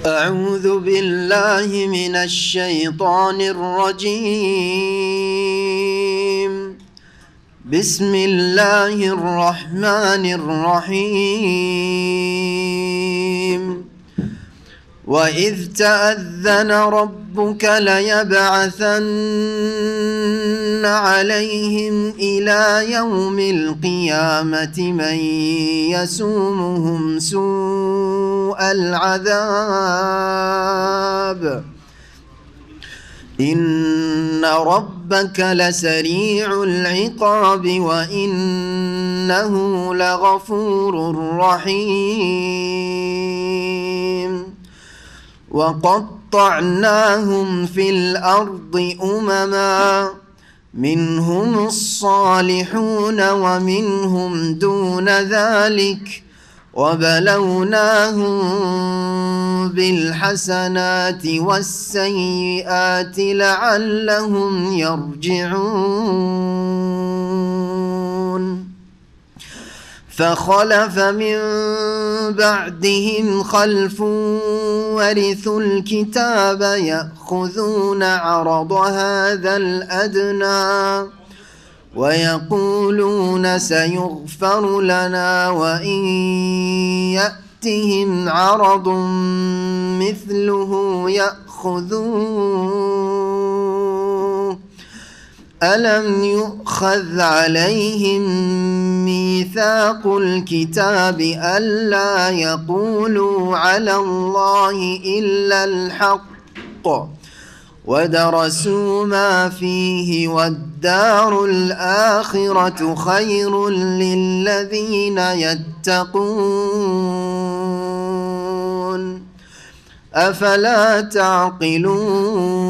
أعوذ بالله من الشيطان الرجيم. بسم الله الرحمن الرحيم. وإذ تأذن ربك ليبعثن عليهم إلى يوم القيامة من يسومهم سوء العذاب إن ربك لسريع العقاب وإنه لغفور رحيم. وقطعناهم في الأرض أمما منهم الصالحون ومنهم دون ذلك وبلوناهم بالحسنات والسيئات لعلهم يرجعون. فخلف من بعدهم خلف ورثوا الكتاب يأخذون عرض هذا الأدنى ويقولون سيغفر لنا وإن يأتهم عرض مثله يأخذوه ألم يؤخذ عليهم ميثاق الكتاب ألا يقولوا على الله إلا الحق ودرسوا ما فيه والدار الآخرة خير للذين يتقون أفلا تعقلون.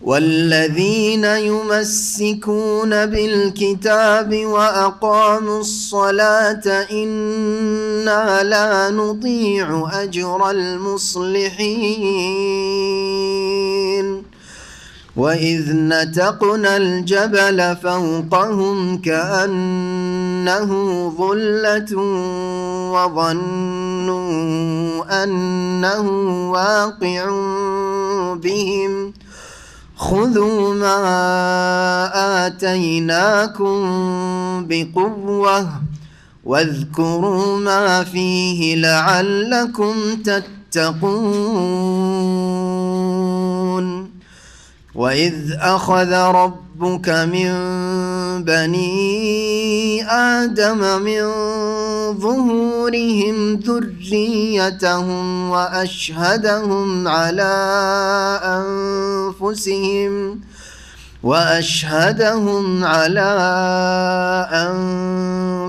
والذين يمسكون بالكتاب وأقاموا الصلاة إنا لا نضيع أجر المصلحين. وإذ نتقنا الجبل فوقهم كأنه ظلة وظنوا أنه واقع بهم خذوا ما آتيناكم بقوة واذكروا ما فيه لعلكم تتقون. وإذ أخذ ربك من بني آدم من ظهورهم ذريتهم وأشهدهم على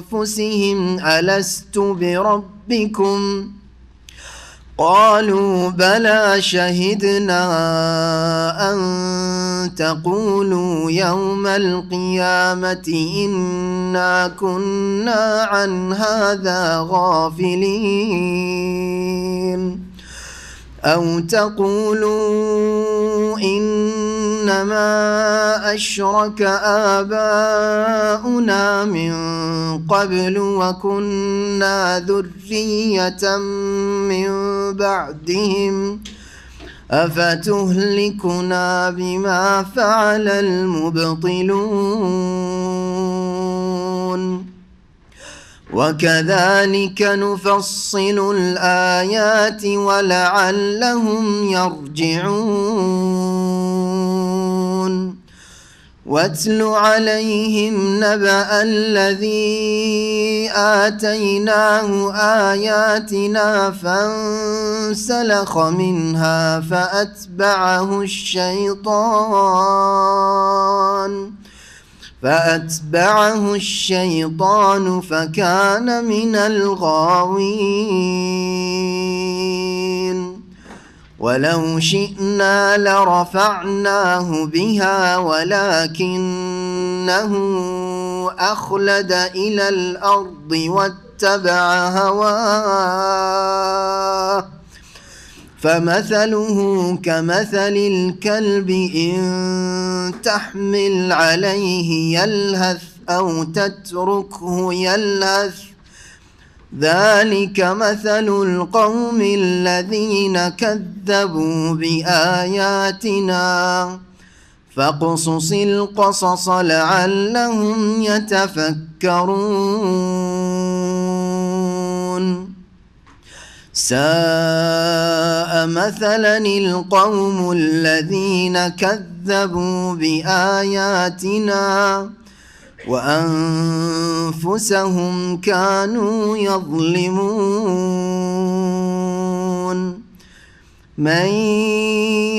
أنفسهم ألست بربكم قالوا بلى شهدنا أن تقولوا يوم القيامة إنا كنا عن هذا غافلين أو تقولوا إنما أشرك آباؤنا من قبل وكنا ذرية من بعدهم أفتهلكنا بما فعل المبطلون. وكذلك نفصل الآيات ولعلهم يرجعون. واتل عليهم نبأ الذي آتيناه آياتنا فانسلخ منها فأتبعه الشيطان فكان من الغاوين. ولو شئنا لرفعناه بها ولكنه أخلد إلى الأرض واتبع هواه فمثله كمثل الكلب إن تحمل عليه يلهث أو تتركه يلهث ذلك مثل القوم الذين كذبوا بآياتنا فاقصص القصص لعلهم يتفكرون ساء مثلا القوم الذين كذبوا بآياتنا وأنفسهم كانوا يظلمون من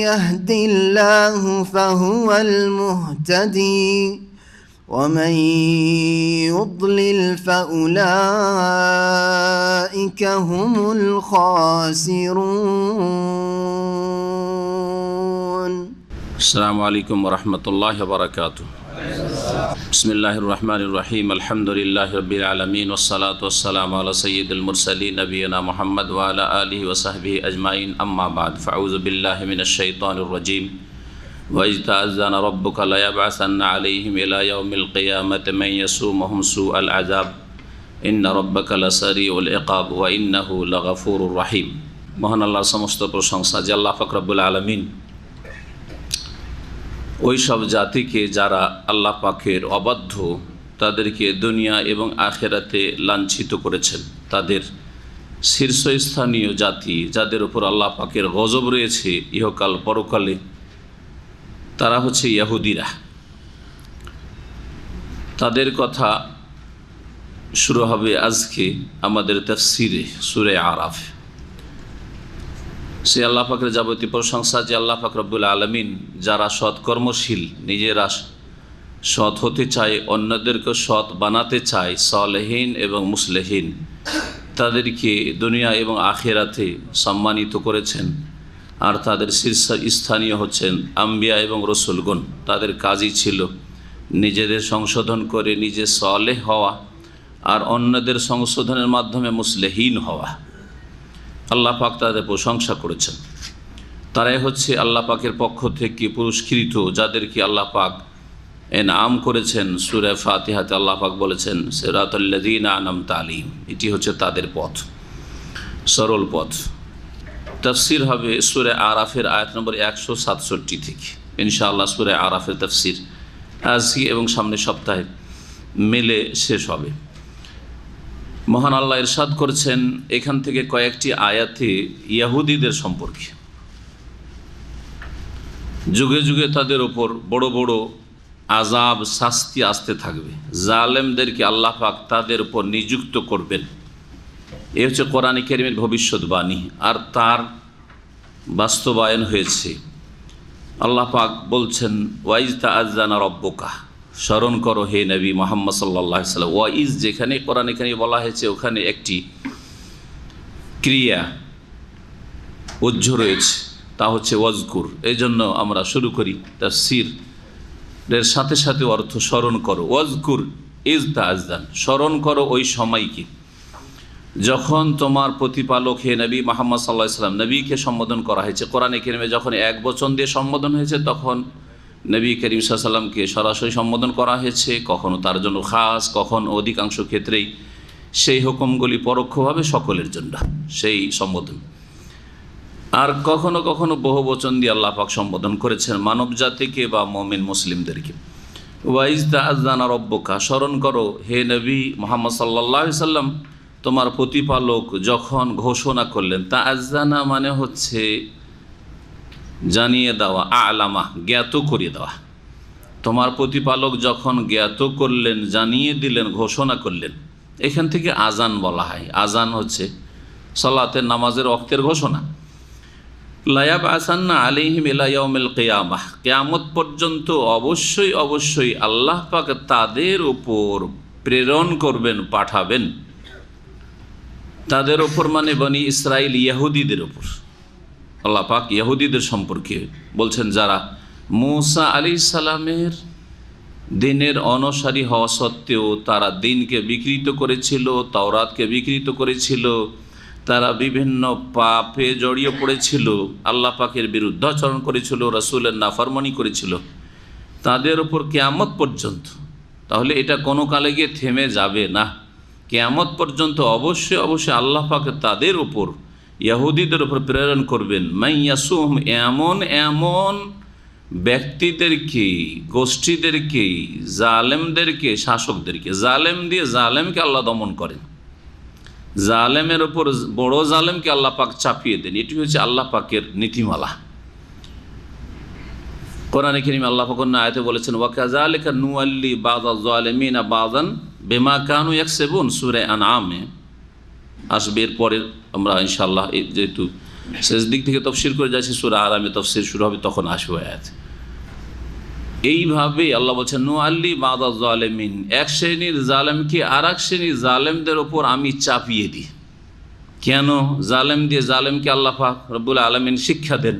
يهد الله فهو المهتدي ومن يضلل فأولئك هم الخاسرون. السلام عليكم ورحمة الله وبركاته. بسم الله الرحمن الرحيم. الحمد لله رب العالمين والصلاة والسلام على سيد المرسلين نبينا محمد وعلى آله وصحبه أجمعين. أما بعد فأعوذ بالله من الشيطان الرجيم. وإذ تأذن ربك ليبعثن عليهم إلى يوم القيامة من يسومهم سوء العذاب إن ربك لسريع العقاب وإنه لغفور رحيم. মহান আল্লাহর সমস্ত প্রশংসা যে আল্লাহ পাক রব্বুল আলামিন ওই সব জাতিকে যারা আল্লাহ পাকের অবাধ্য তাদেরকে দুনিয়া এবং আখেরাতে লাঞ্ছিত করেছেন, তাদের শীর্ষস্থানীয় জাতি যাদের উপর আল্লাহ পাকের গজব রয়েছে ইহকাল পরকালে, তারা হচ্ছে ইহুদিরা। তাদের কথা শুরু হবে আজকে আমাদের তাফসিরে সূরা আরাফ। সে আল্লাহ পাকের যাবতীয় প্রশংসা যে আল্লাহ পাক রব্বুল আলামিন যারা সৎকর্মশীল, নিজেরা সৎ হতে চায়, অন্যদেরকে সৎ বানাতে চায়, সালেহীন এবং মুসলিহীন, তাদেরকে দুনিয়া এবং আখিরাতে সম্মানিত করেছেন। আর তাদের শীর্ষস্থানীয় হচ্ছেন আম্বিয়া এবং রসুলগণ। তাদের কাজই ছিল নিজেদের সংশোধন করে নিজে সালেহ হওয়া আর অন্যদের সংশোধনের মাধ্যমে মুসলিহীন হওয়া। আল্লাহ পাক তাদের প্রশংসা করেছেন। তারাই হচ্ছে আল্লাহ পাকের পক্ষ থেকে পুরস্কৃত, যাদেরকে আল্লাহ পাক এনাম করেছেন। সূরা ফাতিহাতে আল্লাহ পাক বলেছেন সিরাতাল্লাযীনা আনআমতা আলাইহিম, এটি হচ্ছে তাদের পথ, সরল পথ। তাফসির হবে সূরা আরাফের আয়াত নম্বর 167 থেকে ইনশাআল্লাহ। সূরা আরাফের তাফসির আজকে এবং সামনের সপ্তাহে মিলে শেষ হবে। মহান আল্লাহ ইরশাদ করেছেন এখান থেকে কয়েকটি আয়াতে ইহুদিদের সম্পর্কে। যুগে যুগে তাদের ওপর বড় বড় আযাব, শাস্তি আসতে থাকবে। জালেমদেরকে আল্লাহ পাক তাদের উপর নিযুক্ত করবেন। এ হচ্ছে কোরআনে কারীমের ভবিষ্যৎবাণী, আর তার বাস্তবায়ন হয়েছে। আল্লাহ পাক বলছেন ওয়াইজ তাআযানা রব্বুকা, স্মরণ করো হে নবী মুহাম্মদ সাল্লাল্লাহু আলাইহি ওয়াসাল্লাম। ওয়াইজ যেখানে কোরআনে কারীমে বলা হয়েছে ওখানে একটি ক্রিয়া উজ্জ রয়েছে, তা হচ্ছে ওয়াজকুর। এই জন্য আমরা শুরু করি তাফসীরের সাথে সাথে অর্থ স্মরণ করো। ওয়াজকুর ইজ তাআযান, স্মরণ করো ওই সময়কে যখন তোমার প্রতিপালক হে নবী মুহাম্মদ সাল্লাল্লাহু আলাইহি ওয়াসাল্লাম, নবীকে সম্বোধন করা হয়েছে। কোরআনে কারীমে যখন এক বচন দিয়ে সম্বোধন হয়েছে তখন নবী করিম সাল্লাল্লাহু আলাইহি ওয়াসাল্লামকে সরাসরি সম্বোধন করা হয়েছে, কখনো তার জন্য খাস, কখন অধিকাংশ ক্ষেত্রেই সেই হুকুমগুলি পরোক্ষভাবে সকলের জন্য সেই সম্বোধন। আর কখনো কখনো বহু বচন দিয়ে আল্লাহ পাক সম্বোধন করেছেন মানব জাতিকে বা মুমিন মুসলিমদেরকে। ওয়াইজ তাআযানা রব্বুকা, স্মরণ করো হে নবী মুহাম্মদ সাল্লাল্লাহু আলাইহি ওয়াসাল্লাম, তোমার প্রতিপালক যখন ঘোষণা করলেন। তাআযানা মানে হচ্ছে জানিয়ে দেওয়া, আলামা জ্ঞাত করিয়ে দেওয়া। তোমার প্রতিপালক যখন জ্ঞাত করলেন, জানিয়ে দিলেন, ঘোষণা করলেন, এখান থেকে আজান বলা হয়। আজান হচ্ছে সালাতের নামাজের ওয়াক্তের ঘোষণা। লায়াবআসান্না আলাইহিম ইলা ইয়াউমিল কিয়ামাহ, কিয়ামত পর্যন্ত অবশ্যই অবশ্যই আল্লাহ পাক তাদের উপর প্রেরণ করবেন, পাঠাবেন। তাদের উপর মানে বনি ইসরাইল ইহুদিদের উপর। আল্লাহ পাক ইহুদিদের সম্পর্কে বলছেন যারা মূসা আলাইহিস সালামের দিনের অনুসারী হওয়া সত্ত্বেও তারা দিনকে বিকৃত করেছিল, তাওরাতকে বিকৃত করেছিল, তারা বিভিন্ন পাপে জড়িয়ে পড়েছিল, আল্লাহ পাকের বিরুদ্ধাচরণ করেছিল, রাসূলের নাফরমানি করেছিল, তাদের উপর কিয়ামত পর্যন্ত। তাহলে এটা কোনো কালে গিয়ে থেমে যাবে না। কিয়ামত পর্যন্ত অবশ্যই অবশ্যই আল্লাহ পাক তাদের উপর, ইহুদিদের উপর প্রেরণ করবেন মাইয়াসুম, এমন এমন ব্যক্তিদেরকে, গোষ্ঠীদেরকে, জালেমদেরকে, শাসকদেরকে। জালেম দিয়ে জালেমকে আল্লাহ দমন করেন, জালেমের ওপর বড় জালেমকে আল্লাহ পাক চাপিয়ে দেন। এটি হচ্ছে আল্লাহ পাকের নীতিমালা। কোরআনে কারীমে আল্লাহ পাক অন্য আয়াতে বলেছেন ওয়াকাযালিকা নুওয়াল্লি বাযাল যালিমিনা বাযান বিমা কানু ইয়াকসিবুন, সূরা আনআমে আসবে। এরপরে আমরা ইনশাআল্লাহ যেহেতু শেষ দিক থেকে তাফসীর করে যাচ্ছি, সূরা আরামে তাফসীর শুরু হবে, তখন আসবে আয়াত। এইভাবে আল্লাহ বলছেন নুওয়াল্লি বাযাল যালিমিন, এক শ্রেণীর জালেমকে আর এক শ্রেণীর জালেমদের ওপর আমি চাপিয়ে দিই। কেন? জালেম দিয়ে জালেমকে আল্লাহ পাক রব্বুল আলামিন শিক্ষা দেন,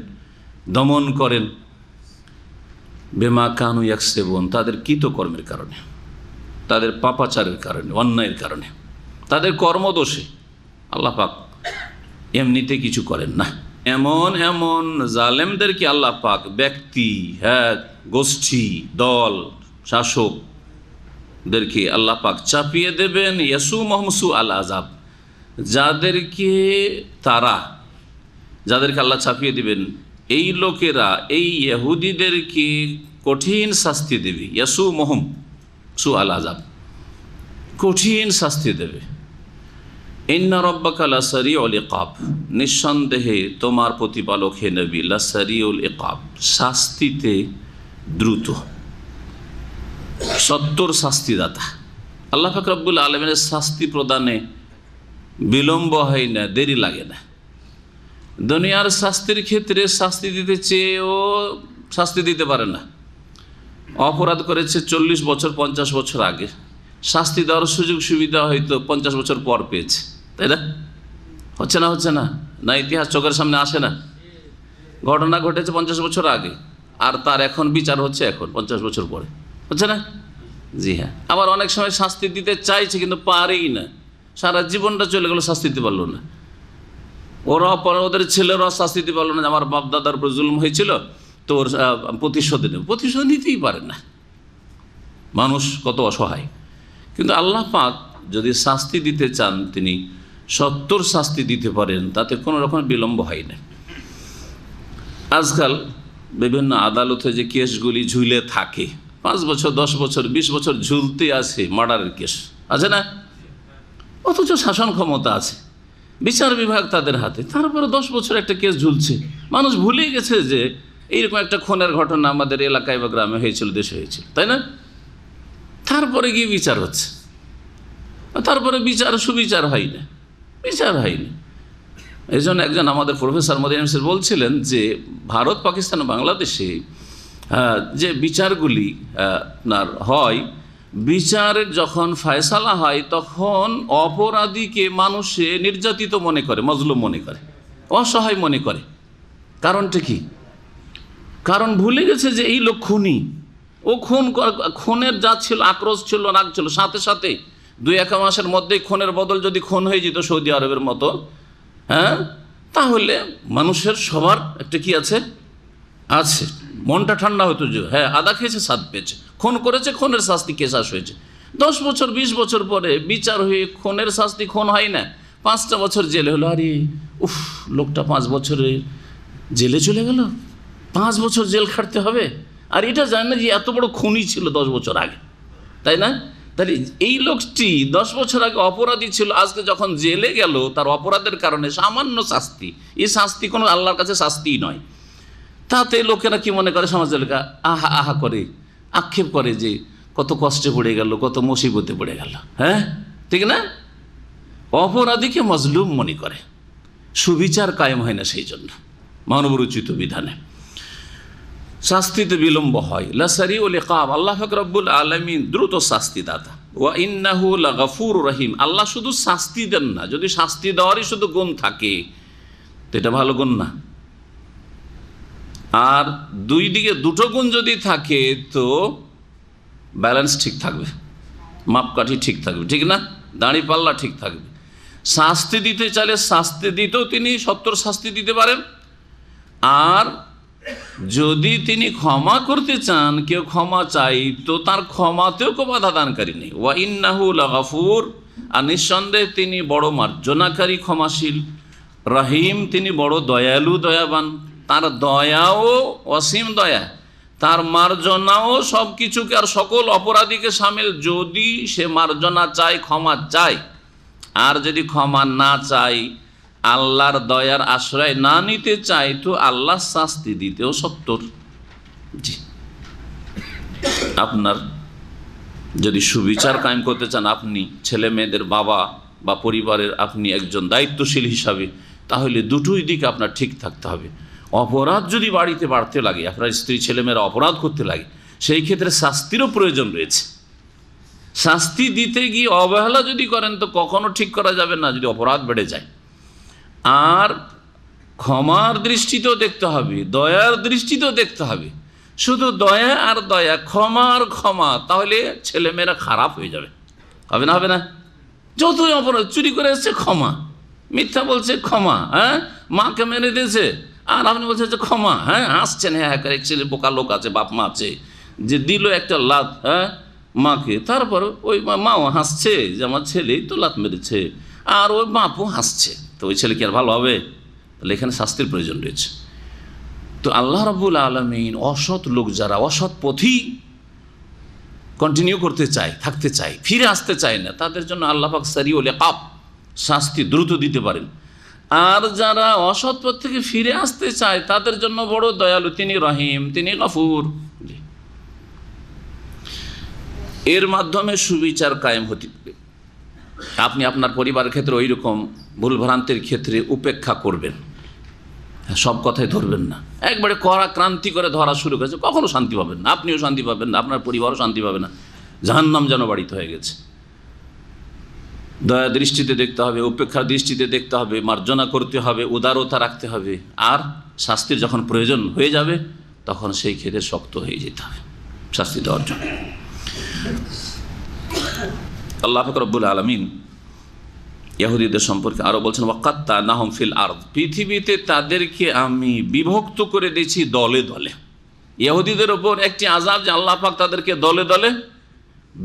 দমন করেন। বিমা কানু ইয়াকসিবুন, তাদের কৃতকর্মের কারণে, তাদের পাপাচারের কারণে, অন্যায়ের কারণে, তাদের কর্মদোষে। আল্লাহ পাক এমনিতে কিছু করেন না। এমন এমন জালেমদেরকে আল্লাহ পাক, ব্যক্তি, হ্যাঁ, গোষ্ঠী, দল, শাসকদেরকে আল্লাহ পাক চাপিয়ে দেবেন ইয়াসুমুহু আল আযাব, যাদেরকে আল্লাহ চাপিয়ে দিবেন, এই লোকেরা এই ইহুদিদেরকে কঠিন শাস্তি দেবে। ইয়াসুমুহু আল আযাব, কঠিন শাস্তি দেবে। ইন্না রাব্বাকা লাসারিউল ইকাব, নিঃসন্দেহে তোমার প্রতিপালক হে নবী লাসারিউল ইকাব, শাস্তিতে দ্রুত, সত্বর শাস্তিদাতা। আল্লাহ পাক রব্বুল আলামিনের শাস্তি প্রদানে বিলম্ব হয় না, দেরি লাগে না। দুনিয়ার শাস্তির ক্ষেত্রে শাস্তি দিতে চেয়েও শাস্তি দিতে পারে না। অপরাধ করেছে 40 বছর 50 বছর আগে, শাস্তি দেওয়ার সুযোগ সুবিধা হয়তো 50 বছর পর পেয়েছে, তাই না? হচ্ছে না? না ইতিহাস চোখের সামনে আসে না? ঘটনা ঘটেছে 50 বছর আগে, আর তার এখন বিচার হচ্ছে এখন 50 বছর পরে, হচ্ছে না? জি হ্যাঁ। আবার অনেক সময় শাস্তি দিতে চাইছে কিন্তু পারেই না, সারা জীবনটা চলে গেল, শাস্তি দিতে পারলো না। ওদের ছেলেরা শাস্তি দিতে পারলো না, আমার বাপ দাদার উপর জুলুম হয়েছিল, তো ওর প্রতিশোধ নিতেই পারে না। মানুষ কত অসহায়। কিন্তু আল্লাহ পাক যদি শাস্তি দিতে চান, তিনি সত্তর শাস্তি দিতে পারেন, তাতে কোনো রকম বিলম্ব হয় না। আজকাল বিভিন্ন আদালতে যে কেসগুলি ঝুলে থাকে, 5 বছর 10 বছর 20 বছর ঝুলতে আছে, মার্ডারের কেস আছে না? অথচ শাসন ক্ষমতা আছে, বিচার বিভাগ তাদের হাতে, তারপরে 10 বছর একটা কেস ঝুলছে। মানুষ ভুলে গেছে যে এইরকম একটা খুনের ঘটনা আমাদের এলাকায় বা গ্রামে হয়েছিল, দেশে হয়েছিল, তাই না? তারপরে গিয়ে বিচার হচ্ছে, তারপরে সুবিচার হয় না। এই জন্য একজন আমাদের প্রফেসর মদিনা ইউনিভার্সিটি বলছিলেন যে ভারত, পাকিস্তান, বাংলাদেশে যে বিচারগুলি আপনার হয়, বিচারের যখন ফয়সালা হয় তখন অপরাধীকে মানুষে নির্যাতিত মনে করে, মজলুম মনে করে, অসহায় মনে করে। কারণটা কি? কারণ ভুলে গেছে যে এই লোক খুনি। ও খুনের যা ছিল, আক্রোশ ছিল, রাগ ছিল, সাথে সাথে 2-1 মাসের মধ্যেই খুনের বদল যদি খুন হয়ে যেত সৌদি আরবের মতো, হ্যাঁ, তাহলে মানুষের সবার একটা কি আছে, মনটা ঠান্ডা হতো যে হ্যাঁ, আদা খেয়েছে, স্বাদ পেয়েছে, খুন করেছে, খুনের শাস্তি কেসাস হয়েছে। 10 বছর 20 বছর পরে বিচার হয়ে খুনের শাস্তি খুন হয় না, 5টা বছর জেলে হলো। আরে উফ, লোকটা 5 বছরে জেলে চলে গেল, 5 বছর জেল খাটতে হবে। আর এটা জানে না যে এত বড় খুনি ছিল 10 বছর আগে, তাই না? তাহলে এই লোকটি 10 বছর আগে অপরাধী ছিল, আজকে যখন জেলে গেল তার অপরাধের কারণে সামান্য শাস্তি, এই শাস্তি কোনো আল্লাহর কাছে শাস্তিই নয়। তাতে লোকেরা কি মনে করে, সমাজের লোকেরা আহা করে, আক্ষেপ করে যে কত কষ্টে পড়ে গেল, কত মুসিবতে পড়ে গেল, হ্যাঁ, ঠিক না? অপরাধীকে মজলুম মনে করে, সুবিচার কায়েম হয় না। সেই জন্য মানবরচিত বিধানে শাস্তিতে বিলম্ব হয়। লাসারিউল ইকাব, আল্লাহ পাক রব্বুল আলামিন দ্রুত শাস্তিদাতা। ওয়া ইন্নাহু লাগাফুরুর রহিম, আল্লাহ শুধু শাস্তি দেন না, যদি শাস্তি দেওয়ারই শুধু গুণ থাকে তো এটা ভালো গুণ না। আর দুই দিকে দুটো গুণ যদি থাকে তো ব্যালেন্স ঠিক থাকবে, মাপকাঠি ঠিক থাকবে, ঠিক না? দাঁড়ি পাল্লা ঠিক থাকবে। শাস্তি দিতে চাইলে শাস্তি দিতেও তিনি 70 শাস্তি দিতে পারেন। আর যদি তিনি ক্ষমা করতে চান, কেউ ক্ষমা চাই, তো তার ক্ষমাতেও কোনো বাধা দানকারী নেই। ওয়া ইন্নাহু লাগাফুর, আর নিঃসন্দেহে তিনি বড় মার্জনাকারী, ক্ষমাশীল। রহিম, তিনি বড় দয়ালু, দয়াবান। তার দয়াও অসীম দয়া, তার মার্জনাও সব কিছুকে আর সকল অপরাধীকে সামিল। যদি সে মার্জনা চায়, ক্ষমা চায়, আর যদি ক্ষমা না চাই, আল্লাহর দয়ার আশ্রয় না নিতে চাই, তো আল্লাহ শাস্তি দিতেও সত্তর। জি, আপনার যদি সুবিচার কায়েম করতে চান, আপনি ছেলে মেয়েদের বাবা বা পরিবারের আপনি একজন দায়িত্বশীল হিসাবে, তাহলে দুটোই দিকে আপনার ঠিক থাকতে হবে। অপরাধ যদি বাড়িতে বাড়তে লাগে, আপনার স্ত্রী ছেলেমেয়েরা অপরাধ করতে লাগে, সেই ক্ষেত্রে শাস্তিরও প্রয়োজন রয়েছে। শাস্তি দিতে গিয়ে অবহেলা যদি করেন, তো কখনো ঠিক করা যাবে না যদি অপরাধ বেড়ে যায়। আর ক্ষমার দৃষ্টিতেও দেখতে হবে, দয়ার দৃষ্টিতেও দেখতে হবে। শুধু দয়া আর দয়া, ক্ষমা আর ক্ষমা, তাহলে ছেলেমেয়েরা খারাপ হয়ে যাবে। হবে না? হবে না? যতই অপরাধ, চুরি করে এসছে ক্ষমা, মিথ্যা বলছে ক্ষমা, হ্যাঁ, মাকে মেরে দিয়েছে আর আপনি বলছেন যে ক্ষমা, হ্যাঁ, হাসছেন, হ্যাঁ হ্যাঁ, এক ছেলে বোকা লোক আছে, বাপ মা আছে, যে দিল একটা লাত, হ্যাঁ, মাকে, তারপর ওই মাও হাসছে যে আমার ছেলেই তো লাত মেরেছে, আর ওই বাপও হাসছে, তো ওই ছেলে কি আর ভালো হবে? তাহলে এখানে শাস্তির প্রয়োজন রয়েছে। তো আল্লাহ রাব্বুল আলামিন অসৎ লোক যারা অসৎ পথেই কন্টিনিউ করতে চায়, থাকতে চায়, ফিরে আসতে চায় না, তাদের জন্য আল্লাহ পাক সারিউল ইকাব, শাস্তি দ্রুত দিতে পারেন। আর যারা অসৎ পথ থেকে ফিরে আসতে চায়, তাদের জন্য বড় দয়ালু, তিনি রহিম, তিনি গফুর। এর মাধ্যমে সুবিচার কায়েম হতে পারে। আপনি আপনার পরিবারের ক্ষেত্রে ওই রকম ভুলভ্রান্তির ক্ষেত্রে উপেক্ষা করবেন, সব কথাই ধরবেন না। একবারে কড়া ক্রান্তি করে ধরা শুরু করেছে, কখনো শান্তি পাবেন না, আপনিও শান্তি পাবেন না, আপনার পরিবারও শান্তি পাবে না, জাহান্নাম যেন বাড়িতে হয়ে গেছে। দয়া দৃষ্টিতে দেখতে হবে, উপেক্ষার দৃষ্টিতে দেখতে হবে, মার্জনা করতে হবে, উদারতা রাখতে হবে। আর শাস্তির যখন প্রয়োজন হয়ে যাবে, তখন সেই ক্ষেত্রে শক্ত হয়ে যেতে হবে শাস্তি দেওয়ার জন্য। আল্লাহ পাক রব্বুল আলামিন ইহুদিদের সম্পর্কে আরো বলছেন, ওয়াকাত্তানাহুম ফিল আরদ, পৃথিবীতে তাদেরকে আমি বিভক্ত করে দিয়েছি দলে দলে। ইহুদিদের ওপর একটি আযাব যে আল্লাহ পাক তাদেরকে দলে দলে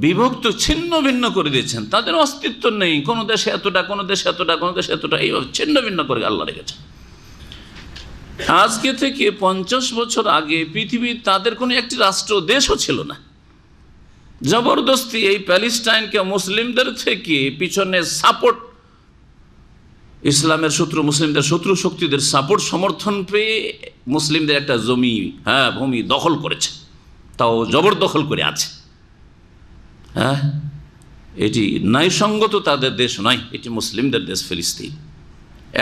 বিভক্ত, ছিন্ন ভিন্ন করে দিয়েছেন। তাদের অস্তিত্ব নেই, কোনো দেশে এতটা, কোনো দেশে এতটা, কোনো দেশে এতটা, এইভাবে ছিন্ন ভিন্ন করে আল্লাহ রেখেছেন। আজকে থেকে 50 বছর আগে পৃথিবীর তাদের কোনো একটি রাষ্ট্র, দেশও ছিল না। জবরদস্তি এই প্যালেস্টাইনকে মুসলিমদের থেকে পিছনে সাপোর্ট, ইসলামের শত্রু, মুসলিমদের শত্রু শক্তিদের সাপোর্ট, সমর্থন পেয়ে মুসলিমদের একটা জমি, হ্যাঁ, ভূমি দখল করেছে, তাও জবরদখল করে আছে। হ্যাঁ, এটি ন্যায়সঙ্গত তাদের দেশ নয়, এটি মুসলিমদের দেশ ফিলিস্তিন।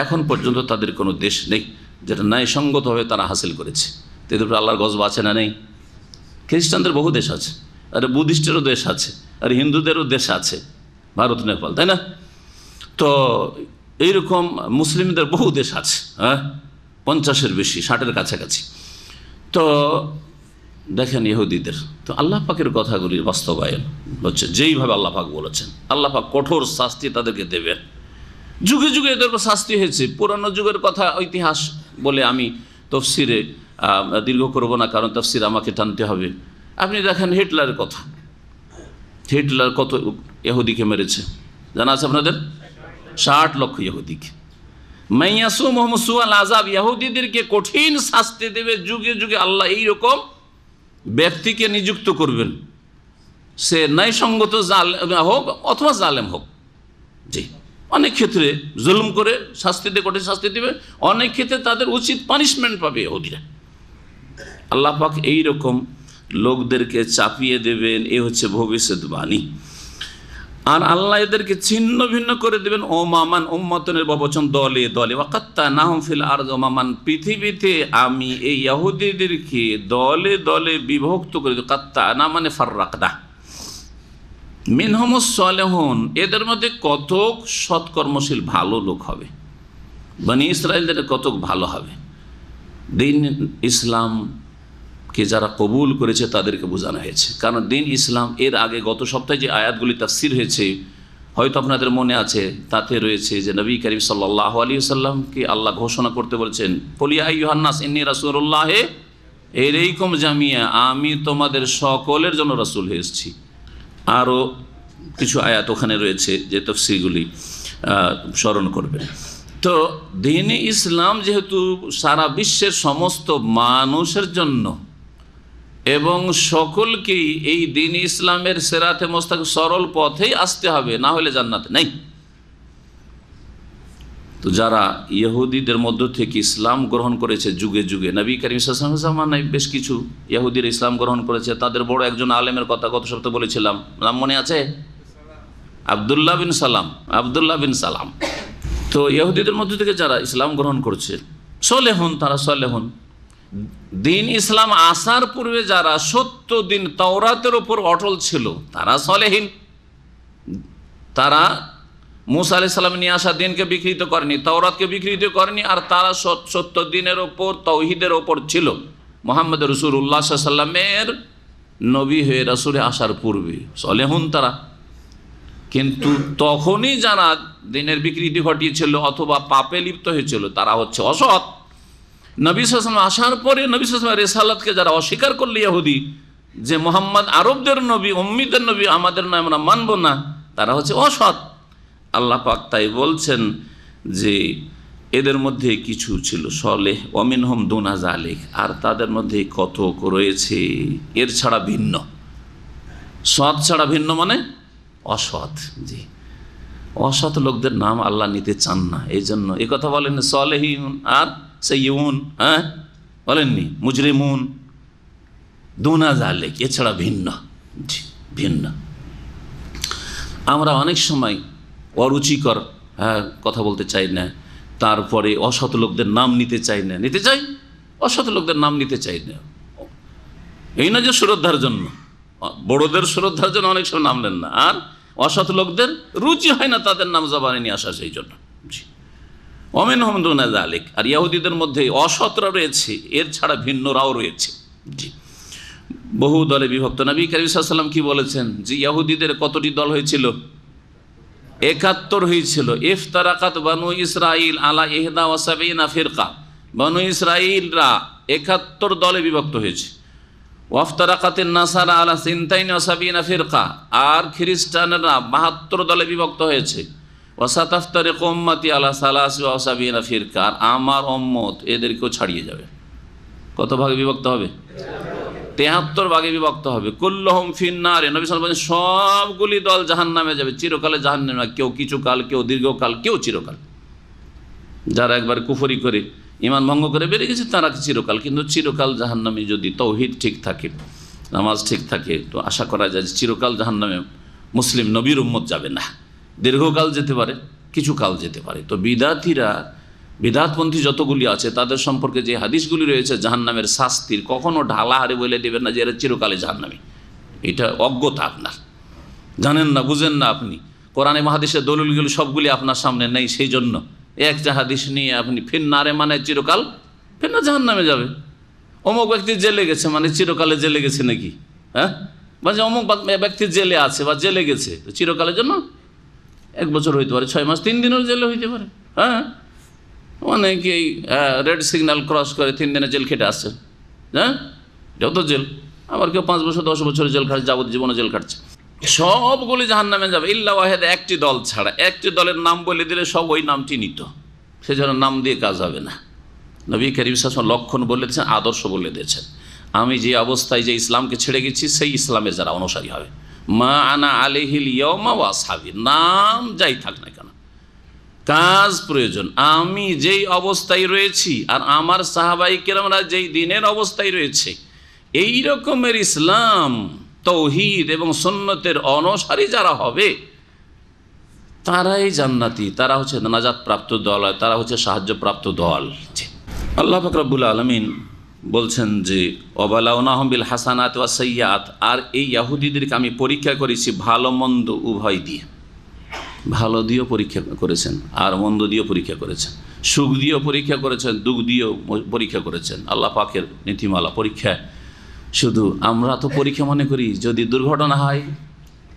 এখন পর্যন্ত তাদের কোনো দেশ নেই যেটা ন্যায়সঙ্গতভাবে তারা হাসিল করেছে। এদের উপরে আল্লাহর গজব আছে না? নেই। খ্রিস্টানদের বহু দেশ আছে, আর বুদ্ধিস্টেরও দেশ আছে, আর হিন্দুদেরও দেশ আছে, ভারত, নেপাল, তাই না? তো এইরকম মুসলিমদের বহু দেশ আছে, হ্যাঁ, 50-এর বেশি, 60-এর কাছাকাছি। তো দেখেন ইহুদিদের, তো আল্লাহ পাকের কথাগুলির বাস্তবায়ন হচ্ছে যেইভাবে আল্লাহ পাক বলেছেন। আল্লাহ পাক কঠোর শাস্তি তাদেরকে দেবেন। যুগে যুগে এদের শাস্তি হয়েছে। পুরানো যুগের কথা, ইতিহাস বলে আমি তফসিরে দীর্ঘ করব না, কারণ তফসির আমাকে টানতে হবে। আপনি দেখেন হিটলারের কথা, হিটলার কত ইহুদিকে মেরেছে জানা আছে আপনাদের? 60 লক্ষ ইহুদিকে। মাইয়াসু মুহাম্মদ সুআল আযাব, ইহুদিদেরকে কঠিন শাস্তি দেবে। যুগে যুগে আল্লাহ এইরকম ব্যক্তিকে নিযুক্ত করবেন, সে ন্যায়সঙ্গত হোক অথবা জালেম হোক। জি, অনেক ক্ষেত্রে জুলুম করে শাস্তি দিয়ে, কঠিন শাস্তি দেবে, অনেক ক্ষেত্রে তাদের উচিত পানিশমেন্ট পাবে ইহুদিরা। আল্লাহ পাক এইরকম লোকদেরকে চাপিয়ে দেবেন, এ হচ্ছে ভবিষ্যৎবাণী। আর আল্লাহ এদেরকে ছিন্ন ভিন্ন করে দেবেন। ও মামান, উম্মতের বচন, দলে দলে। ওয়াকাত্তানাহুম ফিল আরদ, ও মামান, পৃথিবীতে আমি এই ইহুদিদেরকে দলে দলে বিভক্ত করে দেব। কাত্তানা মানে ফাররাকনা। মিনহুমুস সালিহুন, এদের মধ্যে কতক সৎকর্মশীল ভালো লোক হবে। বনি ইসরায়েলদের কতক ভালো হবে। দিন ইসলামকে যারা কবুল করেছে তাদেরকে বোঝানো হয়েছে। কারণ দিন ইসলাম, এর আগে গত সপ্তাহে যে আয়াতগুলি তাফসির হয়েছে, হয়তো আপনাদের মনে আছে, তাতে রয়েছে যে নবী করিম সাল্লাল্লাহু আলাইহি ওয়াসাল্লামকে আল্লাহ ঘোষণা করতে বলছেন, কুল ইয়া আইয়ুহান নাস ইন্নী রাসূলুল্লাহ ইলাইকুম জামিয়া, আমি তোমাদের সকলের জন্য রাসূল হয়ে এসেছি। আরও কিছু আয়াত ওখানে রয়েছে যে তফসিরগুলি স্মরণ করবেন। তো দ্বীন ইসলাম যেহেতু সারা বিশ্বের সমস্ত মানুষের জন্য এবং সকলকেই এই দ্বীন ইসলামের সিরাতে মুস্তাকিম সরল পথেই আসতে হবে, না হলে জান্নাত নেই। তো যারা ইহুদিদের মধ্য থেকে ইসলাম গ্রহণ করেছে যুগে যুগে, নবী করিম সাল্লাল্লাহু আলাইহি ওয়াসাল্লামের জামানায় বেশ কিছু ইহুদির ইসলাম গ্রহণ করেছে। তাদের বড় একজন আলেমের কথা গত সপ্তাহে বলেছিলাম, নাম মনে আছে? আবদুল্লাহ বিন সালাম। আবদুল্লাহ বিন সালাম। তো ইহুদিদের মধ্য থেকে যারা ইসলাম গ্রহণ করছে সলেহন, তারা সলেহন। দ্বীন ইসলাম আসার পূর্বে যারা 70 দিন তাওরাতের উপর অটল ছিল তারা সলেহীন। তারা মুসা আলাইহিস সালাম নিয়ে আসা দিনকে বিকৃত করেনি, তাওরাতকে বিকৃত করেনি, আর তারা 70 দিনের ওপর তাওহীদের ওপর ছিল। মুহাম্মদ রাসূলুল্লাহ সাল্লাল্লাহু আলাইহি ওয়াসাল্লামের নবী হয়ে রাসূলে আসার পূর্বে সলেহন তারা। কিন্তু তখনই যারা দিনের বিকৃতি ঘটিয়েছিল অথবা পাপে লিপ্ত হয়েছিল তারা হচ্ছে অসৎ। নবী সাল্লাল্লাহু আলাইহি ওয়াসাল্লাম আসার পরে নবী সাল্লাল্লাহু আলাইহি ওয়াসাল্লামের রিসালাতকে যারা অস্বীকার করল ইহুদি, যে মুহাম্মদ আরবদের নবী, উম্মীদের নবী, আমাদের নয়, আমরা মানব না, তারা হচ্ছে অসৎ। আল্লাহ পাক তাই বলছেন যে এদের মধ্যে কিছু ছিল সলেহ, ওয়ামিনহুম দুনা যালিক, আর তাদের মধ্যে কতক রয়েছে এর ছাড়া ভিন্ন। সৎ ছাড়া ভিন্ন মানে অসৎ। জি, অসৎ লোকদের নাম আল্লাহ নিতে চান না, এই জন্য এই কথা বলেন সলেহিন আর সাইয়্যিউন, হ্যাঁ বলেননি, মুজরিমুন, দুনা যালিক, এছাড়া ভিন্ন। জি, ভিন্ন। আমরা অনেক সময় অরুচিকর কথা বলতে চাই না, তারপরে অসৎ লোকদের নাম নিতে চাই না, নিতে চাই অসৎ লোকদের নাম নিতে চাই না। এই না যে শ্রদ্ধার জন্য, বড়দের শ্রদ্ধার জন্য অনেক সময় নাম নেন না, আর অসৎ লোকদের রুচি হয় না তাদের নাম জবানে নিয়ে আসা, সেই জন্য। জি, ওয়ামিনহুম দুনা যালিক। আর ইহুদিদের মধ্যে অসৎরা রয়েছে, এর ছাড়া ভিন্নরাও রয়েছে। জি, বহু দলে বিভক্ত। নবী কারীম সাল্লাল্লাহু আলাইহি ওয়াসাল্লাম কি বলেছেন যে ইহুদিদের কতটি দল হয়েছিল? 71 হয়েছিল। ইফতারাকাত বানু ইসরাইল আলা 71 ফিরকা। বানু ইসরাইলরা 71 দলে বিভক্ত হয়েছে। ওয়াফতারাকাতিন নাসারা আলা 72 ফিরকা। আর খ্রিস্টানরা 72 দলে বিভক্ত হয়েছে। ওয়াসাতাফতারিকু উম্মতি আলা 73 ফিরকা। আর আমার উম্মত এদেরকেও ছাড়িয়ে যাবে। কত ভাগে বিভক্ত হবে? 73 ভাগে বিভক্ত হবে। কুল্লুহুম ফিন্নার। নবী সাল্লাল্লাহু আলাইহি ওয়াসাল্লাম সবগুলি দল জাহান্নামে যাবে, চিরকালে জাহান্নামে না, কেউ কিছুকাল, কেউ দীর্ঘকাল, কেউ চিরকাল। যারা একবার কুফরি করে ঈমান ভঙ্গ করে বেরিয়ে গেছে তারা চিরকাল, কিন্তু চিরকাল জাহান্নামে যদি তাওহীদ ঠিক থাকে, নামাজ ঠিক থাকে, তো আশা করা যায় যে চিরকাল জাহান্নামে মুসলিম নবীর উম্মত যাবে না। দীর্ঘকাল যেতে পারে, কিছু কাল যেতে পারে। তো বিদাতপন্থী যতগুলি আছে তাদের সম্পর্কে যে হাদিসগুলি রয়েছে জাহান্নামের শাস্তির, কখনো ঢালাহারে বলে দেবেন না যে এরা চিরকালে জাহান্নামী। এটা অজ্ঞতা আপনার, জানেন না, বুঝেন না আপনি। কোরআনে হাদিসের দলিলগুলি সবগুলি আপনার সামনে নেই, সেই জন্য একটা হাদিস নিয়ে আপনি ফিন্নারে মানে চিরকাল, ফিন্না জাহান্নামে যাবে। অমুক ব্যক্তি জেলে গেছে মানে চিরকালে জেলে গেছে নাকি? হ্যাঁ, বা যে অমুক ব্যক্তি জেলে আছে বা জেলে গেছে, তো চিরকালের জন্য 1 বছর হইতে পারে, 6 মাস, 3 দিনের জেলে হইতে পারে। হ্যাঁ, অনেকেই রেড সিগন্যাল ক্রস করে 3 দিনে জেল খেটে আসছে। হ্যাঁ, এটাও তো জেল। আবার কেউ 5 বছর 10 বছর জেল খাটছে, যাবজ্জীবনে জেল খাটছে। সবগুলি জাহান্নামে যাবে ইল্লা ওয়াহিদ, একটি দল ছাড়া। একটি দলের নাম বলে দিলে সব ওই নামটি নিত, সেজন্য নাম দিয়ে কাজ হবে না। নবী কারীম সাল্লাল্লাহু আলাইহি ওয়াসাল্লাম লক্ষণ বলে দিয়েছেন, আদর্শ বলে দিয়েছেন। আমি যে অবস্থায় যে ইসলামকে ছেড়ে গেছি সেই ইসলামের যারা অনুসারী হবে, মা আনা আলাইহিল ইয়াওমা ওয়া আসহাবি, নাম যাই থাক না কেন, কাজ প্রয়োজন। আমি যেই অবস্থায় রয়েছি আর আমার সাহাবায়ে কেরামরা যেই দিনের অবস্থায় রয়েছে, এই রকমের ইসলাম, তাওহীদ এবং সুন্নতের অনুসারী যারা হবে তারাই জান্নাতি, তারা হচ্ছে নাজাত প্রাপ্ত দল, তারা হচ্ছে সাহায্যপ্রাপ্ত দল। আল্লাহ পাক রব্বুল আলামিন বলছেন যে ওয়াবালাউনাহুম বিল হাসানাত ওয়াস সাইয়্যাত। আর এই ইহুদিদেরকে আমি পরীক্ষা করেছি ভালো মন্দ উভয় দিয়ে। ভালো দিয়েও পরীক্ষা করেছেন আর মন্দ দিয়েও পরীক্ষা করেছেন, সুখ দিয়েও পরীক্ষা করেছেন, দুঃখ দিয়েও পরীক্ষা করেছেন। আল্লাহ পাকের নীতিমালা পরীক্ষা। শুধু আমরা তো পরীক্ষা মনে করি যদি দুর্ঘটনা হয়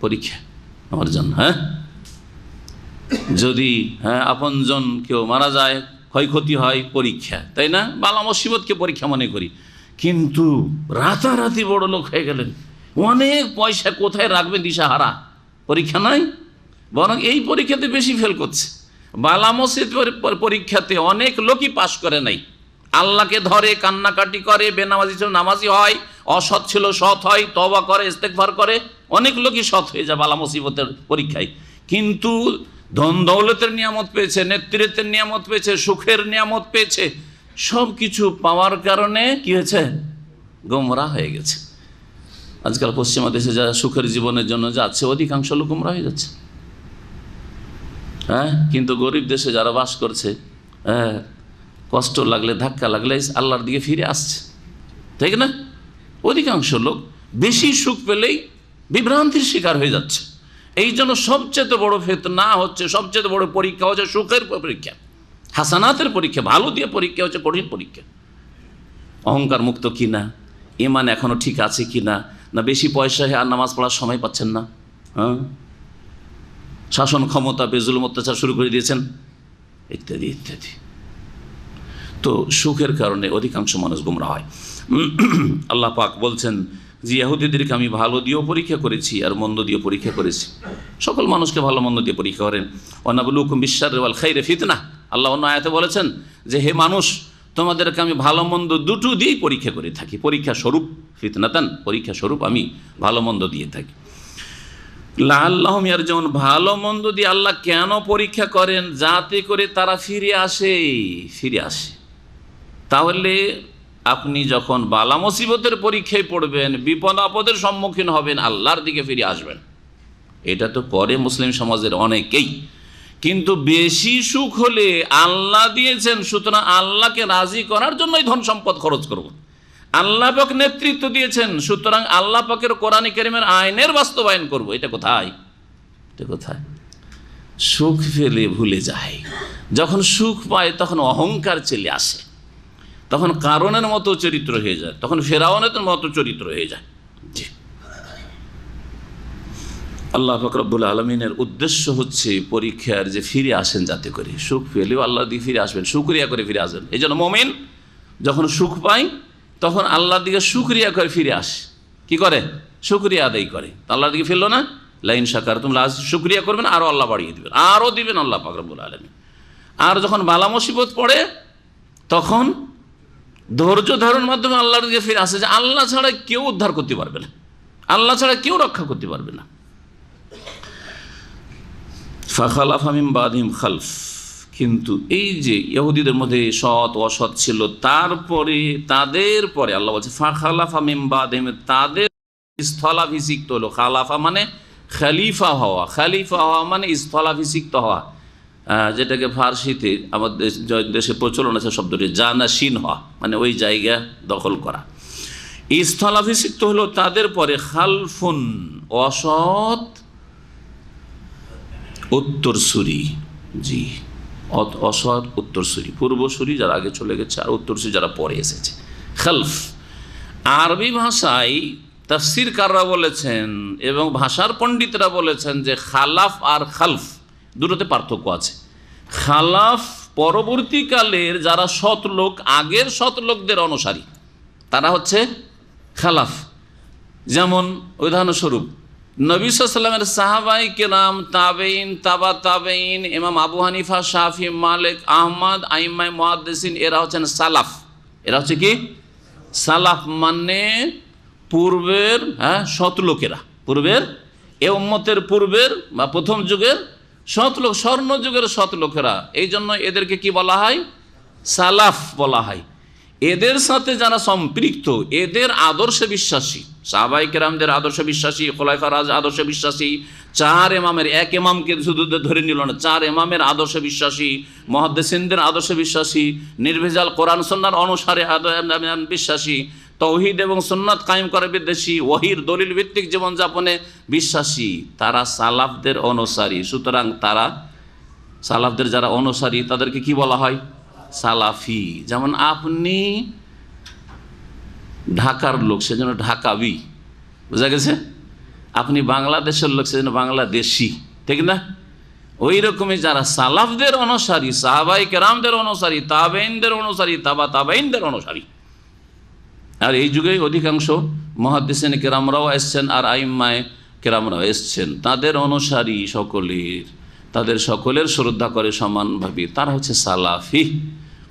পরীক্ষা আমার জন্য, হ্যাঁ, যদি আপনজন কেউ মারা যায়, ক্ষয়ক্ষতি হয়, পরীক্ষা, তাই না? বালা মুসিবতকে পরীক্ষা মনে করি। কিন্তু রাতারাতি বড় লোক হয়ে গেলেন, অনেক পয়সা কোথায় রাখবেন দিশাহারা, পরীক্ষা নয়, বরং এই পরীক্ষাতে বেশি ফেল করছে। বালা মসজিদ পরীক্ষাতে অনেক লোকই পাশ করে নাই, আল্লাহকে ধরে কান্নাকাটি করে, বেনামাজি ছিল নামাজি হয়, অসৎ ছিল সৎ হয়, তওবা করে, ইস্তেগফার করে, অনেক লোকই সৎ হয়ে যায় বালা মুসিবতের পরীক্ষায়। কিন্তু ধন দৌলতের নিয়ামত পেয়েছে, নেতৃত্বের নিয়ামত পেয়েছে, সুখের নিয়ামত পেয়েছে, সব কিছু পাওয়ার কারণে কি হয়েছে? গোমরাহ হয়ে গেছে। আজকাল পশ্চিমা দেশে যারা সুখের জীবনের জন্য যাচ্ছে অধিকাংশ লোক গোমরাহ হয়ে যাচ্ছে। হ্যাঁ, কিন্তু গরিব দেশে যারা বাস করছে, হ্যাঁ, কষ্ট লাগলে ধাক্কা লাগলে আল্লাহর দিকে ফিরে আসছে, ঠিক না? অধিকাংশ লোক বেশি সুখ পেলেই বিভ্রান্তির শিকার হয়ে যাচ্ছে। এই জন্য সবচেয়ে বড় ফিতনা হচ্ছে, সবচেয়ে বড় পরীক্ষা হচ্ছে সুখের পরীক্ষা, হাসানাতের পরীক্ষা, ভালো দিয়ে পরীক্ষা হচ্ছে কঠিন পরীক্ষা। অহংকার মুক্ত কিনা, ইমান এখনো ঠিক আছে কিনা, না বেশি পয়সা আর নামাজ পড়ার সময় পাচ্ছেন না, হ্যাঁ, শাসন ক্ষমতা বেজুলুম অত্যাচার শুরু করে দিয়েছেন, ইত্যাদি ইত্যাদি। তো সুখের কারণে অধিকাংশ মানুষ গোমরাহ হয়। আল্লাহ পাক বলছেন যে ইহুদিদেরকে আমি ভালো দিয়েও পরীক্ষা করেছি আর মন্দ দিয়ে পরীক্ষা করেছি। সকল মানুষকে ভালো মন্দ দিয়ে পরীক্ষা করেন। ওয়ানাবলুকুম বিশ-শাররি ওয়াল খাইরি ফিতনা। আল্লাহ অন্য আয়াতে বলেছেন যে হে মানুষ, তোমাদেরকে আমি ভালো মন্দ দুটো দিয়েই পরীক্ষা করে থাকি, পরীক্ষা স্বরূপ, ফিতনাতান, পরীক্ষা স্বরূপ আমি ভালো মন্দ দিয়ে থাকি। লাআল্লাহুম ইয়ারজিউন, ভালো মন্দ দিয়ে আল্লাহ কেন পরীক্ষা করেন? যাতে করে তারা ফিরে আসে। তাহলে আপনি যখন বালা মুসিবতের পরীক্ষায় পড়বেন, বিপদ আপদের সম্মুখীন হবেন, আল্লাহর দিকে ফিরে আসবেন। এটা তো করে মুসলিম সমাজের অনেকেই, কিন্তু বেশি সুখ হলে আল্লাহ দিয়েছেন, সুতরাং আল্লাহকে রাজি করার জন্যই ধন সম্পদ খরচ করব। আল্লাহ পাক নেতৃত্ব দিয়েছেন, সুতরাং আল্লাহ পাকের কোরআন কারীমের আইনের বাস্তবায়ন করব। এটা কোথায়? সুখ পেলে ভুলে যায়। যখন সুখ পায় তখন অহংকার চলে আসে, তখন কারণের মতো চরিত্র হয়ে যায়, তখন ফেরাউনের মতো চরিত্র হয়ে যায়। জি, আল্লাহ পাক রব্বুল আলামিনের উদ্দেশ্য হচ্ছে পরীক্ষার যে ফিরে আসেন, যাতে করে সুখ পেলেও আল্লাহ দিয়ে ফিরে আসবেন, শুকরিয়া করে ফিরে আসবেন। এই জন্য মুমিন যখন সুখ পায় তখন আল্লাহর দিকে শুকরিয়া করে ফিরে আসে। কি করে? শুকরিয়া আদায় করে। আল্লাহর দিকে ফিরলো না, লাইন শাকারতুম শুকরিয়া করবেন, আরও আল্লাহ বাড়িয়ে দেবেন, আরও দিবেন আল্লাহ পাক রব্বুল আলামিন। আর যখন বালা মুসিবত পড়ে তখন ধৈর্য ধারণের মাধ্যমে আল্লাহর দিকে ফিরে আসে, যে আল্লাহ ছাড়া কেউ উদ্ধার করতে পারবে না, আল্লাহ ছাড়া কেউ রক্ষা করতে পারবে না। ফাখালাফা মিন বাদিহিম খালফ, কিন্তু এই যে ইহুদিদের মধ্যে সৎ অসৎ ছিল, তারপরে তাদের পরে আল্লাহ বলছে ফাখালাফা মিন বাদিহিম, তাদের স্থলাভিষিক্ত হলো। খালাফা মানে খলিফা হওয়া, খলিফা হওয়া মানে স্থলাভিষিক্ত হওয়া, যেটাকে ফার্সিতে আমাদের দেশে প্রচলন আছে শব্দটি জানাসীন হওয়া, মানে ওই জায়গা দখল করা। স্থলাভিষিক্ত হলো তাদের পরে খালফুন, অসৎ উত্তরসূরি। জি, অসৎ উত্তরসূরি, পূর্বসূরি যারা আগে চলে গেছে আর উত্তরসূরি যারা পরে এসেছে, খালফ। আরবি ভাষায় তাফসীরকাররা বলেছেন এবং ভাষার পণ্ডিতরা বলেছেন যে খালাফ আর খালফ দুটোতে পার্থক্য আছে। খালাফ পরবর্তীকালের যারা সৎ লোক, আগের সৎ লোকদের অনুসারী, তারা হচ্ছে খালাফ। যেমন উদাহরণস্বরূপ নবী সাল্লাল্লাহু আলাইহি ওয়াসাল্লামের সাহাবাই কেরাম, তাবেইন, তাবা তাবেইন, ইমাম আবু হানিফা, শাফি, মালিক, আহমদ, আইম্মায়ে মুহাদ্দিসিন, এরা হচ্ছেন সালাফ। এরা হচ্ছে কি? সালাফ মানে পূর্বের, হ্যাঁ, সৎ লোকেরা, পূর্বের এ উম্মতের পূর্বের বা প্রথম যুগের সৎ লোক, স্বর্ণ যুগের সৎ লোকেরা। এই জন্য এদেরকে কি বলা হয়? সালাফ বলা হয়। এদের সাথে যারা সম্পৃক্ত, এদের আদর্শে বিশ্বাসী, সাহাবায়ে কেরামদের আদর্শে বিশ্বাসী, খোলাফায়ে রাশিদিন আদর্শে বিশ্বাসী, চার ইমামের, এক ইমামকে শুধু ধরে নিল না, চার ইমামের আদর্শে বিশ্বাসী, মুহাদ্দিসিনদের আদর্শে বিশ্বাসী, নির্ভেজাল কোরআন সুন্নাহর অনুসারে বিশ্বাসী, তৌহিদ এবং সুন্নাত কায়েম করে বিদ্বেষী, ওহীর দলিল ভিত্তিক জীবনযাপনে বিশ্বাসী, তারা সালাফদের অনুসারী। সুতরাং তারা সালাফদের যারা অনুসারী তাদেরকে কি বলা হয়? সালাফি। যেমন আপনি ঢাকার লোক, সেজন্য ঢাকাবি, বোঝা গেছে? আপনি বাংলাদেশের লোক, সেজন্য বাংলাদেশি, ঠিক না? ওই রকমই যারা সালাফদের অনুসারী, সাহাবায়ে কেরামদের অনুসারী, তাবেইনদের অনুসারী, তাবা তাবেইনদের অনুসারী। আর এই যুগে অধিকাংশ মুহাদ্দিসিন কেরামরাও এসছেন আর আইম্মায়ে কেরামরা এসছেন, তাদের অনুসারী সকলের, তাদের সকলের শ্রদ্ধা করে সমানভাবে, তারা হচ্ছে সালাফি।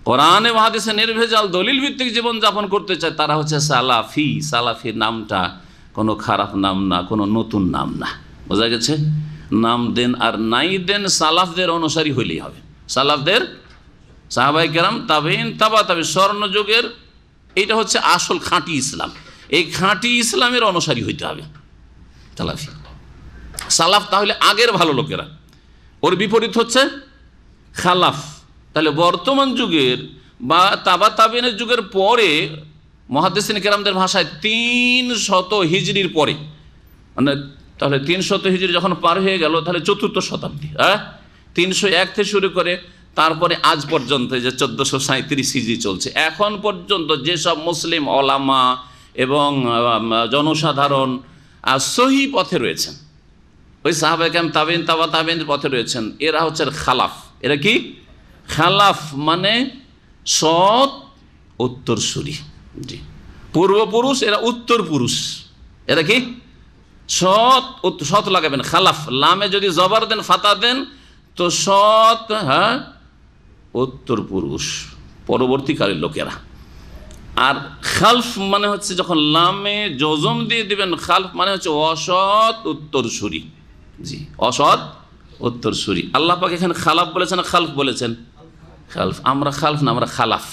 কোরআনে হাদিসে নির্ভেজাল দলিল ভিত্তিক জীবনযাপন করতে চায়, তারা হচ্ছে সালাফি। সালাফি নামটা কোনো খারাপ নাম না, কোনো নতুন নাম না, বোঝা গেছে? নাম দেন আর নাই দেন, সালাফদের অনুসারী হইলেই হবে। সালাফদের, সাহাবায়ে কেরাম, তাবেঈন, তাবা তাবেঈন, স্বর্ণযুগের, এইটা হচ্ছে আসল খাঁটি ইসলাম। এই খাঁটি ইসলামের অনুসারী হইতে হবে সালাফি। সালাফ তাহলে আগের ভালো লোকেরা, ওর বিপরীত হচ্ছে খালাফ। তাহলে বর্তমান যুগের বা তাবা তাবেঈনের যুগের পরে, মুহাদ্দিসিন কেরামদের ভাষায় 300 হিজরির পরে, মানে তাহলে 300 হিজরি যখন পার হয়ে গেল, তাহলে 4র্থ শতাব্দী, 301 থেকে শুরু করে তারপরে আজ পর্যন্ত যে 1437 হিজরি চলছে, এখন পর্যন্ত যেসব মুসলিম ওলামা এবং জনসাধারণ সহি পথে রয়েছেন, ওই সাহাবায়ে কেরাম, তাবেঈন, তাবা তাবেঈনের পথে রয়েছেন, এরা হচ্ছে খালাফ। এরা কি? খালাফ মানে সৎ উত্তরসূরি। জি, পূর্বপুরুষ, এরা উত্তর পুরুষ। এরা কি? সৎ। সৎ লাগাবেন, খালাফ, লামে যদি জবর দেন, ফাতা দেন, তো সৎ, উত্তর পুরুষ, পরবর্তীকালের লোকেরা। আর খালফ মানে হচ্ছে যখন লামে জজম দিয়ে দিবেন, খালফ মানে হচ্ছে অসৎ উত্তরসূরি। জি, অসৎ উত্তরসূরি। আল্লাহ পাক এখানে খালাফ বলেছেন, খালফ বলেছেন? খালফ। আমরা খালফ না, আমরা খালাফ।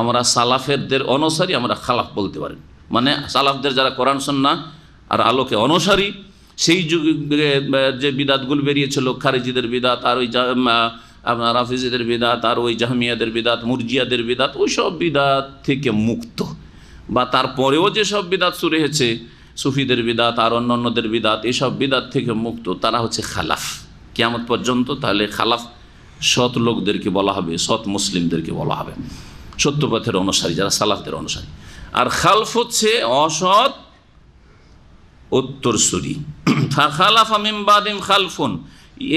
আমরা সালাফেরদের অনুসারী, আমরা খালাফ বলতে পারেন। মানে সালাফদের যারা কোরআন সুন্নাহ আর আলোকে অনুসারী, সেই যুগে যে বিদাতগুলো বেরিয়েছিল, খারিজিদের বিদাত, আর ওই আপনার রাফিজিদের বিদাত, আর ওই জাহমিয়াদের বিদাত, মুরজিয়াদের বিদাত, ওই সব বিদাত থেকে মুক্ত, বা তারপরেও যেসব বিদাত শুরু হয়েছে, সুফিদের বিদাত আর অন্যান্যদের বিদাত, এইসব বিদাত থেকে মুক্ত, তারা হচ্ছে খালাফ কিয়ামত পর্যন্ত। তাহলে খালাফ সৎ লোকদেরকে বলা হবে, সৎ মুসলিমদেরকে বলা হবে, সত্যপথের অনুসারী, যারা সালাফদের অনুসারী। আর খালফ হচ্ছে অসৎ উত্তরসূরি। খালাফা মিন বাদিম খালফুন,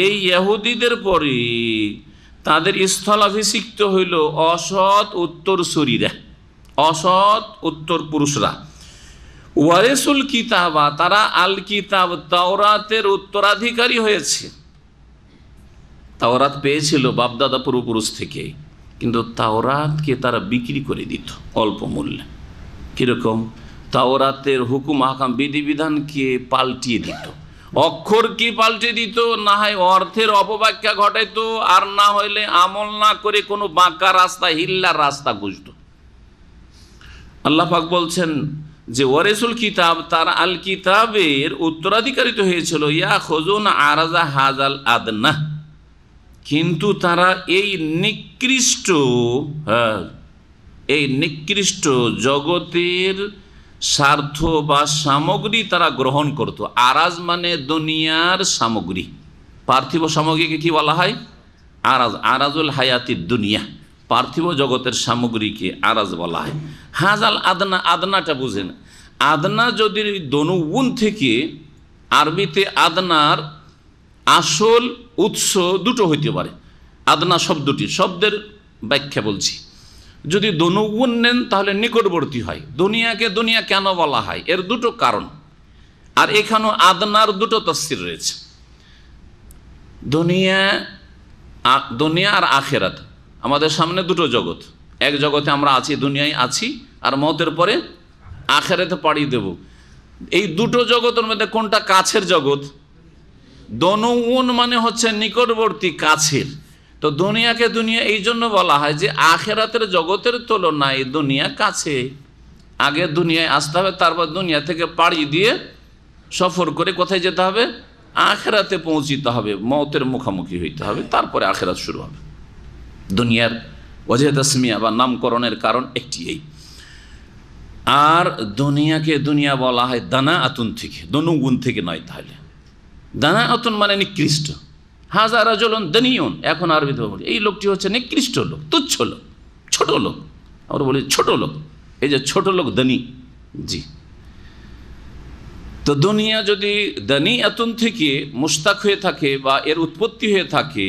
এই ইহুদিদের পরে তাদের স্থলাভিষিক্ত হইল অসৎ উত্তরসূরিরা, অসৎ উত্তর পুরুষরা। ওয়ারিসুল কিতাবা, তারা আল কিতাব, তাওরাতের উত্তরাধিকারী হয়েছে। তাওরাত পেয়েছিল বাপদাদা পূর্বপুরুষ থেকে, কিন্তু তাওরাতকে তারা বিক্রি করে দিত অল্প মূল্যে। কীরকম? তাওরাতের হুকুম হাকাম বিধিবিধানকে পাল্টিয়ে দিত, অক্ষরকে পাল্টিয়ে দিত, না হয় অর্থের অপব্যাখ্যা ঘটাইতো, আর না হইলে আমল না করে কোনো বাঁকা রাস্তা, হিল্লার রাস্তা খুঁজত। আল্লাহ পাক বলছেন যে ওয়ারিসুল কিতাব, তার আল কিতাবের উত্তরাধিকারিত হয়েছিল, ইয়া খোঁজুন আরাজা হাজাল আদনা, কিন্তু তারা এই নিকৃষ্ট, এই নিকৃষ্ট জগতের স্বার্থ বা সামগ্রী তারা গ্রহণ করত। আরাজ মানে দুনিয়ার সামগ্রী, পার্থিব সামগ্রীকে কি বলা হয়? আরাজ। আরাজুল হায়াতি দুনিয়া, পার্থিব জগতের সামগ্রীকে আরাজ বলা হয়। হাজাল আদনা, আদনাটা বুঝেন। আদনা যদি দনুগুণ থেকে, আরবিতে আদনার আসল উৎস দুটো হইতে পারে। আদনা শব্দটি, শব্দের ব্যাখ্যা বলছি। যদি দনুগুণ নেন তাহলে নিকটবর্তী হয়। দুনিয়াকে দুনিয়া কেন বলা হয়? এর দুটো কারণ, আর এখানেও আদনার দুটো তাফসীর রয়েছে। দুনিয়া আর আখেরাত, আমাদের সামনে দুটো জগৎ। এক জগতে আমরা আছি, দুনিয়ায় আছি, আর মওতের পরে আখেরাতে পাড়ি দেব। এই দুটো জগতের মধ্যে কোনটা কাছের জগৎ? দনুগুণ মানে হচ্ছে নিকটবর্তী, কাছের। তো দুনিয়াকে দুনিয়া এই জন্য বলা হয় যে আখেরাতের জগতের তুলনায় দুনিয়া কাছে। আগে দুনিয়ায় আসতে হবে, তারপর দুনিয়া থেকে পাড়ি দিয়ে সফর করে কোথায় যেতে হবে? আখেরাতে পৌঁছিতে হবে, মওতের মুখোমুখি হইতে হবে, তারপরে আখেরাত শুরু হবে। দুনিয়ার ওয়াজহে তাসমিয়া বা নামকরণের কারণ একটি এই। আর দুনিয়াকে দুনিয়া বলা হয় দানা আতুন থেকে, দনুগুণ থেকে নয়। তাহলে দানা আতুন মানে নিকৃষ্ট। হাজার রাজুলুন দানিয়ুন, এখন আরবিতে বলি এই লোকটি হচ্ছে নিকৃষ্ট লোক, তুচ্ছ লোক, ছোট লোক। আমরা বলি ছোট লোক, এই যে ছোট লোক দানি। জি, তো দুনিয়া যদি দানি আতুন থেকে মুস্তাক হয়ে থাকে বা এর উৎপত্তি হয়ে থাকে,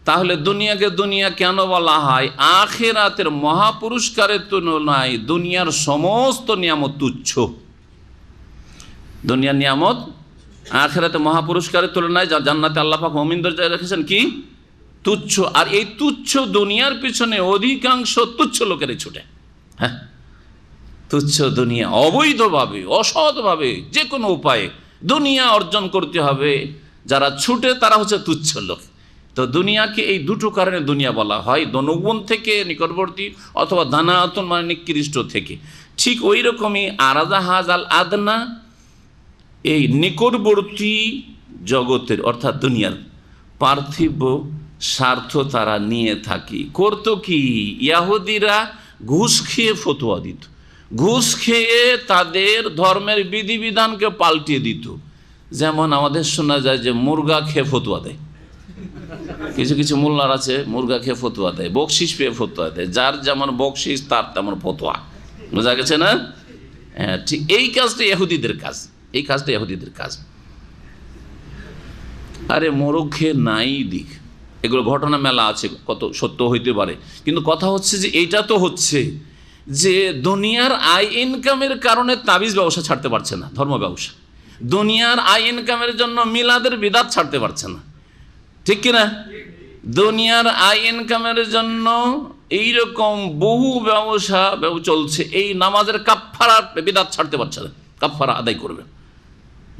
তাহলে দুনিয়াকে দুনিয়া কেন বলা হয়? আখেরাতের মহাপুরস্কারের তুলনায় দুনিয়ার সমস্ত নিয়ামত তুচ্ছ। দুনিয়ার নিয়ামত আখিরাতে মহাপুরস্কারের তুলনায় জান্নাতে আল্লাহ পাক মুমিনদের জায়গা রেখেছেন কি? তুচ্ছ। আর এই তুচ্ছ দুনিয়ার পিছনে অধিকাংশ তুচ্ছ লোকেরই ছুটে। হ্যাঁ, তুচ্ছ দুনিয়া, অবৈধভাবে অসৎভাবে যে কোনো উপায়ে দুনিয়া অর্জন করতে হবে, যারা ছুটে তারা হচ্ছে তুচ্ছ লোক। তো দুনিয়াকে এই দুটো কারণে দুনিয়া বলা হয়, দনুগুণ থেকে নিকটবর্তী অথবা দানাতুন মানে নিকৃষ্ট থেকে। ঠিক ওই রকমই আরাজা হাজাল আদনা, এই নিকটবর্তী জগতের অর্থাৎ দুনিয়ার পার্থিব স্বার্থ তারা নিয়ে থাকি। করতো কি? ইয়াহুদিরা ঘুষ খেয়ে ফতোয়া দিত, ঘুষ খেয়ে তাদের ধর্মের বিধিবিধানকে পাল্টিয়ে দিত। যেমন আমাদের শোনা যায় যে মুরগা খেয়ে ফতোয়া দেয়, কিছু কিছু মোল্লার আছে মুরগা খেয়ে ফতোয়া দেয়, বকশিস পেয়ে ফতোয়া দেয়, যার যেমন বকশিস তার তেমন ফতোয়া। বোঝা গেছে না? হ্যাঁ, ঠিক এই কাজটা ইহুদিদের কাজ, এই কাজটা ইহুদিদের কাজ। আরে মোরগ খেয়ে নাই দিক, এগুলো ঘটনা মেলা আছে, কত সত্য হইতে পারে, কিন্তু কথা হচ্ছে যে এইটা তো হচ্ছে যে দুনিয়ার আয় ইনকামের কারণে তাবিজ ব্যবসা ছাড়তে পারছে না, ধর্ম ব্যবসা। দুনিয়ার আয় ইনকামের জন্য মিলাদের বিদাত ছাড়তে পারছে না, ঠিক কিনা? দুনিয়ার আয় ইনকামের জন্য এইরকম বহু ব্যবসা চলছে, এই নামাজের কাফফারা বিদাত ছাড়তে পারছে না, কাফফারা আদায় করবে।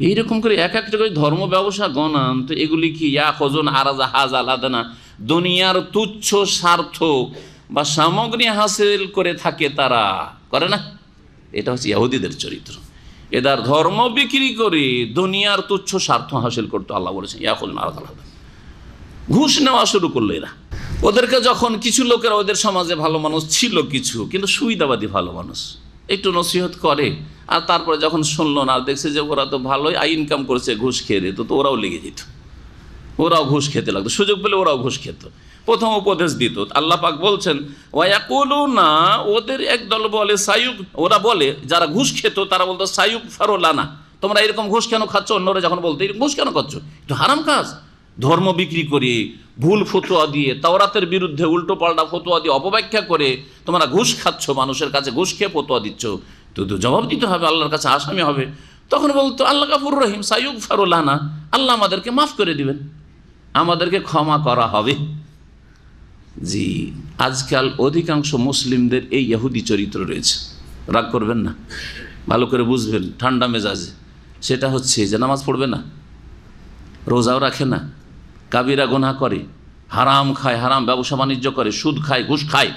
এইরকম করে এক একটা করে ধর্ম ব্যবসা গণান, তো এগুলি কি ইয়াখুজুন আরাজা হাজাল আদনা, দুনিয়ার তুচ্ছ স্বার্থ বা সামগ্রী হাসিল করে থাকে, তারা করে না? এটা হচ্ছে ইহুদিদের চরিত্র। এদের ধর্ম বিক্রি করে দুনিয়ার তুচ্ছ স্বার্থ হাসিল করতে আল্লাহ বলেছেন ইয়াখুজুন আরাজা হাজাল। ঘুষ নেওয়া শুরু করলো এরা। ওদেরকে যখন কিছু লোকেরা, ওদের সমাজে ভালো মানুষ ছিল কিছু, কিন্তু সুবিধাবাদী ভালো মানুষ, একটু নসিহত করে, আর তারপরে যখন শুনলো না, দেখছে যে ওরা তো ভালোই আয় ইনকাম করছে ঘুষ খেয়ে দিত, তো ওরাও লেগে যেত, ওরাও ঘুষ খেতে লাগতো, সুযোগ পেলে ওরাও ঘুষ খেত। প্রথম উপদেশ দিত, আল্লাহ পাক বলছেন ওয়ায়াকুলুনা, ওদের একদল বলে সায়ুব, ওরা বলে যারা ঘুষ খেত তারা বলতো সায়ুব ফারোলানা, তোমরা এরকম ঘুষ কেন খাচ্ছ? অন্যরা যখন বলতো এরকম ঘুষ কেন খাচ্ছ, এটা হারাম কাজ। ধর্ম বিক্রি করে, ভুল ফতোয়া দিয়ে, তাওরাতের বিরুদ্ধে উল্টো পাল্টা ফতোয়া দিয়ে অপব্যাখ্যা করে তোমরা ঘুষ খাচ্ছ, মানুষের কাছে ঘুষ খেয়ে ফতোয়া দিচ্ছ, তো জবাব দিতে হবে, আল্লাহর কাছে আসামি হবে। তখন বলতো আল্লাহ গাফুর রহিম সাইয়ুগ ফারুল্লাহনা, আল্লাহ আমাদেরকে মাফ করে দিবেন, আমাদেরকে ক্ষমা করা হবে। জি, আজকাল অধিকাংশ মুসলিমদের এই ইহুদি চরিত্র রয়েছে, রাগ করবেন না, ভালো করে বুঝবেন, ঠান্ডা মেজাজে। সেটা হচ্ছে যে নামাজ পড়বে না, রোজাও রাখে না, কাবিরা গুনাহ করে, হারাম খায়, হারাম ব্যবসা বাণিজ্য করে, সুদ খায়, ঘুষ খায়,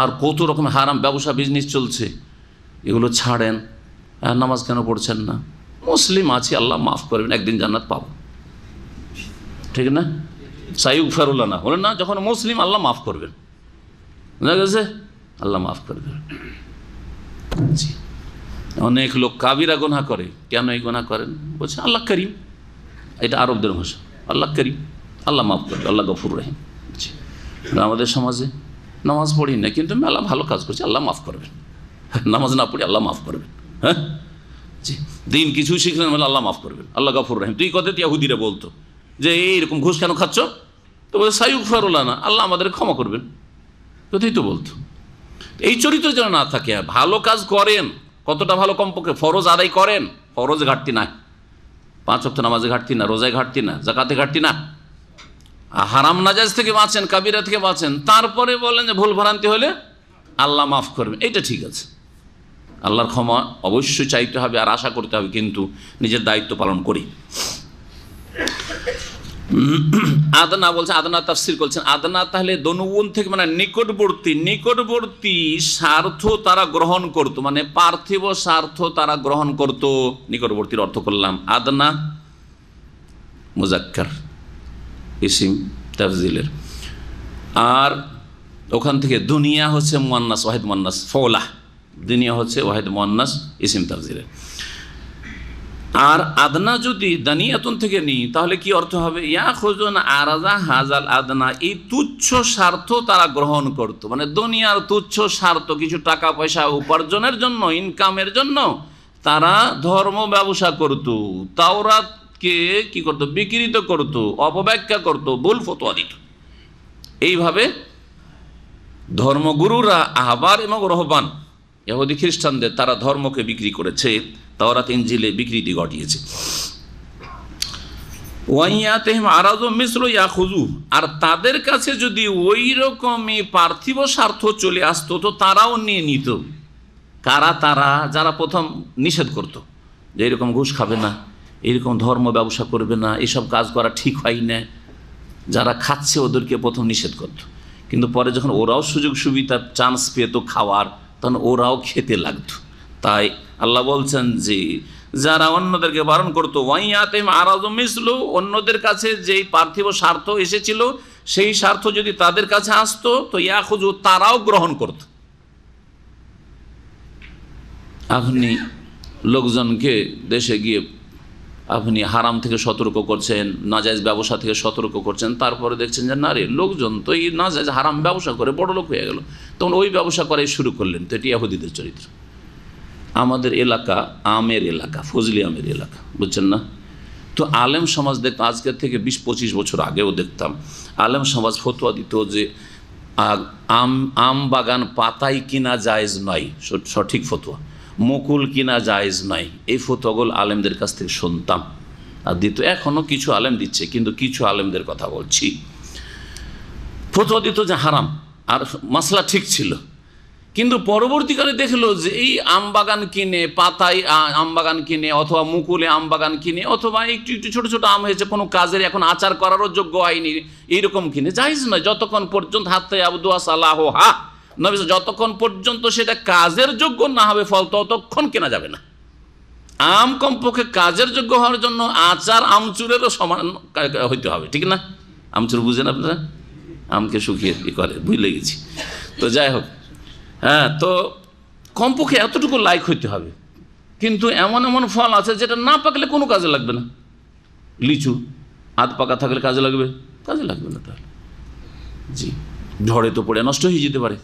আর কত রকম হারাম ব্যবসা বিজনেস চলছে। এগুলো ছাড়েন, আর নামাজ কেন পড়ছেন না? মুসলিম আছি, আল্লাহ মাফ করবেন, একদিন জান্নাত পাবো, ঠিক না? সাইয়ুগ ফারুল্লাহ না বলেন না, যখন মুসলিম আল্লাহ মাফ করবেন, বুঝা গেছে? আল্লাহ মাফ করবেন। জি, অনেক লোক কাবিরা গুনাহ করে, কেন এই গুনাহ করেন? বলছে আল্লাহ করিম, এটা আরবদের ভাষা, আল্লাহ করিম, আল্লাহ মাফ করবে, আল্লাহ গফুর রহিম। জি, আমাদের সমাজে নামাজ পড়ি না, কিন্তু মেলা ভালো কাজ করছে, আল্লাহ মাফ করবেন। নামাজ না পড়ি আল্লাহ মাফ করবেন। হ্যাঁ, জি, দিন কিছু শিখলেন বলে আল্লাহ মাফ করবেন, আল্লাহ গফুর রহিম। তুই কথা ইহুদিরা বলতো যে এইরকম ঘুষ কেন খাচ্ছ, তো বলে সাইয়ুগ ফারুল্লাহ না, আল্লাহ আমাদের ক্ষমা করবেন, কথাই তো বলতো। এই চরিত্র যেন না থাকে, ভালো কাজ করেন, কতটা ভালো, কমপক্ষে ফরজ আদায় করেন, ফরজ ঘাটতি না, 5 ওয়াক্ত নামাজে ঘাটতি না, রোজায় ঘাটতি না, জাকাতে ঘাটতি না, হারাম নাজায়েজ থেকে বাঁচেন, কাবিরা থেকে বাঁচেন, তারপরে বলেন যে ভুল ভ্রান্তি হলে আল্লাহ মাফ করবেন, এইটা ঠিক আছে। আল্লাহর ক্ষমা অবশ্যই চাইতে হবে আর আশা করতে হবে, কিন্তু নিজের দায়িত্ব পালন করি। আদনা বলছে, আদনা তাফসীর করছেন, আদনা তাহলে দনুগুণ থেকে মানে নিকটবর্তী, নিকটবর্তী স্বার্থ তারা গ্রহণ করত, মানে পার্থিব স্বার্থ তারা গ্রহণ করত, নিকটবর্তীর অর্থ করলাম। আদনা মুজাক্কার ইসিম তাফজিলের, আর ওখান থেকে দুনিয়া হচ্ছে মুয়ান্নাস, ওয়াহিদ মুয়ান্নাস, ফওলা, দুনিয়া হচ্ছে ওয়াহিদ মুয়ান্নাস ইসিম তাফজিলের। আর আদনা যদি দানিয়াতুন থেকে নিই তাহলে কি অর্থ হবে? ইয়াখুজুন আরাজা হাজাল আদনা, এই তুচ্ছ স্বার্থ তারা গ্রহণ করত, মানে দুনিয়ার তুচ্ছ স্বার্থ, কিছু টাকা পয়সা উপার্জনের জন্য, ইনকামের জন্য তারা ধর্ম ব্যবসা করত, তাওরাতকে কি করত? বিকৃত করত, অপব্যাখ্যা করত, ভুল ফতোয়া দিত। এইভাবে ধর্মগুরুরা আহবার এবং রহবান ইহুদি খ্রিস্টানদের, তারা ধর্মকে বিক্রি করেছে, তাওরাত ইনজিলে বিকৃতি ঘটিয়েছে। ওয়াইয়াতিহিম আরাযুম মিসলু ইয়াখুযু, আর তাদের কাছে যদি ওই রকমই পার্থিব স্বার্থ চলে আসতো তো তারাও নিয়ে নিত। কারা? তারা যারা প্রথম নিষেধ করত যে এরকম ঘুষ খাবে না, এরকম ধর্ম ব্যবসা করবে না, এসব কাজ করা ঠিক হয় না, যারা খাচ্ছে ওদেরকে প্রথম নিষেধ করত। কিন্তু পরে যখন ওরাও সুযোগ সুবিধা চান্স পেত খাওয়ার, তখন ওরাও খেতে লাগতো। তাই আল্লাহ বলছেন যে যারা অন্যদেরকে বারণ করতো, ওয়াইয়াতিহিম আরাযুম মিসলু, অন্যদের কাছে যেই পার্থিব স্বার্থ এসেছিল সেই স্বার্থ যদি তাদের কাছে আসতো তো ইয়াখুযু, তারাও গ্রহণ করত। আপনি লোকজনকে দেশে গিয়ে আপনি হারাম থেকে সতর্ক করছেন, নাজায়েজ ব্যবসা থেকে সতর্ক করছেন, তারপরে দেখছেন যে না রে, লোকজন তো এই নাজায়েজ হারাম ব্যবসা করে বড় লোক হয়ে গেল, তখন ওই ব্যবসা করাই শুরু করলেন। তো এটি ইহুদিদের চরিত্র। আমাদের এলাকা আমের এলাকা, ফজলি আমের এলাকা, বুঝছেন না? তো আলেম সমাজ দেখতাম, আজকের থেকে 20-25 বছর আগেও দেখতাম আলেম সমাজ ফতোয়া দিত যে আম বাগান পাতাই কিনা জায়েজ নয়, সঠিক ফতোয়া। মুকুল কিনা জায়েজ নয়, এই ফতোয়াগুলো আলেমদের কাছ থেকে শুনতাম আর দিত। এখনও কিছু আলেম দিচ্ছে, কিন্তু কিছু আলেমদের কথা বলছি, ফতোয়া দিত যে হারাম, আর মাসলা ঠিক ছিল। কিন্তু পরবর্তীকালে দেখলো যে এই আম বাগান কিনে, পাতায় আম বাগান কিনে, অথবা মুকুলে আম বাগান কিনে, অথবা একটু একটু ছোটো ছোটো আম হয়েছে কোনো কাজের, এখন আচার করারও যোগ্য হয়নি, এইরকম কিনে জায়েজ নয় যতক্ষণ পর্যন্ত হাত্তা আবদু সালাহ হা নবী, যতক্ষণ পর্যন্ত সেটা কাজের যোগ্য না হবে ফল, ততক্ষণ কেনা যাবে না। আম কমপক্ষে কাজের যোগ্য হওয়ার জন্য আচার আমচুরেরও সমান হইতে হবে, ঠিক না? আমচুর বুঝেন আপনারা? আমকে শুকিয়ে করে, বুঝলে গেছি। তো যাই হোক, হ্যাঁ, তো কমপক্ষে এতটুকু লাইক হইতে হবে। কিন্তু এমন এমন ফল আছে যেটা না পাকলে কোনো কাজে লাগবে না। লিচু আধ পাকা থাকলে কাজে লাগবে? কাজে লাগবে না। তাহলে জি, ঝড়ে তো পড়ে নষ্ট হয়ে যেতে পারে।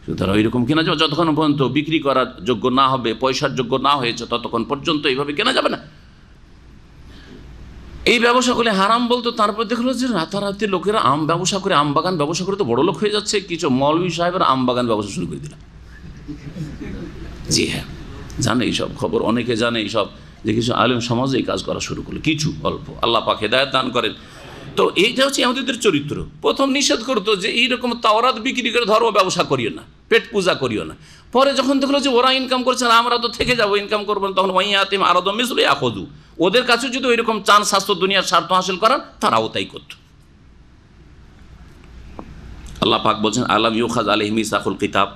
সুতরাং ওইরকম কেনা যাবে, যতক্ষণ পর্যন্ত বিক্রি করার যোগ্য না হবে, পয়সার যোগ্য না হয়েছে, ততক্ষণ পর্যন্ত এইভাবে কেনা যাবে না। এই ব্যবসা করলে হারাম বলতো, তারপর দেখলো যে রাতারাতি লোকেরা আম ব্যবসা করে, আম বাগান ব্যবসা করে তো বড় লোক হয়ে যাচ্ছে। কিছু মৌলভী সাহেবের আম বাগান ব্যবসা শুরু করে দিলাম। জি হ্যাঁ, জানে এইসব খবর, অনেকে জানে এইসব, যে কিছু আলেম সমাজে এই কাজ করা শুরু করলো, কিছু অল্প, আল্লাহ পাক হেদায়েত দান করেন। তো এইটা হচ্ছে ইহুদিদের চরিত্র। প্রথম নিষেধ করতো যে এইরকম তাওরাত বিক্রি করে ধর্ম ব্যবসা করিও না, পেট পূজা করিও না। পরে যখন দেখলো যে ওরা ইনকাম করছে আর আমরা তো থেকে যাবো, ইনকাম করবো না, তখন ওয়াইয়াতিহিম আরাযুম মিসলু ইয়াখুযু, ওদের কাছে যদি ওইরকম চান স্বাস্থ্য দুনিয়ার স্বার্থ হাসিল করার, তারাও তাই করত। আল্লাহ পাক বলছেন আলাম ইউখায আলাইহিম মিসাকুল কিতাব,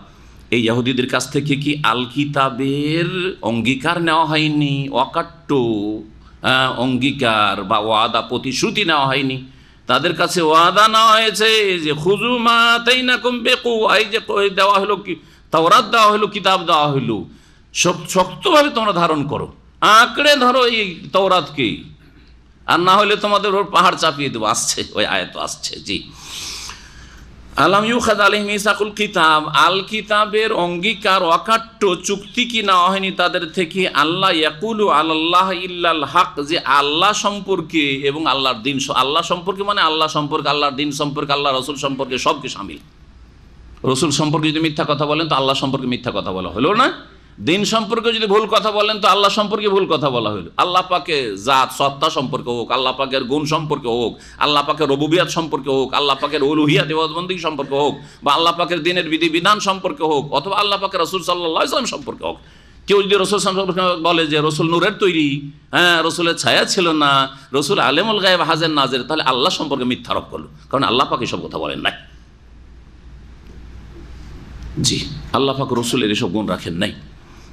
এই ইহুদিদের কাছ থেকে কি আল কিতাবের অঙ্গীকার নেওয়া হয়নি? অকাট্য অঙ্গীকার বা ওয়াদা, প্রতিশ্রুতি নেওয়া হয়নি? তাদের কাছে ওয়াদা নেওয়া হয়েছে যে খুযু মা আতাইনাকুম বিকুওয়া, এই যে দেওয়া হলো, কি তাওরাত দেওয়া হলো, কিতাব দেওয়া হলো, শক্তভাবে তোমরা ধারণ করো, আঁকড়ে ধরো এই তাওরাতকে, আর না হলে তোমাদের ওর পাহাড় চাপিয়ে দেবো। আসছে ওই আয়াত আসছে। জি, আলাম ইউখায আলাইহিম মিসাকুল কিতাব, আল কিতাবের অঙ্গীকার, অকাট্য চুক্তি কি নেওয়া হয়নি তাদের থেকে? আল্লাহ ইয়াকুলু আলাল্লাহ ইল্লাল হক, যে আল্লাহ সম্পর্কে এবং আল্লাহর দিন, আল্লাহ সম্পর্কে মানে আল্লাহ সম্পর্কে, আল্লাহর দিন সম্পর্কে, আল্লাহ রসুল সম্পর্কে, সবকে শামিল। রসুল সম্পর্কে যদি মিথ্যা কথা বলেন তো আল্লাহ সম্পর্কে মিথ্যা কথা বলা হলো না, দিন সম্পর্কে যদি ভুল কথা বলেন তো আল্লাহ সম্পর্কে ভুল কথা বলা হলো। আল্লাহ পাকের জাত সত্তা সম্পর্কে হোক, আল্লাহ পাকের গুণ সম্পর্কে হোক, আল্লাহ পাকের রুবুবিয়াত সম্পর্কে হোক, আল্লাহ পাকের উলুহিয়াত ইবাদতবন্দেগী সম্পর্কে হোক, বা আল্লাহ পাকের দিনের বিধিবিধান সম্পর্কে হোক, অথবা আল্লাহ পাকের রাসূল সাল্লাল্লাহু আলাইহি ওয়াসাল্লাম সম্পর্কে হোক। কেউ যদি রসুল সম্পর্কে বলে যে রসুল নূরের তৈরি, হ্যাঁ, রসুলের ছায়া ছিল না, রসুল আলেমুল গায়েব হাজের নাজের, তাহলে আল্লাহ সম্পর্কে মিথ্যারোপ করলো, কারণ আল্লাহ পাক এসব কথা বলেন নাই। জি, আল্লাহ পাক রসুলের এসব গুণ রাখেন নাই।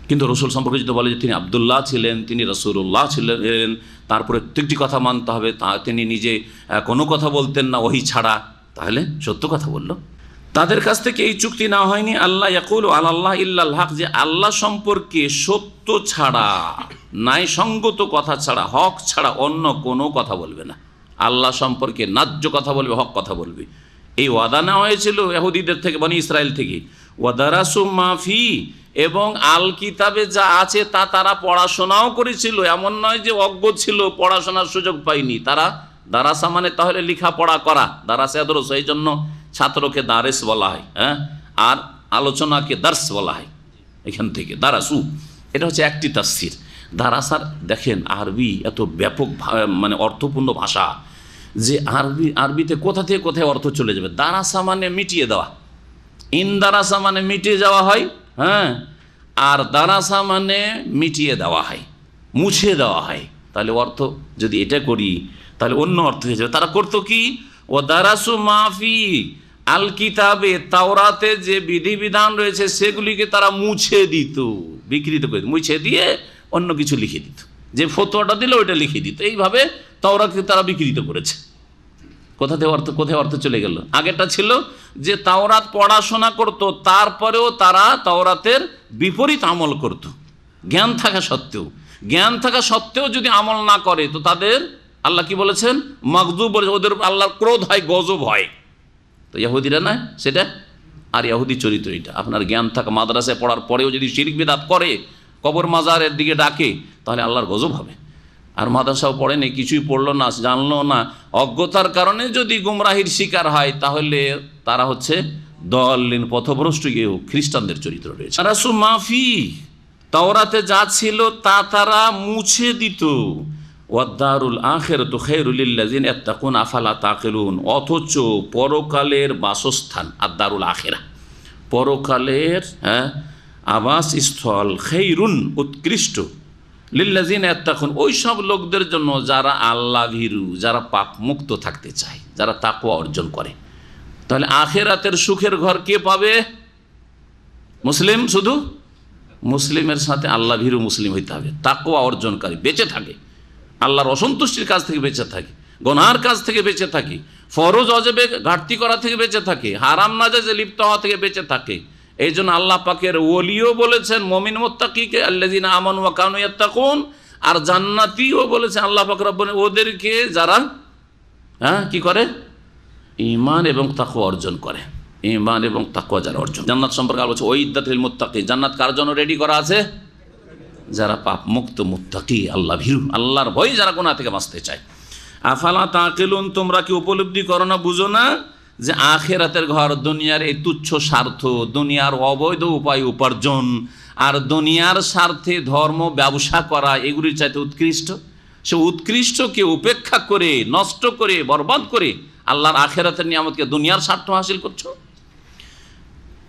কিন্তু রসুল সম্পর্কে যদি বলে যে তিনি আবদুল্লাহ ছিলেন, তিনি রসুল্লাহ ছিলেন, তার প্রত্যেকটি কথা মানতে হবে, তা তিনি নিজে কোনো কথা বলতেন না ওহী ছাড়া, তাহলে সত্য কথা বলল। তাদের কাছ থেকে এই চুক্তি নেওয়া হয়নি আল্লাহ ইয়াকুলু আলাল্লাহ ইল্লাল হক, যে আল্লাহ সম্পর্কে সত্য ছাড়া, ন্যায়সঙ্গত কথা ছাড়া, হক ছাড়া অন্য কোনো কথা বলবে না। আল্লাহ সম্পর্কে ন্যায্য কথা বলবে, হক কথা বলবে। এই ওয়াদা নেওয়া হয়েছিল ইহুদিদের থেকে, বনি ইসরায়েল থেকে। ওয়াদারাসু মাফি, এবং আল কিতাবে যা আছে তা তারা পড়াশোনাও করেছিল, এমন নয় যে অজ্ঞ ছিল, পড়াশোনার সুযোগ পায়নি তারা। দারাসা মানে তাহলে লেখাপড়া করা, দারাসে আদরস, এই জন্য ছাত্রকে দারেস বলা হয়, হ্যাঁ, আর আলোচনাকে দার্স বলা হয়, এখান থেকে দারাসু। এটা হচ্ছে একটি তাফসীর। দারাসার দেখেন আরবি এত ব্যাপক মানে অর্থপূর্ণ ভাষা যে আরবিতে কোথা থেকে কোথায় অর্থ চলে যাবে। দারাসা মানে মিটিয়ে দেওয়া, ইনদারাসা মানে মিটিয়ে যাওয়া হয়, হ্যাঁ, আর দারাসা মানে মিটিয়ে দেওয়া হয়, মুছে দেওয়া হয়। তাহলে অর্থ যদি এটা করি তাহলে অন্য অর্থ হয়ে যাবে। তারা করতো কি, ও দারাসু মাফি আল কিতাবে, তাওরাতে যে বিধিবিধান রয়েছে সেগুলিকে তারা মুছে দিত, বিকৃত করে মুছে দিয়ে অন্য কিছু লিখে দিত, যে ফতোয়াটা দিল ওইটা লিখে দিত। এইভাবে তাওরাতকে তারা বিকৃত করেছে। কোথায় অর্থ চলে গেল? আগেরটা ছিল যে তাওরাত পড়াশোনা করত, তারপরেও তারা তাওরাতের বিপরীত আমল করত, জ্ঞান থাকা সত্ত্বেও যদি আমল না করে তো তাদের আল্লাহ কি বলেছেন, মাগজুব বলেছে, ওদের আল্লাহর ক্রোধ হয়, গজব হয়। তো ইহুদিরা না সেটা, আর ইহুদি চরিত্র এটা। আপনার জ্ঞান থাকা, মাদ্রাসায় পড়ার পরেও যদি শিরক বিদআত করে, কবর মাজারের দিকে ডাকে, তাহলে আল্লাহর গজব হবে। আর মাদ্রাসাও পড়েনি, কিছুই পড়লো না, জানলো না, অজ্ঞতার কারণে যদি গুমরাহির শিকার হয় তাহলে তারা হচ্ছে দলিন পথভ্রষ্ট খ্রিস্টানদের চরিত্র রয়েছে। রাসু মাফি, তাওরাতে যা ছিল তা তারা মুছে দিত। ওয়াদ্দারুল আখিরাতু খায়রুল লিল্লাযিনা ইয়াত্তাকুন আফালা তাকিলুন, অথচ পরকালের বাসস্থান আদ-দারুল আখিরা, পরকালের আবাসস্থল, খায়রুন উৎকৃষ্ট, লিল্লাযিনা ইয়াত্তাকুন ওই সব লোকদের জন্য যারা আল্লাহ ভীরু, যারা পাপ মুক্ত থাকতে চায়, যারা তাকওয়া অর্জন করে। তাহলে আখিরাতের সুখের ঘর কে পাবে? মুসলিম, শুধু মুসলিমের সাথে আল্লাহ ভীরু মুসলিম হইতে হবে, তাকওয়া অর্জনকারী, বেঁচে থাকে, আল্লাহর অসন্তুষ্টির কাজ থেকে বেঁচে থাকে, গুনাহের কাজ থেকে বেঁচে থাকে, ফরজ অজেবে ঘাটতি করা থেকে বেঁচে থাকে, হারাম নাজায়েজে লিপ্ত হওয়া থেকে বেঁচে থাকে। এই জন্য আল্লাহ পাকের ওলিও বলেছেন মুমিন মুত্তাকিকে আল্লাযিনা আমানু ওয়া কানু ইয়াত্তাকুন, আর জান্নাতীও বলেছেন আল্লাহ পাক রব্বুল ওদেরকে যারা কি করে, ঈমান এবং তাকওয়া অর্জন করে, ঈমান এবং তাকওয়া যারা অর্জন। জান্নাত সম্পর্কে আলোচনা, ওয়াইদাতুল মুত্তাকিন, জান্নাত কার জন্য রেডি করা আছে? যারা পাপ মুক্ত মুত্তাকি, আল্লাহ ভীরু, আল্লাহর ভয় যারা গুনাহ থেকে বাঁচতে চায়। আফালা তাকিলুন, তোমরা কি উপলব্ধি করো না, বুঝো না যে আখিরাতের ঘর দুনিয়ার এই তুচ্ছ স্বার্থ, দুনিয়ার অবৈধ উপায় উপার্জন আর দুনিয়ার স্বার্থে ধর্ম ব্যবসা করা এগুলির চাইতে উৎকৃষ্ট। সে উৎকৃষ্টকে উপেক্ষা করে, নষ্ট করে, বরবাদ করে আল্লাহর আখিরাতের নিয়ামতকে দুনিয়ার স্বার্থ হাসিল করছো।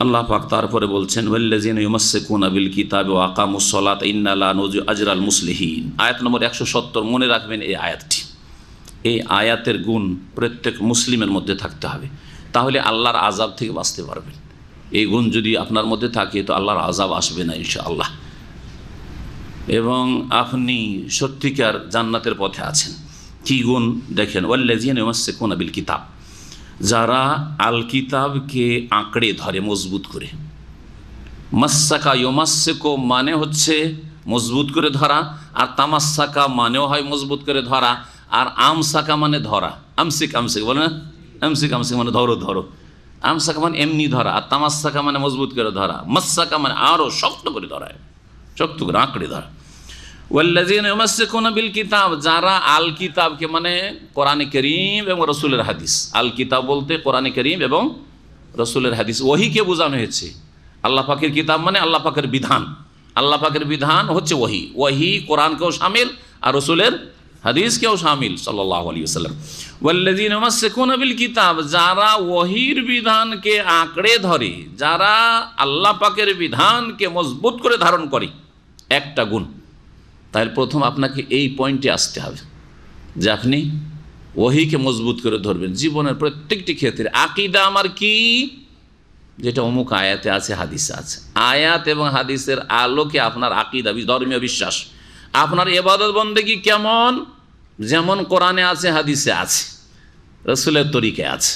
আল্লাহ পাক তারপরে বলছেন ওয়াল্লাযিনা ইউমাসসিকুনা বিল কিতাবি ওয়া আকামুস সালাতা ইন্না লা নুযিউ আজরাল মুসলিহিন, আয়াত নম্বর 170। মনে রাখবেন এই আয়াতটি, এই আয়াতের গুণ প্রত্যেক মুসলিমের মধ্যে থাকতে হবে, তাহলে আল্লাহর আযাব থেকে বাঁচতে পারবেন। এই গুণ যদি আপনার মধ্যে থাকে তো আল্লাহর আযাব আসবে না ইনশাআল্লাহ, এবং আপনি সত্যিকার জান্নাতের পথে আছেন। কি গুণ দেখেন, ওয়াল্লাযিনা ইউমাসসিকুনা বিল কিতাব, যারা আল কিতাবকে আঁকড়ে ধরে, মজবুত করে। মাসসাকা ইউমাসসিকু মানে হচ্ছে মজবুত করে ধরা, আর তামাসসাকা মানেও হয় মজবুত করে ধরা, আর আমসাকা মানে ধরা, আমসিক বলে না, আমসিক মানে ধরো, আমসাকা মানে এমনি ধরা, আর তামাসসাকা মানে মজবুত করে ধরা, মাসসাকা মানে আরও শক্ত করে ধরা, শক্ত করে আঁকড়ে ধরা। ওয়াল্লাযিনা ইউমাসসিকুনা বিল কিতাব, যারা আল কিতাবকে মানে কোরআনে কারীম এবং রাসূলের হাদিস, আল কিতাব বলতে কোরআনে কারীম এবং রাসূলের হাদিস, ওহীকে বোঝানো হয়েছে। আল্লাহ পাকের কিতাব মানে আল্লাহ পাকের বিধান, আল্লাহ পাকের বিধান হচ্ছে ওহী কোরআনকেও শামিল আর রাসূলের হাদিসকেও শামিল সাল্লাল্লাহু আলাইহি ওয়াসাল্লাম। ওয়াল্লাযিনা ইউমাসসিকুনা বিল কিতাব, যারা ওহীর বিধানকে আঁকড়ে ধরে, যারা আল্লাহ পাকের বিধানকে মজবুত করে ধারণ করে, একটা গুণ। তাহলে প্রথম আপনাকে এই পয়েন্টে আসতে হবে যে আপনি ওহীকে মজবুত করে ধরবেন জীবনের প্রত্যেকটি ক্ষেত্রে। আকীদা আমার কি, যেটা অমুক আয়াতে আছে, হাদিসে আছে, আয়াত এবং হাদিসের আলোকে আপনার আকীদা, ধর্মীয় বিশ্বাস, আপনার ইবাদত বন্দেগী কেমন, যেমন কোরআনে আছে, হাদিসে আছে, রাসূলের তরিকায় আছে।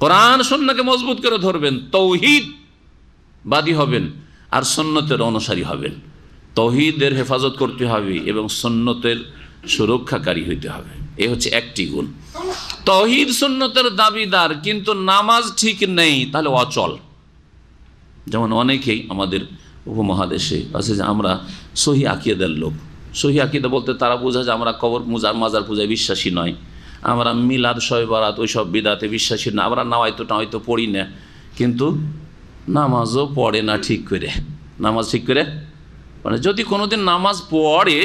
কোরআন সুন্নাহকে মজবুত করে ধরবেন, তাওহীদবাদী হবেন আর সুন্নতের অনুসারী হবেন। তাওহীদের হেফাজত করতে হবে এবং সুন্নতের সুরক্ষাকারী হইতে হবে, এই হচ্ছে একটি গুণ। তাওহীদ সুন্নতের দাবিদার কিন্তু নামাজ ঠিক নেই, তাহলে অচল। যেমন অনেকেই আমাদের উপমহাদেশে আছে যে আমরা সহি আকীদার লোক। সহি আকীদা বলতে তারা বোঝা যে আমরা কবর মাজার পূজায় বিশ্বাসী নয়, আমরা মিলাদ শবে বরাত ওই সব বিদাতে বিশ্বাসী না, আমরা হয়তো পড়ি না, কিন্তু নামাজও পড়ে না ঠিক করে, নামাজ ঠিক করে মানে যদি কোনোদিন নামাজ পড়ে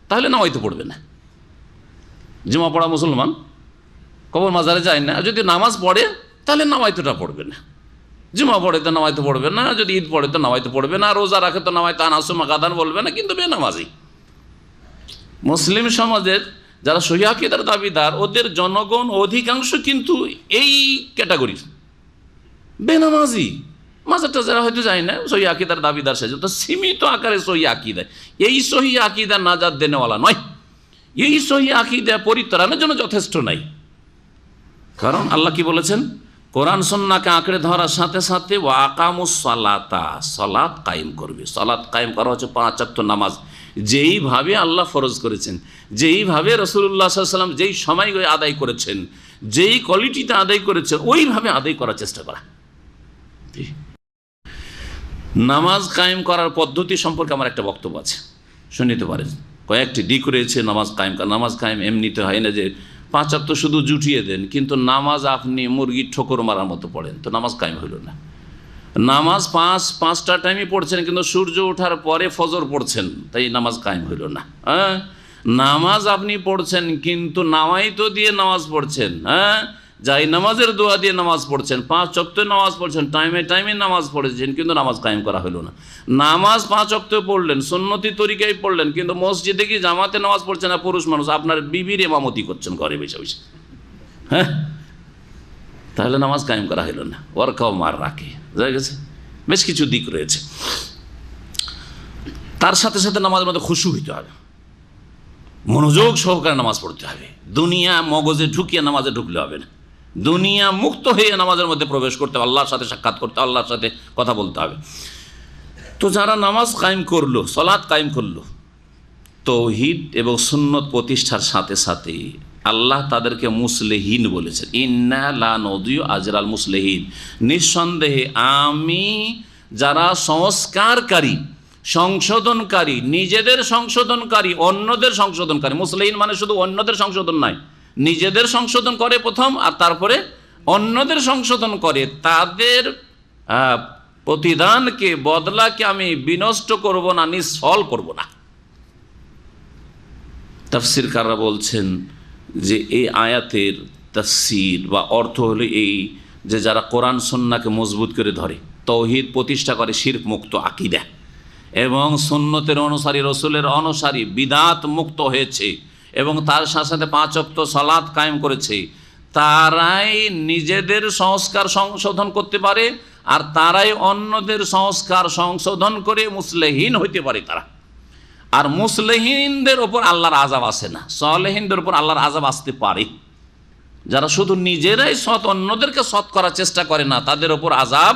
তাহলে নামাইতে পড়বে না। জুমা পড়া মুসলমান, কবর মাজারে যায় না, যদি নামাজ পড়ে তাহলে নামাইতোটা পড়বে না। জুমা পড়ে তো নামাইতে পড়বে না, যদি ঈদ পড়ে তো নামাইতে পড়বে না, রোজা রাখে তো নামাইতে আনাসুমা গাদান বলবে না, কিন্তু বেনামাজি। মুসলিম সমাজের যারা সহিহ আকীদার দাবিদার, ওদের জনগণ অধিকাংশ কিন্তু এই ক্যাটাগরির বেনামাজি। মাজার টাজারা হয়তো যায় না, সহিহ আকীদার দাবিদার সেজে তো সীমিত আকারে সহিহ আকীদা। এই সহিহ আকীদা নাজাত দেনেওয়ালা নয়, এই সহিহ আকীদা পরিত্রাণের জন্য যথেষ্ট নাই। কারণ আল্লাহ কি বলেছেন, কোরআন সুন্নাহকে আঁকড়ে ধরার সাথে সাথে ওয়া আকামুস সালাতা, সালাত কায়েম করবে। সালাত কায়েম করা হচ্ছে 5 ওয়াক্ত নামাজ, যেইভাবে আল্লাহ ফরজ করেছেন, যেইভাবে রাসূলুল্লাহ সাল্লাল্লাহু আলাইহি ওয়াসাল্লাম যেই সময় আদায় করেছেন, যেই কোয়ালিটিতে আদায় করেছেন, ওইভাবে আদায় করার চেষ্টা করা। নামাজ কায়েম করার পদ্ধতি সম্পর্কে আমার একটা বক্তব্য আছে, শুনে নিতে পারেন। কয়েকটি দিক রয়েছে নামাজ কায়েম করা। নামাজ কায়েম এমনিতে হয় না যে 5 ওয়াক্ত শুধু জুটিয়ে দেন, কিন্তু নামাজ আপনি মুরগির ঠোকর মারার মতো পড়েন, তো নামাজ কায়েম হইল না। নামাজ পাঁচটা টাইমে পড়ছেন, কিন্তু সূর্য ওঠার পরে ফজর পড়ছেন, তাই নামাজ কায়েম হইল না। হ্যাঁ, নামাজ আপনি পড়ছেন কিন্তু নামাইতো দিয়ে নামাজ পড়ছেন, হ্যাঁ, যাই নামাজের দোয়া দিয়ে নামাজ পড়ছেন, 5 ওয়াক্ত নামাজ পড়ছেন, টাইমে টাইমে নামাজ পড়েছেন, কিন্তু নামাজ কায়েম করা হলো না। নামাজ 5 ওয়াক্ত পড়লেন, সুন্নতি তরিকায় পড়লেন, কিন্তু মসজিদে কি জামাতে নামাজ পড়ছেন না পুরুষ মানুষ, আপনার বিবির ইমামতি করছেন ঘরে বসে বসে, হ্যাঁ, তাহলে নামাজ কায়েম করা হলো না। ওয়ারকাও মার রাখে বুঝা গেছে। বেশ কিছু দিক রয়েছে। তার সাথে সাথে নামাজের মধ্যে খুশু হইতে হবে, মনোযোগ সহকারে নামাজ পড়তে হবে। দুনিয়া মগজে ঢুকিয়ে নামাজে ঢুকলে হবে না, দুনিয়া মুক্ত হয়ে নামাজের মধ্যে প্রবেশ করতে হবে, আল্লাহর সাথে সাক্ষাৎ করতে, আল্লাহর সাথে কথা বলতে হবে। তো যারা নামাজ কায়েম করলো, সালাত কায়েম করলো, তাওহীদ এবং সুন্নত প্রতিষ্ঠার সাথে সাথে আল্লাহ তাদেরকে মুসলিহিন বলেছেন। ইন্না লা নুদিউ আজরাল মুসলিহিন, নিঃসন্দেহে আমি যারা সংস্কারকারী, সংশোধনকারী, নিজেদের সংশোধনকারী, অন্যদের সংশোধনকারী। মুসলিহিন মানে শুধু অন্যদের সংশোধন নয়, নিজেদের সংশোধন করে প্রথম, আর তারপরে অন্যদের সংশোধন করে। তাদের প্রতিদানকে, বদলাকে আমি বিনষ্ট করব না, নিষ্ফল করব না। তাফসীরকাররা বলছেন যে এই আয়াতের তাফসীর বা অর্থ হলো এই যে যারা কোরআন সুন্নাহকে মজবুত করে ধরে, তাওহীদ প্রতিষ্ঠা করে, শিরক মুক্ত আকীদা এবং সুন্নতের অনুসারী, রসুলের অনুসারী, বিদাত মুক্ত হয়েছে এবং তার সাথে সাথে 5 ওয়াক্ত সালাত কায়েম করেছে, তারাই নিজেদের সংস্কার সংশোধন করতে পারে, আর তারাই অন্যদের সংস্কার সংশোধন করে মুসলিহিন হইতে পারে তারা। আর মুসলিহিনদের ওপর আল্লাহর আযাব আসে না, সালেহিনদের ওপর আল্লাহর আযাব আসতে পারে। যারা শুধু নিজেরাই সৎ, অন্যদেরকে সৎ করার চেষ্টা করে না, তাদের ওপর আযাব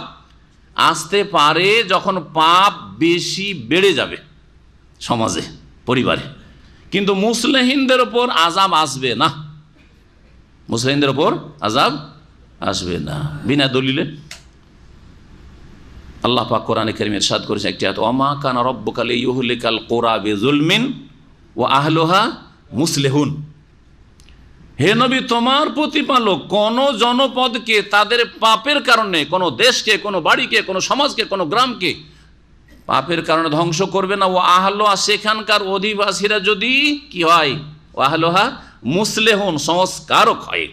আসতে পারে যখন পাপ বেশি বেড়ে যাবে সমাজে, পরিবারে। কিন্তু মুসলিহিনদের ওপর আযাব আসবে না, মুসলিহিনদের ওপর আযাব আসবে না বিনা দলিলে। আল্লাহ পাক কোরআনে কারীমে ইরশাদ করেছেন একটি আয়াত, ওয়া মা কানা রাব্বুকা লিইহলিকাল কুরা বিযুলমিন ওয়া আহলুহা মুসলিহুন। হে নবী, তোমার প্রতিপালক কোন জনপদকে তাদের পাপের কারণে, কোন দেশকে, কোন বাড়িকে, কোন সমাজকে, কোন গ্রামকে পাপের কারণে ধ্বংস করবে না। ও আহলোহা, সেখানকার অধিবাসীরা যদি কি হয়, ও আহলোহা মুসলিহুন, সংস্কারক হয়,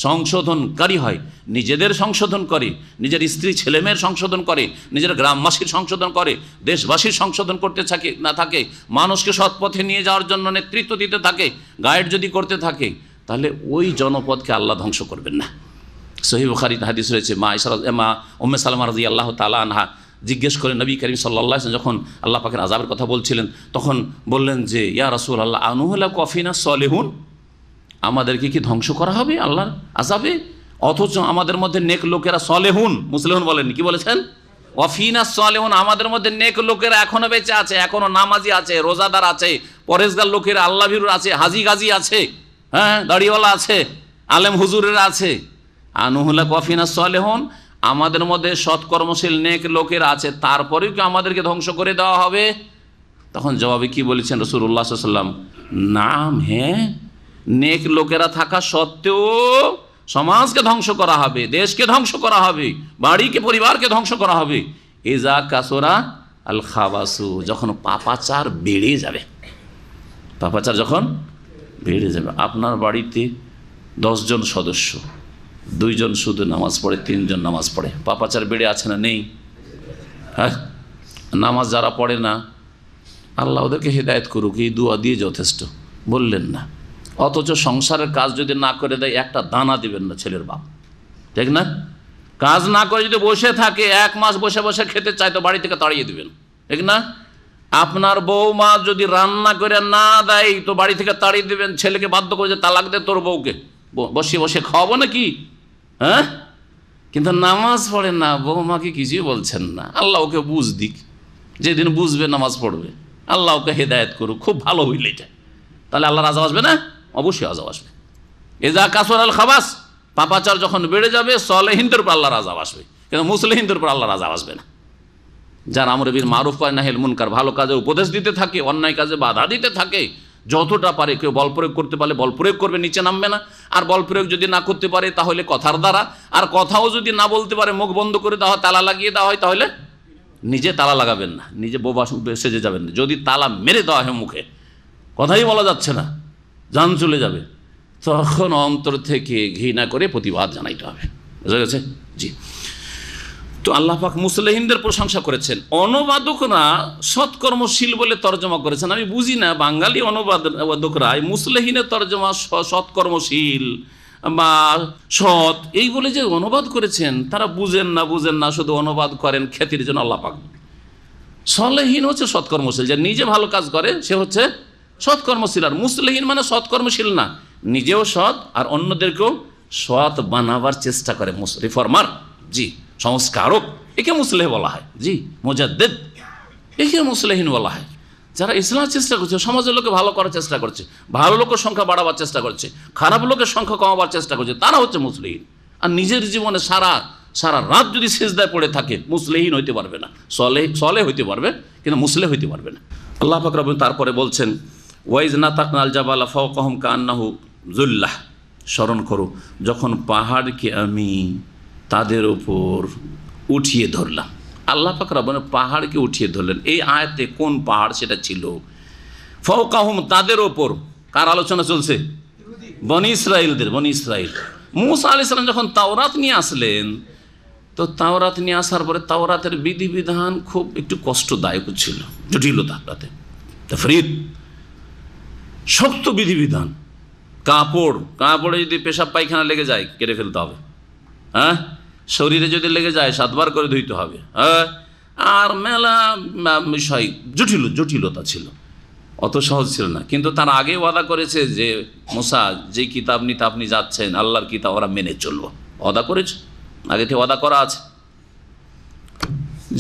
সংশোধনকারী হয়, নিজেদের সংশোধন করে, নিজের স্ত্রী ছেলেমেয়ের সংশোধন করে, নিজের গ্রামবাসীর সংশোধন করে, দেশবাসীর সংশোধন করতে থাকে না থাকে, মানুষকে সৎপথে নিয়ে যাওয়ার জন্য নেতৃত্ব দিতে থাকে, গাইড যদি করতে থাকে, তাহলে ওই জনপদকে আল্লাহ ধ্বংস করবেন না। সহিহ বুখারীতে হাদিস রয়েছে, মা উম্মে সালামা রাদিয়াল্লাহু তাআলা আনহা জিজ্ঞেস করেন নবী করিম সাল্লাল্লাহু আলাইহি ওয়াসাল্লাম, যখন আল্লাহ পাকের আযাবের কথা বলছিলেন, তখন বললেন যে ইয়া রাসূলুল্লাহ, আনুহলাকু ফিনা সলিহুন, আমাদেরকে কি ধ্বংস করা হবে আল্লাহর আযাবে, অথচ আমাদের মধ্যে নেক লোকেরা, সলেহুন, মুসলিহুন বলেননি, কি বলেছেন, ওয়াফিনা সলেহুন, আমাদের মধ্যে নেক লোকেরা এখনো বেঁচে আছে, এখনো নামাজি আছে, রোজাদার আছে, পরেজগার লোকেরা, আল্লাহ ভীরু আছে, হাজি গাজি আছে, হ্যাঁ, দাড়িওয়ালা আছে, আলেম হুজুরেরা আছে। আনুহুলা কফিনা সলেহুন, আমাদের মধ্যে সৎকর্মশীল নেক লোকেরা আছে, তারপরেও কি আমাদেরকে ধ্বংস করে দেওয়া হবে? তখন জবাবে কি বলেছেন রাসূলুল্লাহ সাল্লাল্লাহু আলাইহি ওয়াসাল্লাম, নাম, হ্যাঁ, নেক লোকেরা থাকা সত্ত্বেও সমাজকে ধ্বংস করা হবে, দেশকে ধ্বংস করা হবে, বাড়িকে, পরিবারকে ধ্বংস করা হবে। ইজা কাসরা আল খাবাসু, যখন পাপাচার বেড়ে যাবে, পাপাচার যখন বেড়ে যাবে। আপনার বাড়িতে 10 জন সদস্য, 2 জন শুধু নামাজ পড়ে, 3 জন নামাজ পড়ে, পাপাচার বেড়ে আছে না নেই? হ্যাঁ, নামাজ যারা পড়ে না, আল্লাহ ওদেরকে হেদায়েত করুক, এই দোয়া দিয়ে যথেষ্ট, বললেন না। অথচ সংসারের কাজ যদি না করে দেয়, একটা দানা দিবেন না ছেলের বাপ, ঠিক না? কাজ না করে যদি বসে থাকে, 1 মাস বসে বসে খেতে চায়, তো বাড়ি থেকে তাড়িয়ে দিবেন, ঠিক না? আপনার বৌমা যদি রান্না করে না দেয়, তো বাড়ি থেকে তাড়িয়ে দিবেন, ছেলেকে বাধ্য করে যে তালাক দে তোর বউকে, বসে বসে খাওয়াবো নাকি? হ্যাঁ, কিন্তু নামাজ পড়ে না, বৌমাকে কিছুই বলছেন না। আল্লাহ ওকে বুঝ দিক, যেদিন বুঝবে নামাজ পড়বে, আল্লাহ ওকে হেদায়েত করুক, খুব ভালো হইলে এটা, তাহলে আল্লাহর আযাব আসবে না? অবশ্যই আযাব আসবে। এজা কাসর আল খাবাস, পাপাচার যখন বেড়ে যাবে, সালেহিনদের উপর আল্লাহর আযাব আসবে, কিন্তু মুসলিহিনদের উপর আল্লাহর আযাব আসবে না। যারা আমর বিল মারুফ করে নাহিল মুনকার, ভালো কাজে উপদেশ দিতে থাকে, অন্যায় কাজে বাধা দিতে থাকে, যতটা পারে, কেউ বল প্রয়োগ করতে পারলে বল প্রয়োগ করবে, নিচে নামবে না। আর বল প্রয়োগ যদি না করতে পারে, তাহলে কথার দ্বারা, আর কথাও যদি না বলতে পারে, মুখ বন্ধ করে দেওয়া হয়, তালা লাগিয়ে দেওয়া হয়, তাহলে নিজে তালা লাগাবেন না, নিজে বোবা সেজে যাবেন না। যদি তালা মেরে দেওয়া হয় মুখে, কথাই বলা যাচ্ছে না, জান চলে যাবে, তখন অন্তর থেকে ঘৃণা করে প্রতিবাদ জানাইতে হবে। বুঝা গেছে? জি। তো আল্লাহ পাক মুসলিহিনদের প্রশংসা করেছেন। অনুবাদকরা সৎকর্মশীল বলে তর্জমা করেছেন। আমি বুঝি না, বাঙালি অনুবাদকরা মুসলিহিনের তর্জমা সৎকর্মশীল বা সৎ এই বলে যে অনুবাদ করেছেন, তারা বুঝেন না, শুধু অনুবাদ করেন খ্যাতির জন্য। আল্লাহ পাক সলেহীন হচ্ছে সৎকর্মশীল, যে নিজে ভালো কাজ করে সে হচ্ছে সৎকর্মশীল। আর মুসলিহিন মানে সৎকর্মশীল না, নিজেও সৎ আর অন্যদেরকেও সৎ বানাবার চেষ্টা করে, রিফর্মার, জি, সংস্কারক, একে মুসলেহ বলা হয়। জি, মুজাদ্দিদ, একে মুসলিহিন বলা হয়। যারা ইসলামের চেষ্টা করছে, সমাজের লোকে ভালো করার চেষ্টা করছে, ভালো লোকের সংখ্যা বাড়াবার চেষ্টা করছে, খারাপ লোকের সংখ্যা কমাবার চেষ্টা করছে, তারা হচ্ছে মুসলিহিন। আর নিজের জীবনে সারা রাত যদি সিজদায় পড়ে থাকে, মুসলিহিন হইতে পারবে না। সলে হইতে পারবে, কিন্তু মুসলিহ হইতে পারবে না। আল্লাহ পাক রব্বুল তারপরে বলছেন, ওয়াইজ নাতাকনাল জাবালা ফাওকাহুম কান্নাহু যুল্লাহ, স্মরণ করো যখন পাহাড়কে আমি তাদের ওপর উঠিয়ে ধরলাম। আল্লাহ পাক রব্বুল পাহাড়কে উঠিয়ে ধরলেন। এই আয়াতে কোন পাহাড় সেটা ছিল? ফাওকাহুম, তাদের ওপর। কার আলোচনা চলছে? বনি ইসরাইলদের। বনি ইসরাইল, মূসা আলাইহিস সালাম যখন তাওরাত নিয়ে আসলেন, তো তাওরাত নিয়ে আসার পরে তাওরাতের বিধিবিধান খুব একটু কষ্টদায়ক ছিল, জটিলতা, তাতে তাফরীদ, শক্ত বিধিবিধান। কাপড়ে যদি পেশাব পায়খানা লেগে যায়, কেটে ফেলতে হবে। হ্যাঁ, শরীরে যদি লেগে যায় 7 বার করে ধুইতে হবে। হ্যাঁ, আর মেলা বিষয়, জটিলতা ছিল, অত সহজ ছিল না। কিন্তু তার আগে ওয়াদা করেছে যে মূসা, যে কিতাব নিতে আপনি যাচ্ছেন, আল্লাহর কিতাব, ওরা মেনে চলবো। ওয়াদা করেছে, আগে থেকে ওয়াদা করা আছে।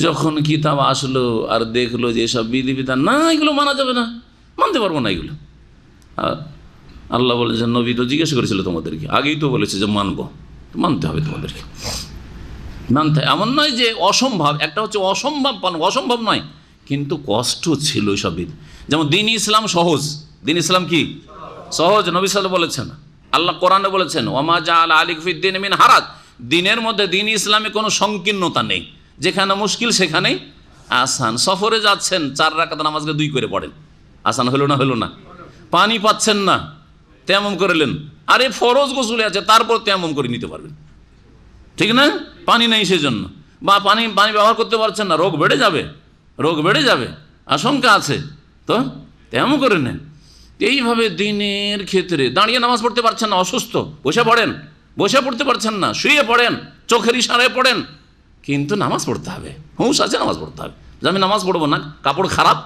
যখন কিতাব আসলো আর দেখলো যে এসব বিধিবিধান না, এগুলো মানা যাবে না, মানতে পারবো না এগুলো। আল্লাহ বলেছেন, নবী তো জিজ্ঞেস করেছিল তোমাদেরকে, আগেই তো বলেছে যে মানবো, মানতে হবে তোমাদেরকে, মানতে। এমন নয় যে অসম্ভব, একটা হচ্ছে অসম্ভব নয়, কিন্তু কষ্ট ছিল সব বিধি। যেমন দিন ইসলাম সহজ, দিন ইসলাম কি সহজ, নবী সাল্লাল্লাহু আলাইহি ওয়াসাল্লাম বলেছেন, আল্লাহ কোরআনে বলেছেন, ওয়ামা জাআলা আলাইকুম ফিদ-দীনি মিন হারাজ, দিনের মধ্যে, দিন ইসলামে কোনো সংকীর্ণতা নেই, যেখানে মুশকিল সেখানেই আসান। সফরে যাচ্ছেন, 4 রাকাত নামাজকে 2 করে পড়েন, আসান হলো না? পানি পাচ্ছেন না, তেমন করলেন। আরে ফরজ গোসলে আছে, তারপর তেমন করে নিতে পারবেন, ঠিক না? পানি নেই সেজন্য, বা পানি ব্যবহার করতে পারছেন না, রোগ বেড়ে যাবে, আশঙ্কা আছে, তো তেমন করে নেন। এইভাবে দিনের ক্ষেত্রে দাঁড়িয়ে নামাজ পড়তে পারছেন না, অসুস্থ, বসে পড়তে পারছেন না, শুয়ে পড়েন, চোখের ইশারায় পড়েন, কিন্তু নামাজ পড়তে হবে, হুঁশ আছে, নামাজ পড়তে হবে। যে আমি নামাজ পড়বো না, কাপড় খারাপ,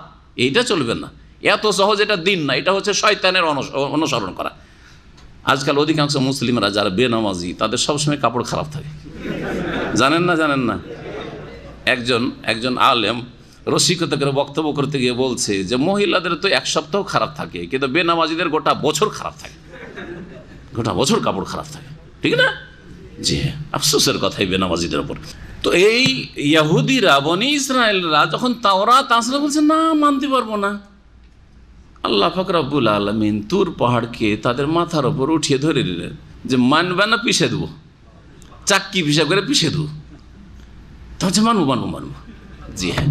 এইটা চলবে না। এত সহজ এটা দিন না, এটা হচ্ছে শয়তানের অনুসরণ করা। আজকাল অধিকাংশ মুসলিমরা যারা বেনামাজি, তাদের সবসময় কাপড় খারাপ থাকে, জানেন না? একজন আলেম রসিকতা করে বক্তব্য করতে গিয়ে বলছে যে মহিলাদের তো 1 সপ্তাহ খারাপ থাকে, কিন্তু বেনামাজিদের গোটা বছর খারাপ থাকে, গোটা বছর কাপড় খারাপ থাকে, ঠিক না? জি, আফসোসের কথাই বেনামাজিদের ওপর। তো এই ইহুদিরা, বনি ইসরায়েলরা যখন তাওরাত আসলে বলছে না, মানতে পারবো না, আল্লাহ পাক রব্বুল আলামিন তুর পাহাড়কে তাদের মাথার ওপর উঠিয়ে ধরে দিলেন যে মানবে না, পিষে দেবো, চাক্কি পিষা করে পিষে দেবো। তাহলে মানবো। জি হ্যাঁ,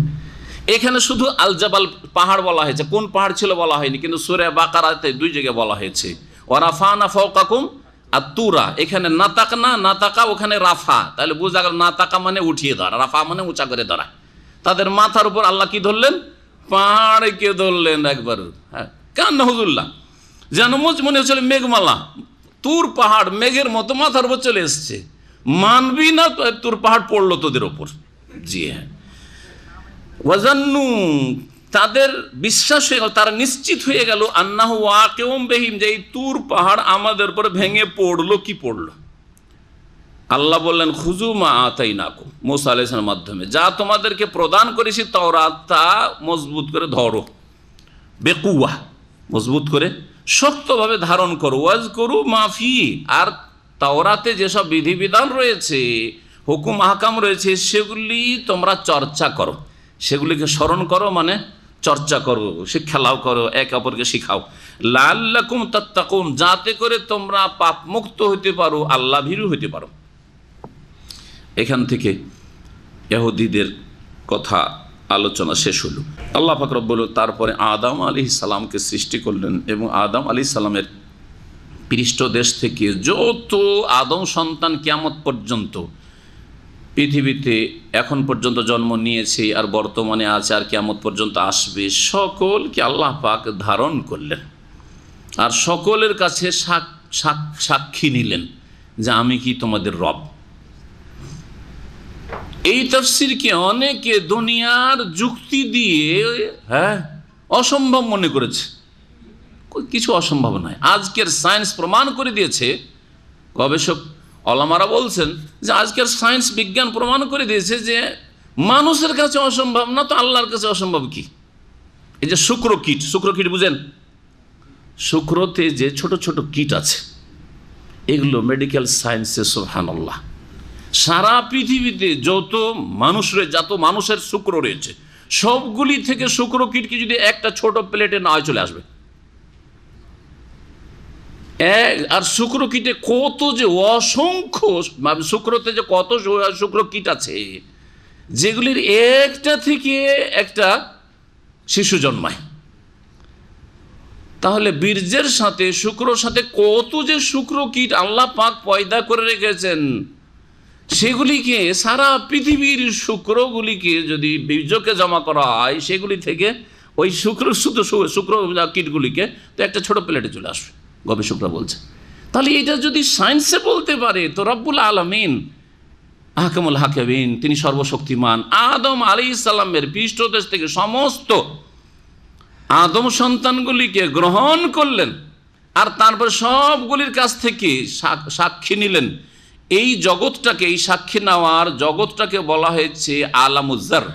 এখানে শুধু আল জাবাল পাহাড় বলা হয়েছে, কোন পাহাড় ছিল বলা হয়নি, কিন্তু সূরা বাকারাতে 2 জায়গায় বলা হয়েছে ওয়া রাফানা ফাওকাকুম আত-তুরা। এখানে নাতাকনা, নাতাকা ওখানে রাফা, তাহলে বোঝা গেল নাতাকা মানে উঠিয়ে ধরা, রাফা মানে উঁচা করে ধরা। তাদের মাথার উপর আল্লাহ কি ধরলেন? পাহাড়কে ধরলেন একবার। হ্যাঁ, কান্না হুজুল্লাহ, যেন মনে হচ্ছিল মেঘমালা, তুর পাহাড় মেঘের মতো মাথার উপর চলে এসছে, মানবি না তুর পাহাড় পড়লো তোদের ওপর। জি হ্যাঁ, ওয়াজান্নু, তাদের বিশ্বাস হয়ে গেল, তারা নিশ্চিত হয়ে গেল, আন্নাহু ওয়াকিউম বিহিম, যে এই তুর পাহাড় আমাদের উপর ভেঙে পড়লো। কি পড়লো? আল্লাহ বললেন খুযু মা আতাইনাকুম, মূসা আলাইহিস সালামের মাধ্যমে, যা তোমাদেরকে প্রদান করেছি তাওরাত, তা মজবুত করে ধরো, বেকুয়া, মজবুত করে শক্তভাবে ধারণ করো। ওয়াজকুরু মা ফি, আর তাওরাতে যেসব বিধিবিধান রয়েছে, হুকুম আহকাম রয়েছে, সেগুলি তোমরা চর্চা করো, সেগুলিকে স্মরণ করো, মানে চর্চা করো, শিক্ষালাভ করো, একে অপরকে শিখাও। লাআল্লাকুম তাত্তাকুন, যাতে করে তোমরা পাপ মুক্ত হইতে পারো, আল্লাহ ভীরু হইতে পারো। এখান থেকে ইহুদিদের কথা আলোচনা শেষ হলো। আল্লাহ পাক রব্বুল তারপরে আদম আলাইহিস সালামকে সৃষ্টি করলেন, এবং আদম আলাইহিস সালামের পৃষ্ঠদেশ থেকে যত আদম সন্তান কিয়ামত পর্যন্ত পৃথিবীতে এখন পর্যন্ত জন্ম নিয়েছে আর বর্তমানে আছে আর কিয়ামত পর্যন্ত আসবে, সকলকে আল্লাহ পাক ধারণ করলেন, আর সকলের কাছে সাক্ষী নিলেন যে আমি কি তোমাদের রব। এই তাফসীরকে অনেকে দুনিয়ার যুক্তি দিয়ে অসম্ভব মনে করেছে। কিছু অসম্ভব নয়, আজকের সায়েন্স প্রমাণ করে দিয়েছে। গবেষক ওলামারা বলছেন যে আজকের সায়েন্স বিজ্ঞান প্রমাণ করে দিয়েছে যে মানুষের কাছে অসম্ভব না, তো আল্লাহর কাছে অসম্ভব কি? এই যে শুক্র কীট বুঝেন, শুক্রতে যে ছোট ছোট কীট আছে, এগুলো মেডিকেল সায়েন্সে সুবহানাল্লাহ সারা পৃথিবীতে যত মানুষের শুক্র রয়েছে, সবগুলি থেকে শুক্র কীটকে যদি একটা ছোট প্লেটে না চলে আসবে। আর শুক্র কীটে কত যে অসংখ্য, শুক্রতে যে কত শুক্র কীট আছে, যেগুলির একটা থেকে একটা শিশু জন্মায়। তাহলে বীর্যের সাথে শুক্রর সাথে কত যে শুক্র কীট আল্লাহ পাক পয়দা করে রেখেছেন, সেগুলিকে সারা পৃথিবীর শুক্রগুলিকে যদি বীর্যকে জমা করা হয়, সেগুলি থেকে ওই শুক্র কীটগুলিকে তো একটা ছোট প্লেটে চলে আসবে, গবেষকরা বলছে। তাহলে এটা যদি সায়েন্সে বলতে পারে, তো রব্বুল আলামিন আহকামুল হাকিমিন, তিনি সর্বশক্তিমান, আদম আলাইহিস সালামের পৃষ্ঠদেশ থেকে সমস্ত আদম সন্তানগুলিকে গ্রহণ করলেন, আর তারপর সবগুলির কাছ থেকে সাক্ষী নিলেন। এই জগৎটাকে, এই সাক্ষী নেওয়ার জগৎটাকে বলা হয়েছে আলামুজ্জার।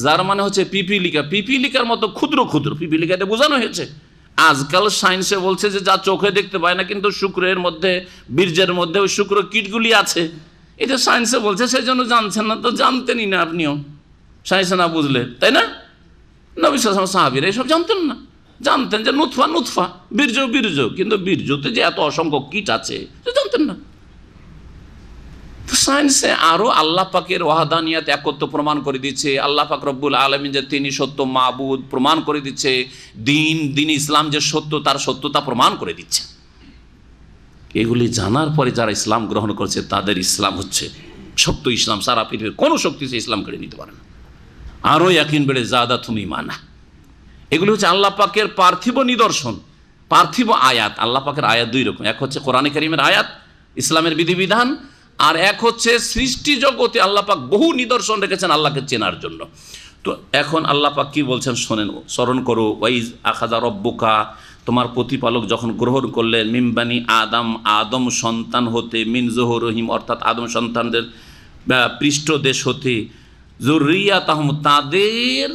যার মানে হচ্ছে পিপিলিকা, পিপিলিকার মতো ক্ষুদ্র ক্ষুদ্র পিপিলিকাতে বোঝানো হয়েছে। আজকাল সায়েন্সে বলছে যে যা চোখে দেখতে পায় না, কিন্তু শুক্রের মধ্যে, বীর্যের মধ্যে ওই শুক্র কীটগুলি আছে, এটা সায়েন্সে বলছে, সেই জন্য জানছেন না। তো জানতেনই না আপনিও, সায়েন্সে না বুঝলে, তাই না? নবী সাল্লাল্লাহু আলাইহি ওয়াসাল্লাম সাহাবীরা এসব জানতেন না, জানতেন যে নুতফা, বীর্য, কিন্তু বীর্যতে যে এত অসংখ্য কীট আছে জানতেন না। সায়েন্সে আরো আল্লাহ পাকের ওয়াহদানিয়াত, একত্ব প্রমাণ করে দিচ্ছে। আল্লাহ পাক রব্বুল আলামিন যে তিনি সত্য মাবুদ প্রমাণ করে দিচ্ছে। দিন ইসলাম যে সত্য, তার সত্যতা প্রমাণ করে দিচ্ছে। এগুলি জানার পরে যারা ইসলাম গ্রহণ করছে, তাদের ইসলাম হচ্ছে সত্য ইসলাম। সারা পৃথিবীর কোনো শক্তি সে ইসলাম কেড়ে নিতে পারে না। আরও ইয়াকিন বেড়ে যাদাতুম ঈমানা। এগুলি হচ্ছে আল্লাহ পাকের পার্থিব নিদর্শন, পার্থিব আয়াত। আল্লাহ পাকের আয়াত দুই রকম, এক হচ্ছে কোরআনে কারীমের আয়াত, ইসলামের বিধিবিধান, আর এক হচ্ছে সৃষ্টি জগতে আল্লাহ পাক বহু নিদর্শন রেখেছেন আল্লাহকে চেনার জন্য। তো এখন আল্লাহ পাক কি বলছেন শোনেন, স্মরণ করো। ওয়াইজ আখাযা রব্বুকা, তোমার প্রতিপালক যখন গ্রহণ করলেন, মিমবানি আদম সন্তান হতে, মিন যুহুরিহিম অর্থাৎ আদম সন্তানদের পৃষ্ঠদেশ হতে, যুররিয়াতাহুম তাদের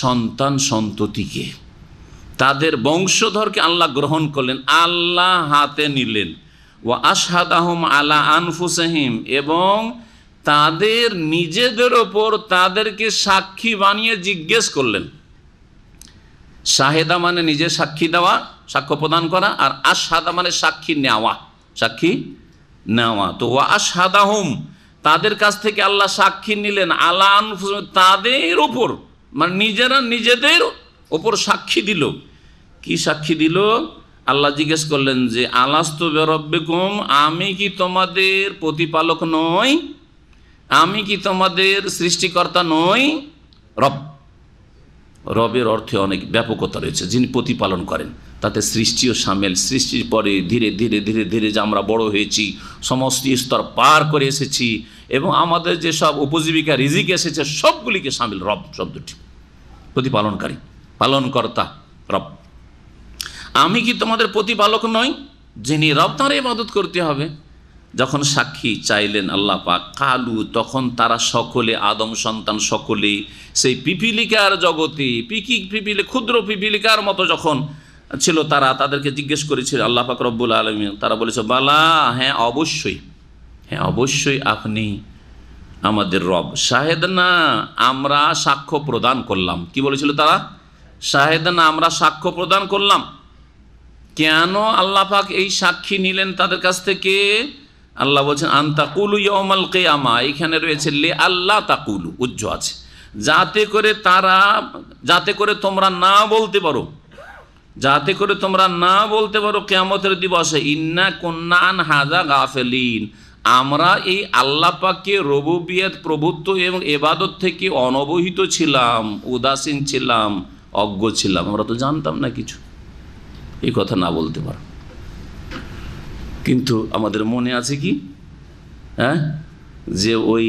সন্তান সন্ততিকে, তাদের বংশধরকে আল্লাহ গ্রহণ করলেন, আল্লাহ হাতে নিলেন। ওয়া আশহাদাহুম আলা আনফুসিহিম, এবং তাদের নিজেদের ওপর তাদেরকে সাক্ষী বানিয়ে জিজ্ঞেস করলেন। শাহেদা মানে নিজে সাক্ষী দেওয়া, সাক্ষ্য প্রদান করা, আর আশহাদা মানে সাক্ষী নেওয়া। তো ওয়া আশহাদাহুম তাদের কাছ থেকে আল্লাহ সাক্ষী নিলেন, আলা আনফুসিহিম তাদের ওপর, মানে নিজেরা নিজেদের ওপর সাক্ষী দিল। কি সাক্ষী দিল? আল্লাহ জিজ্ঞেস করলেন যে আলাস্তু বিরাব্বিকুম, আমি কি তোমাদের প্রতিপালক নই? আমি কি তোমাদের সৃষ্টিকর্তা নই? রব, রবের অর্থে অনেক ব্যাপকতা রয়েছে। যিনি প্রতিপালন করেন, তাতে সৃষ্টিও সামিল। সৃষ্টির পরে ধীরে ধীরে ধীরে ধীরে যে আমরা বড় হয়েছি, সমস্ত স্তর পার করে এসেছি, এবং আমাদের যে সব উপজীবিকা রিজিক এসেছে, সবগুলিকে সামিল রব শব্দটি। প্রতিপালনকারী, পালনকর্তা রব। আমি কি তোমাদের প্রতিপালক নই? যিনি রব, তাঁর ইবাদত করতে হবে। যখন সাক্ষী চাইলেন আল্লাহ পাক, কালু, তখন তারা সকলে, আদম সন্তান সকলে সেই পিপিলিকার জগতে, ক্ষুদ্র পিপিলিকার মতো যখন ছিল, তাদেরকে জিজ্ঞেস করেছিল আল্লাহ পাক রব্বুল আলামিন। তারা বলেছে বালা, হ্যাঁ অবশ্যই, হ্যাঁ অবশ্যই আপনি আমাদের রব। শাহেদ না, আমরা সাক্ষ্য প্রদান করলাম। কি বলেছিল তারা? শাহেদ না, আমরা সাক্ষ্য প্রদান করলাম। কেন আল্লাহ পাক এই সাক্ষী নিলেন তাদের কাছ থেকে? আল্লাহ বলছেন আনতাকুলু ইয়াউমাল কিয়ামা, এখানে রয়েছে লে আল্লাহ তাকুলু, উজ্জ আছে, যাতে করে তোমরা না বলতে পারো, যাতে করে তোমরা না বলতে পারো কিয়ামতের দিবসে, ইন্না কুন্না আন হাযা গাফিলিন, আমরা এই আল্লাহ পাকের রুবুবিয়ত, প্রভুত্ব এবং ইবাদত থেকে অনবহিত ছিলাম, উদাসীন ছিলাম, অজ্ঞ ছিলাম, আমরা তো জানতাম না কিছু। এই কথা না বলতে পারো, কিন্তু আমাদের মনে আছে কি, হ্যাঁ, যে ওই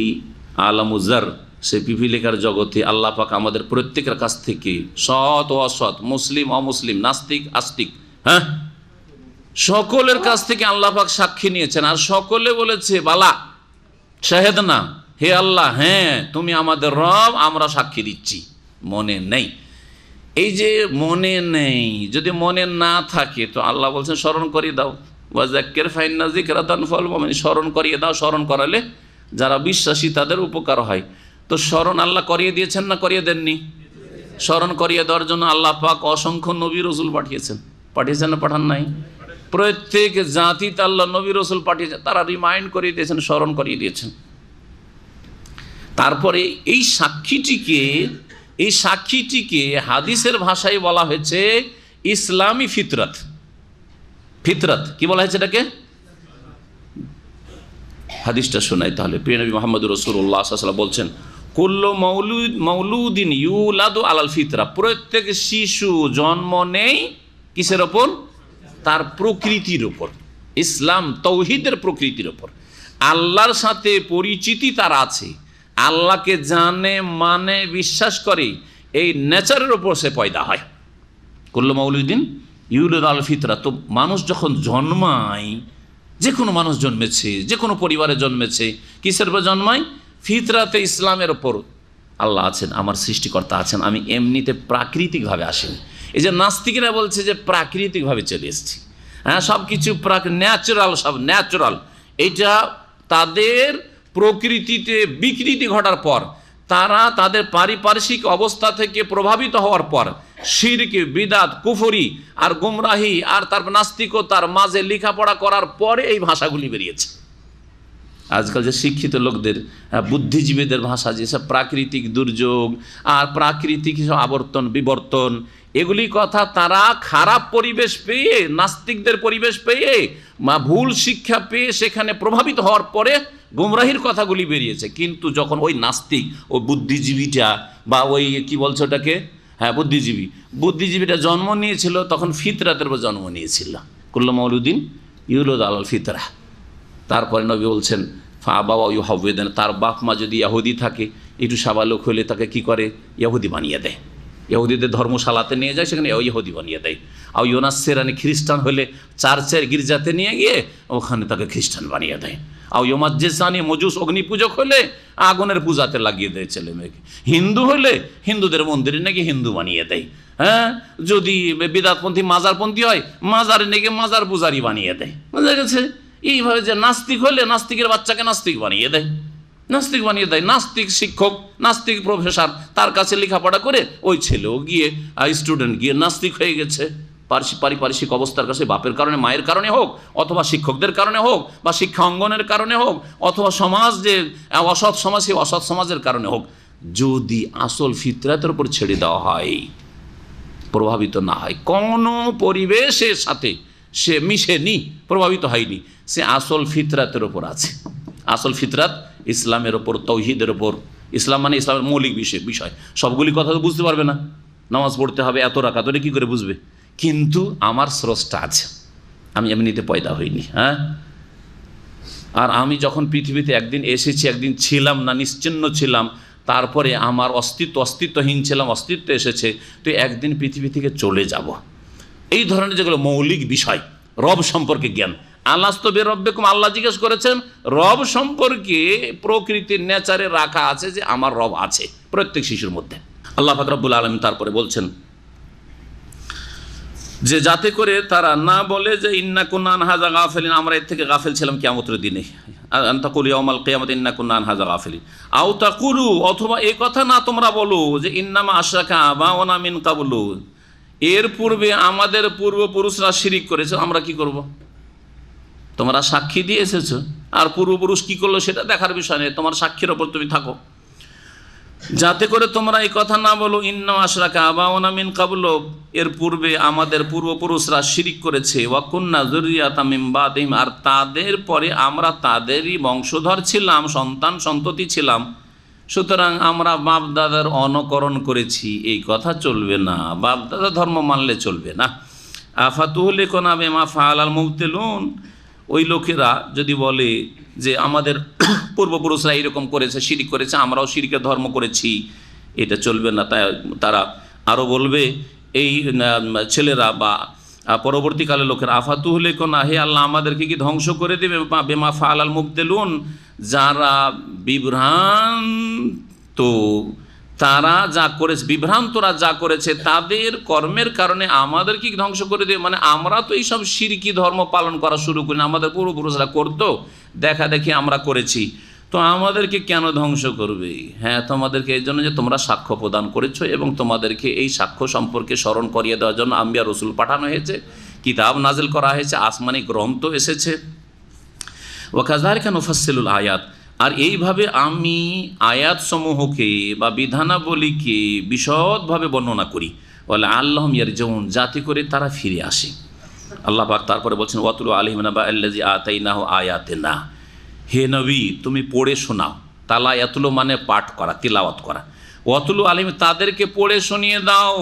আলামুজার, সে পিপিলিকার জগতে আল্লাহ পাক আমাদের প্রত্যেকের কাছ থেকে, সৎ ও অসৎ, মুসলিম অমুসলিম, নাস্তিক আস্তিক, হ্যাঁ, সকলের কাছ থেকে আল্লাহ পাক সাক্ষী নিয়েছেন। আর সকলে বলেছে বালা, শাহেদ না, হে আল্লাহ, হ্যাঁ তুমি আমাদের রব, আমরা সাক্ষী দিচ্ছি। মনে নেই। এই যে মনে নেই, যদি মনে না থাকে তো আল্লাহ বলছেন স্মরণ করিয়ে দাও, ওয়াযাক্কির ফাইন্না যিকরা তানফাউল মুমিনিন, স্মরণ করিয়ে দাও, স্মরণ করালে যারা বিশ্বাসী তাদের উপকার হয়। তো স্মরণ আল্লাহ করিয়ে দিয়েছেন না করিয়ে দেননি? স্মরণ করিয়ে দেওয়ার জন্য আল্লাহ পাক অসংখ্য নবী রসুল পাঠিয়েছেন না পাঠান নাই? প্রত্যেক জাতিতে আল্লাহ নবী রসুল পাঠিয়েছেন, তারা রিমাইন্ড করিয়ে দিয়েছেন, স্মরণ করিয়ে দিয়েছেন। তারপরে এই সাক্ষীটিকে হাদিসের ভাষায় বলা হয়েছে ইসলামী ফিতরত। ফিতরত কি বলা হয়েছে এটাকে? হাদিসটা শোনাই তাহলে। প্রিয় নবী মুহাম্মদ রাসূলুল্লাহ সাল্লাল্লাহু আলাইহি ওয়াসাল্লাম বলছেন, কুল্লু মাউলুদিন ইউলাদু আলাল ফিতরা, প্রত্যেক শিশু জন্ম নেই কিসের ওপর? তার প্রকৃতির ওপর, ইসলাম তৌহিদের প্রকৃতির ওপর। আল্লাহর সাথে পরিচিতি তার আছে, আল্লাহকে জানে, মানে, বিশ্বাস করে, এই নেচারের ওপর সে পয়দা হয়। কুল্লু মাউলুদিন ইউলাদু আলাল ফিতরা। তো মানুষ যখন জন্মায়, যে কোনো মানুষ জন্মেছে, যে কোনো পরিবারে জন্মেছে, কিসের উপর জন্মায়? ফিতরাতে, ইসলামের ওপর। আল্লাহ আছেন, আমার সৃষ্টিকর্তা আছেন, আমি এমনিতে প্রাকৃতিকভাবে আসিনি। এই যে নাস্তিকরা বলছে যে প্রাকৃতিকভাবে চলে এসেছি, হ্যাঁ সব কিছু ন্যাচারাল, সব ন্যাচারাল, এইটা তাদের প্রকৃতিতে বিকৃতি ঘটার পর, তারা তাদের পারিপার্শ্বিক অবস্থা থেকে প্রভাবিত হওয়ার পর শিরক, বিদাত, কুফরি আর গুমরাহি আর তারপর নাস্তিকতার মাঝে লেখাপড়া করার পরে এই ভাষাগুলি বেরিয়েছে। আজকাল যে শিক্ষিত লোকদের, বুদ্ধিজীবীদের ভাষা, যেসব প্রাকৃতিক দুর্যোগ আর প্রাকৃতিক আবর্তন বিবর্তন, এগুলি কথা তারা খারাপ পরিবেশ পেয়ে, নাস্তিকদের পরিবেশ পেয়ে, ভুল শিক্ষা পেয়ে সেখানে প্রভাবিত হওয়ার পরে গুমরাহির কথাগুলি বেরিয়েছে। কিন্তু যখন ওই নাস্তিক, ও বুদ্ধিজীবীটা, বা ওই কি বলছে ওটাকে, হ্যাঁ বুদ্ধিজীবীটা জন্ম নিয়েছিল, তখন ফিতরাতের উপর জন্ম নিয়েছিল। কুল্লু মাউলুদিন ইউলাদু আলাল ফিতরা। তারপরে নবী বলছেন ফাআবাউ ইউহাউবিদান, তার বাপ মা যদি ইহুদি থাকে, একটু সাবালক হলে তাকে কি করে? ইহুদি বানিয়ে দেয়। ইহুদিদের ধর্মশালাতে নিয়ে যায়, সেখানে ইহুদি বানিয়ে দেয়। আর ইউনাসেরানি, খ্রিস্টান হলে চার্চের গির্জাতে নিয়ে গিয়ে ওখানে তাকে খ্রিস্টান বানিয়ে দেয়। আর ইউমাজ্জেসানি, মজুস, অগ্নিপূজক হলে আগুনের পূজাতে লাগিয়ে দেয় ছেলে মেয়েকে। হিন্দু হলে হিন্দুদের মন্দিরে নাকি হিন্দু বানিয়ে দেয়। হ্যাঁ, যদি বিদাতপন্থী, মাজারপন্থী হয়, মাজারে নাকি মাজার পূজারি বানিয়ে দেয়। বুঝা গেছে? এইভাবে যে নাস্তিক হলে নাস্তিকের বাচ্চাকে নাস্তিক বানিয়ে দেয়, নাস্তিক বানিয়ে দেয়। নাস্তিক শিক্ষক, নাস্তিক প্রফেসর, তার কাছে লেখাপড়া করে ওই ছেলেও গিয়ে, স্টুডেন্ট গিয়ে নাস্তিক হয়ে গেছে। পারিপার্শ্বিক অবস্থার কাছে, বাপের কারণে, মায়ের কারণে হোক, অথবা শিক্ষকদের কারণে হোক, বা শিক্ষা অঙ্গনের কারণে হোক, অথবা সমাজ যে অসৎ সমাজ, সেই অসৎ সমাজের কারণে হোক, যদি আসল ফিতরাতের উপর ছেড়ে দেওয়া হয়, প্রভাবিত না হয়, কোনো পরিবেশের সাথে সে মিশেনি, প্রভাবিত হয়নি, সে আসল ফিতরাতের ওপর আছে। আসল ফিতরাত ইসলামের ওপর, তৌহিদের ওপর। ইসলাম মানে ইসলামের মৌলিক বিষয় সবগুলি কথা তো বুঝতে পারবে না। নামাজ পড়তে হবে, এত রাকাত, ওটা কী করে বুঝবে? কিন্তু আমার স্রষ্টা আছে, আমি এমনিতে পয়দা হইনি। হ্যাঁ, আর আমি যখন পৃথিবীতে একদিন এসেছি, একদিন ছিলাম না, নিশ্চিহ্ন ছিলাম, তারপরে আমার অস্তিত্বহীন ছিলাম, অস্তিত্ব এসেছে, তো একদিন পৃথিবী থেকে চলে যাব। এই ধরনের যেগুলো মৌলিক বিষয়, রব সম্পর্কে জ্ঞান। আলাস্তু বিরব্বিকুম, আল্লাহ জিজ্ঞেস করেছেন রব সম্পর্কে, প্রকৃতির নেচারে রাখা আছে যে আমার রব আছে প্রত্যেক শিশুর মধ্যে। আল্লাহ পাক রব্বুল আলামিন তারপরে বলছেন যে যাতে করে তারা না বলে যে ইন্না কুন্না আন হাযা গাফিলিন, আমরা এর থেকে গাফিল ছিলাম কিয়ামতের দিনে। আন তাকুলু ইয়াউমাল কিয়ামাতি ইন্না কুন্না আন হাযা গাফিলিন, আও তাকুলু, অথবা এই কথা না তোমরা বলো যে ইন্নামা আশরাকা আবাউনা মিন কাবলু, এর পূর্বে আমাদের পূর্বপুরুষরা শিরিক করেছে, আমরা কি করব? তোমরা সাক্ষী দিয়ে এসেছো, আর পূর্বপুরুষ কি করলো সেটা দেখার বিষয় নেই, তোমার সাক্ষীর ওপর তুমি থাকো। যাতে করে তোমরা এই কথা না বলো ইন্নামা আশরাকা আবাউনা মিন কাবলু, এর পূর্বে আমাদের পূর্বপুরুষরা শিরিক করেছে, ওয়া কুন্না যুররিয়াতাম মিন বাদিহিম, আর তাদের পরে আমরা তাদেরই বংশধর ছিলাম, সন্তান সন্ততি ছিলাম, সুতরাং আমরা বাপদাদার অনুকরণ করেছি, এই কথা চলবে না, বাপদাদা ধর্ম মানলে চলবে না। আফাতুহলিকুনা বিমা ফাআলাল মুবতিলুন, ওই লোকেরা যদি বলে যে আমাদের পূর্বপুরুষরা এরকম করেছে, শিরিক করেছে, আমরাও শিরিকের ধর্ম করেছি, এটা চলবে না। তাই তারা আরও বলবে, এই ছেলেরা বা পরবর্তীকালে লোকেরা, আফাতুহলিকুনা, হে আল্লাহ আমাদেরকে কি ধ্বংস করে দেবে, বিমা ফাআলাল মুবতিলুন, যারা বিভ্রান্ত, তারা যা করেছে, বিভ্রান্তরা যা করেছে তাদের কর্মের কারণে আমাদের কি ধ্বংস করে দেবে? মানে আমরা তো এইসব শিরকি ধর্ম পালন করা শুরু করি না, আমাদের পূর্বপুরুষরা করতো, দেখা দেখি আমরা করেছি, তো আমাদেরকে কেন ধ্বংস করবে? হ্যাঁ, তোমাদেরকে এই জন্য যে তোমরা সাক্ষ্য প্রদান করেছো, এবং তোমাদেরকে এই সাক্ষ্য সম্পর্কে স্মরণ করিয়ে দেওয়ার জন্য আম্বিয়া রসুল পাঠানো হয়েছে, কিতাব নাজিল করা হয়েছে, আসমানি গ্রন্থ এসেছে। ওয়া কাযালিকা নুফাসসিলুল আয়াত, আর এইভাবে আমি আয়াতসমূহকে বা বিধানাবলীকে বিশদভাবে বর্ণনা করি, ওয়ালা আল্লাহুম ইয়ারজিউন, যাতে করে তারা ফিরে আসে। আল্লাহ পাক তারপরে বলছেন ওয়াতুলু আলাইহিম নাবা আল্লাযী আতাইনাহু আয়াতিনা, হে নবী তুমি পড়ে শোনাও। তালা ইয়াতুলু মানে পাঠ করা, তিলাওয়াত করা। ওয়াতুলু আলাইহিম তাদেরকে পড়ে শুনিয়ে দাও,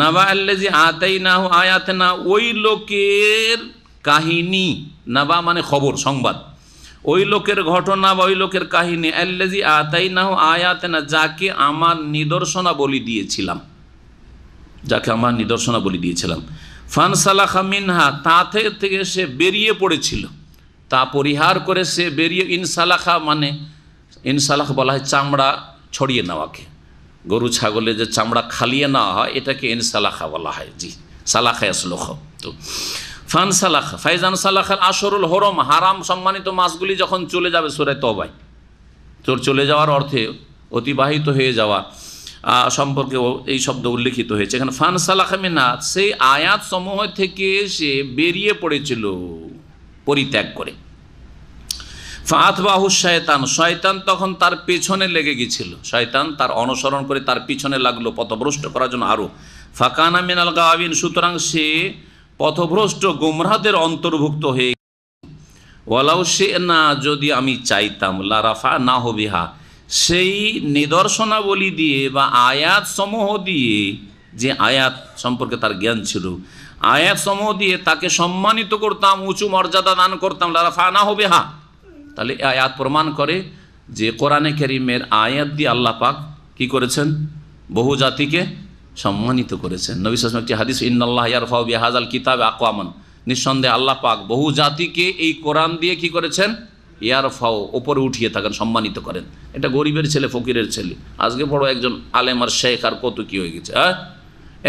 নাবা আল্লাযী আতাইনাহু আয়াতিনা, ওই লোকের কাহিনী, নাবা মানে খবর, সংবাদ, ওই লোকের ঘটনা বা ওই লোকের কাহিনী, আল্লাযী আতাইনাহু আয়াতিনা, যাকে আমার নিদর্শনাবলী দিয়েছিলাম, যাকে আমার নিদর্শনাবলী দিয়েছিলাম। ফানসালাখা মিনহা, তা থেকে সে বেরিয়ে পড়েছিল, তা পরিহার করে সে বেরিয়ে, ইনসালাখা মানে, ইনসালাখ বলা হয় চামড়া ছড়িয়ে নেওয়াকে, গরু ছাগলে যে চামড়া খালিয়ে নেওয়া হয় এটাকে ইনসালাখা বলা হয়। জি, সালাখা আসলখ। তো ফানসালাখা, ফাইজান সালাখাল আশরুল হরম, হারাম সম্মানিত মাসগুলি যখন চলে যাবে, সূরা তওবায় তোর চলে যাওয়ার অর্থে অতিবাহিত হয়ে যাওয়া সম্পর্কে এই শব্দ উল্লেখিত হয়েছে এখানে। ফানসালাখা মিনহা, সেই আয়াত সমূহ থেকে সে বেরিয়ে পড়েছিল পরিত্যাগ করে। ফাতবাহু শয়তান, শয়তান তখন তার পেছনে লেগে গেছিল, শয়তান তার অনুসরণ করে তার পিছনে লাগলো পথভ্রষ্ট করার জন্য আরও। ফাকানা মিনাল গাওয়িন, সুতরাং সে পথভ্রষ্ট গুমরাহদের অন্তর্ভুক্ত হয়ে। ওয়ালাউ শি'না, যদি আমি চাইতাম, লা রাফা'নাহু বিহা, সেই নিদর্শনাবলী দিয়ে বা আয়াত সমূহ দিয়ে, যে আয়াত সম্পর্কে তার জ্ঞান ছিল, আয়াত সমূহ দিয়ে তাকে সম্মানিত করতাম, উঁচু মর্যাদা দান করতাম, লা রাফা'নাহু বিহা। তাহলে আয়াত প্রমাণ করে যে কোরআনে কারীমের আয়াত দিয়ে আল্লাহ পাক কি করেছেন? বহু জাতিকে সম্মানিত করেছেন। নবী সাল্লাল্লাহু আলাইহি ওয়াসাল্লাম একটি হাদিস, ইন্নাল্লাহ ইয়ারফাউ বিহাযাল কিতাব আকওয়ামান, নিঃসন্দেহে আল্লাহ পাক বহু জাতিকে এই কোরআন দিয়ে কি করেছেন? ইয়ারফাও, ওপরে উঠিয়ে থাকেন, সম্মানিত করেন। এটা গরিবের ছেলে, ফকিরের ছেলে, আজকে বড় একজন আলেম আর শেখ আর কত কি হয়ে গেছে। হ্যাঁ,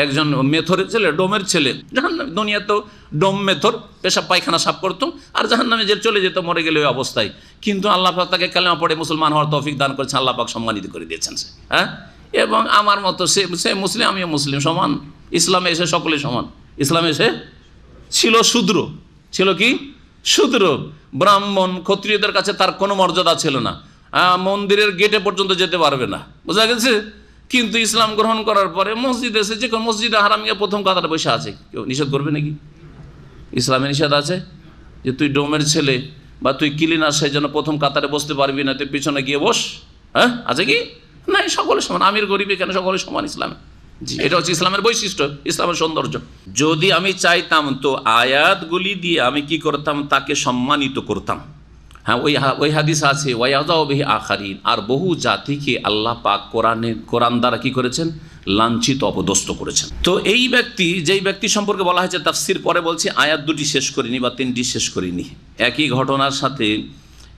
একজন মেথরের ছেলে, ডোমের ছেলে, জাহান্নামে। দুনিয়া তো ডোম মেথর, পেশাব পায়খানা সাফ করতো, আর জাহান্নামে যে চলে যেত মরে গেলে ওই অবস্থায়। কিন্তু আল্লাহ পাক তাকে কালেমা পড়ে মুসলমান হওয়ার তৌফিক দান করেছেন, আল্লাহ পাক সম্মানিত করে দিয়েছেন সে। হ্যাঁ, এবং আমার মতো সে মুসলিম, আমিও মুসলিম, সমান। ইসলামে এসে সকলে সমান। ইসলামে এসে ছিল শূদ্র, ছিল কি? শূদ্র, ব্রাহ্মণ, ক্ষত্রিয়দের কাছে তার কোনো মর্যাদা ছিল না। মন্দিরের গেটে পর্যন্ত যেতে পারবে না, বোঝা গেছে। কিন্তু ইসলাম গ্রহণ করার পরে মসজিদ এসে, যে কোনো মসজিদে হারামিয়া প্রথম কাতারে বসে আছে, কেউ নিষেধ করবে নাকি? ইসলামে নিষেধ আছে যে তুই ডোমের ছেলে বা তুই ক্লিনার, সেই জন্য প্রথম কাতারে বসতে পারবি না, তুই পিছনে গিয়ে বস। হ্যাঁ, আছে কি? নাই, সকলে সমান। আমির গরিবে কেন, সকলে সমান ইসলামে। জি, এটা হচ্ছে ইসলামের বৈশিষ্ট্য, ইসলামের সৌন্দর্য। যদি আমি চাইতাম তো আয়াতগুলি দিয়ে আমি কি করতাম, তাকে সম্মানিত করতাম। হ্যাঁ, ওই হাদিস আছে ওয়ায়াদাউ বিহি আখারিন, আর বহু জাতিকে আল্লাহ পাক কোরআন দ্বারা কি করেছেন, লাঞ্ছিত, অপদস্থ করেছেন। তো এই ব্যক্তি, যেই ব্যক্তি সম্পর্কে বলা হয়েছে তাফসির পরে বলছি, আয়াত দুটি শেষ করিনি বা তিনটি শেষ করিনি, একই ঘটনার সাথে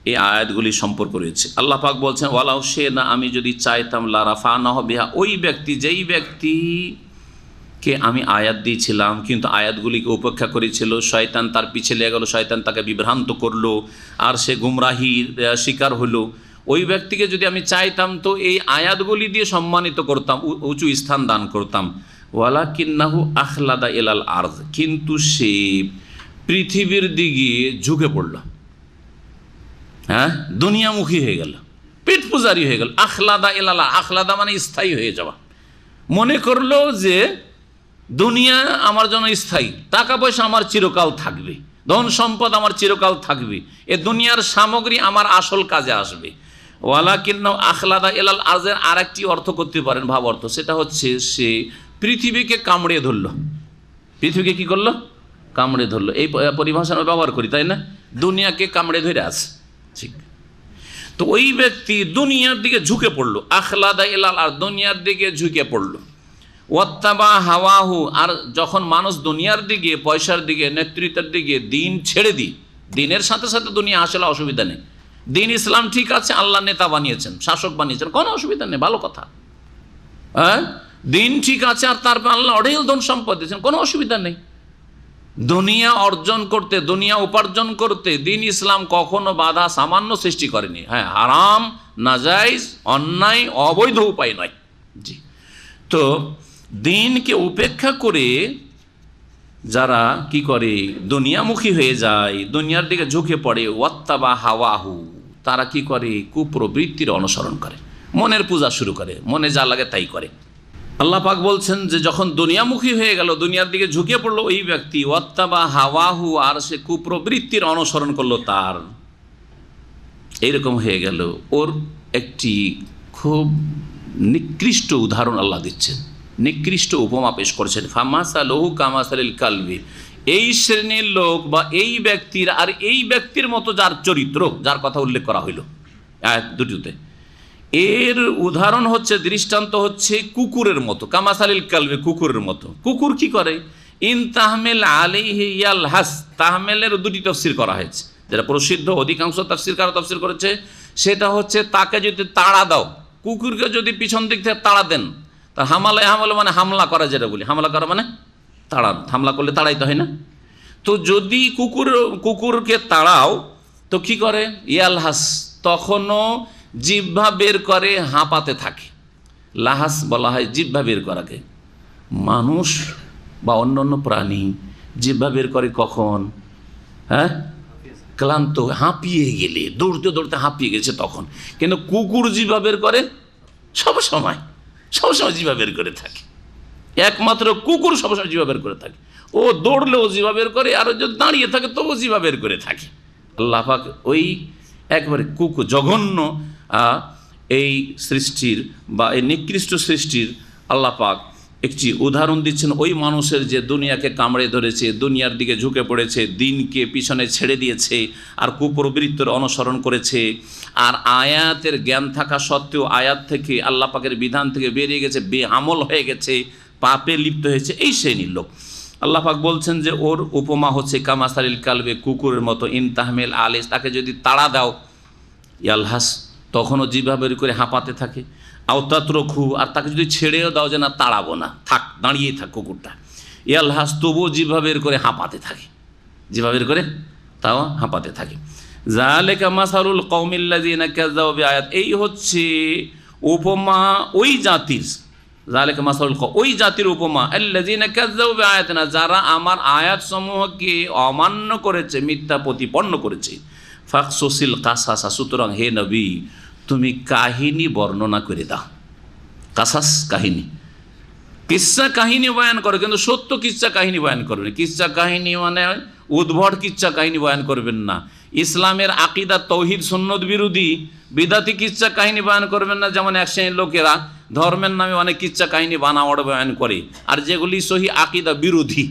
এই আয়াতগুলি সম্পর্ক রয়েছে। আল্লাহ পাক বলছেন ওয়ালাউ শে না, আমি যদি চাইতাম, লা রাফানাহু বিহা, ওই ব্যক্তি, যেই ব্যক্তিকে আমি আয়াত দিয়েছিলাম কিন্তু আয়াতগুলিকে উপেক্ষা করেছিল, শয়তান তার পিছে লেগে গেল, শয়তান তাকে বিভ্রান্ত করলো আর সে গুমরাহির শিকার হলো, ওই ব্যক্তিকে যদি আমি চাইতাম তো এই আয়াতগুলি দিয়ে সম্মানিত করতাম, উঁচু স্থান দান করতাম। ওয়ালাকিন্নাহু আখলাদা ইলাল আরদ, কিন্তু সে পৃথিবীর দিকে ঝুঁকে পড়ল। হ্যাঁ, দুনিয়ামুখী হয়ে গেল, পেট পূজারি হয়ে গেল। আখলাদা ইলাল, আখলাদা মানে স্থায়ী হয়ে যাওয়া। মনে করলো যে দুনিয়া আমার জন্য স্থায়ী, টাকা পয়সা আমার চিরকাল থাকবে, ধন সম্পদ আমার চিরকাল থাকবে, এ দুনিয়ার সামগ্রী আমার আসল কাজে আসবে। ওয়ালাকিন্নাহু আখলাদা ইলাল আরজের আরেকটি অর্থ করতে পারেন, ভাব অর্থ, সেটা হচ্ছে সে পৃথিবীকে কামড়ে ধরলো। পৃথিবীকে কি করলো? কামড়ে ধরলো। এই পরিভাষা আমরা ব্যবহার করি, তাই না? দুনিয়াকে কামড়ে ধরে আছে, ঠিক। তো ওই ব্যক্তি দুনিয়ার দিকে ঝুঁকে পড়লো, আখলাদা ইলাল আর, দুনিয়ার দিকে ঝুঁকে পড়লো। ওয়াত্তাবা হাওয়াহু, আর যখন মানুষ দুনিয়ার দিকে, পয়সার দিকে, নেতৃত্বের দিকে, দিন ছেড়ে দিই, দিনের সাথে সাথে দুনিয়া আসলে অসুবিধা নেই। দিন ইসলাম ঠিক আছে, আল্লাহ নেতা বানিয়েছেন, শাসক বানিয়েছেন, কোনো অসুবিধা নেই, ভালো কথা। হ্যাঁ, দিন ঠিক আছে আর তারপর আল্লাহ অঢেল ধন সম্পদ দিয়েছেন, কোনো অসুবিধা নেই। দুনিয়া অর্জন করতে, দুনিয়া উপার্জন করতে দিন ইসলাম কখনো বাধা সামান্য সৃষ্টি করেনি। হ্যাঁ, হারাম, নাজাইজ, অন্যায়, অবৈধ উপায় নয়। জি, তো দিনকে উপেক্ষা করে যারা কি করে, দুনিয়ামুখী হয়ে যায়, দুনিয়ার দিকে ঝুঁকে পড়ে, ওয়াত্তাবা হাওয়াহু, তারা কি করে, কুপ্রবৃত্তির অনুসরণ করে, মনের পূজা শুরু করে, মনে যা লাগে তাই করে। আল্লাহ পাক বলছেন যে যখন দুনিয়ামুখী হয়ে গেল, দুনিয়ার দিকে ঝুঁকে পড়লো ওই ব্যক্তি, ওয়াত্তাবা হাওয়াহু, আর সে কুপ্রবৃত্তির অনুসরণ করলো, তার এইরকম হয়ে গেল। ওর একটি খুব নিকৃষ্ট উদাহরণ আল্লাহ দিচ্ছেন, নিকৃষ্ট উপমা পেশ করেছেন। ফামাসালুহু কামাসালিল কালবি, এই শ্রেণীর লোক বা এই ব্যক্তির আর এই ব্যক্তির মতো যার চরিত্র, যার কথা উল্লেখ করা হইল আয়াত দুটিতে, এর উদাহরণ হচ্ছে, দৃষ্টান্ত হচ্ছে কুকুরের মতো। কামাসালিল কালবি, কুকুরের মতো। কুকুর কি করে? ইন তাহমেল আলাইহি ইয়ালহাস, তাহমেলের দুটি তাফসীর করা হয়েছে, যেটা প্রসিদ্ধ, অধিকাংশ তাফসীরকার তাফসীর করেছে, সেটা হচ্ছে তাকে যদি তাড়া দাও, কুকুরকে যদি পিছন দিক থেকে তাড়া দেন, তা হামালায় হামলা মানে হামলা করা, যেটা বলি হামলা করা মানে তাড়া, হামলা করলে তাড়াইতে হয় না? তো যদি কুকুরকে তাড়াও তো কি করে? ইয়ালহাস, তখনও জিহ্বা বের করে হাঁপাতে থাকে। লাহাস বলা হয় জিহ্বা বের করাকে। মানুষ বা অন্য অন্য প্রাণী জিহ্বা বের করে কখন? হ্যাঁ, ক্লান্ত, হাঁপিয়ে গেলে, দৌড়তে দৌড়তে হাঁপিয়ে গেছে তখন। কিন্তু কুকুর জিহ্বা বের করে সবসময়, সবসময় জিহ্বা বের করে থাকে। একমাত্র কুকুর সবসময় জিহ্বা বের করে থাকে। ও দৌড়লেও জিহ্বা বের করে, আর যদি দাঁড়িয়ে থাকে তবুও জিহ্বা বের করে থাকে। আল্লাহ পাক ওই একবারে কুকুর, জঘন্য এই সৃষ্টির বা এই নিকৃষ্ট সৃষ্টির আল্লাহ পাক একটি উদাহরণ দিচ্ছেন ওই মানুষের, যে দুনিয়াকে কামড়ে ধরেছে, দুনিয়ার দিকে ঝুঁকে পড়েছে, দিনকে পিছনে ছেড়ে দিয়েছে, আর কুপ্রবৃত্তির অনুসরণ করেছে, আর আয়াতের জ্ঞান থাকা সত্ত্বেও আয়াত থেকে, আল্লাহ পাকের বিধান থেকে বেরিয়ে গেছে, বেআমল হয়ে গেছে, পাপে লিপ্ত হয়েছে, এই শ্রেণীর লোক। আল্লাহ পাক বলছেন যে ওর উপমা হচ্ছে কামাসালিল কালবে, কুকুরের মতো। ইন তাহমেল আলিস, তাকে যদি তাড়া দাও, ইয়ালহাস, তখনও জিহ্বা বের করে হাঁপাতে থাকে। আওতাত রখু, আর তাকে যদি ছেড়েও দাও যে না তাড়াবো না, থাক, দাঁড়িয়েই থাক কুকুরটা, ইয়ালহাস, তবুও জিহ্বা বের করে হাঁপাতে থাকে, জিহ্বা বের করে তাও হাঁপাতে থাকে। যালিকা মাসালুল কওমিল্লাযিনা কাযাবু বিআয়াত, এই হচ্ছে উপমা ওই জাতির, যালিকা মাসালুল কওম, ওই জাতির উপমা, আল্লাযিনা কাযাবু বিআয়াতিনা, যারা আমার আয়াতসমূহকে অমান্য করেছে, মিথ্যা প্রতিপন্ন করেছে। ফাকসুসিল কাসাসা, সুতরাং হে নবী তুমি কাহিনী বর্ণনা করে দাও। কাসাস কাহিনী, কিচ্ছা কাহিনী বয়ান করো, কিন্তু সত্য কিচ্ছা কাহিনী বয়ান করবে। কিচ্ছা কাহিনী মানে উদ্ভট কিচ্ছা কাহিনী বয়ান করবেন না। ইসলামের আকিদা তৌহিদ সুন্নত বিরোধী বিদাতি কিচ্ছা কাহিনী বয়ান করবেন না। যেমন এক শ্রেণীর লোকেরা ধর্মের নামে অনেক কিচ্ছা কাহিনী বানাওয়াড় বয়ান করে, আর যেগুলি সহি আকিদা বিরোধী,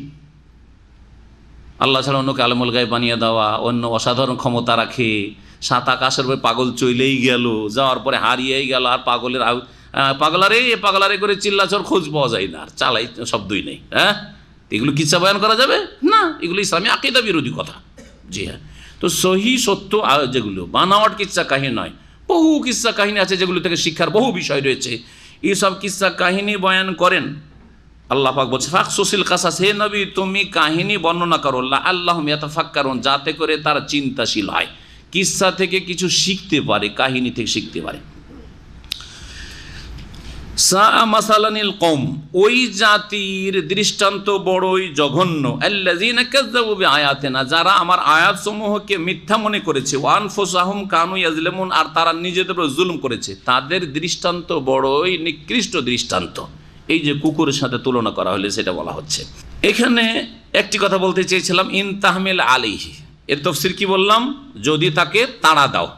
আল্লাহ ছাড়া অন্যকে আলেমুল গায়েব বানিয়ে দেওয়া, অন্য অসাধারণ ক্ষমতা রাখে, সাত আকাশের উপরে পাগল চলেই গেল, যাওয়ার পরে হারিয়েই গেল, আর পাগলারে করে চিল্লাচর খোঁজ পাওয়া যায় না, আর চালাই শব্দই নেই। হ্যাঁ, এগুলো কিচ্ছা বয়ান করা যাবে না, এগুলো ইসলামী আকিদা বিরোধী কথা। জি হ্যাঁ, তো সহি সত্য যেগুলো বানাওয়াট কিচ্ছা কাহিনী নয়, বহু কিচ্ছা কাহিনী আছে যেগুলো থেকে শিক্ষার বহু বিষয় রয়েছে। এইসব কিচ্ছা কাহিনী বয়ান করেন। আল্লাহ পাক বলছে ফাকসুসিল কাসাস, হে নবী তুমি কাহিনী বর্ণনা করো, লাআল্লাহুম ইয়াতাফাক্কারুন, যাতে করে তারা চিন্তাশীল হয়, কিচ্ছা থেকে কিছু শিখতে পারে, কাহিনী থেকে শিখতে পারে। সাআ মাসালানিল কওম, ওই জাতির দৃষ্টান্ত বড়ই জঘন্য, আল্লাযীনা কাযযাবু বিআয়াতিনা, যারা আমার আয়াতসমূহকে মিথ্যা মনে করেছে, ওয়া আনফুসাহুম কানু ইয়াজলিমুন, আর তারা নিজেদের উপর জুলুম করেছে, তাদের দৃষ্টান্ত বড়ই নিকৃষ্ট দৃষ্টান্ত। এই যে কুকুরের সাথে তুলনা করা হলে সেটা বলা হচ্ছে। এখানে একটি কথা বলতে চেয়েছিলাম, ইন তাহমিল আলাইহি, এর তাফসীর কি বললাম, যদি তাকে তাড়া দাও।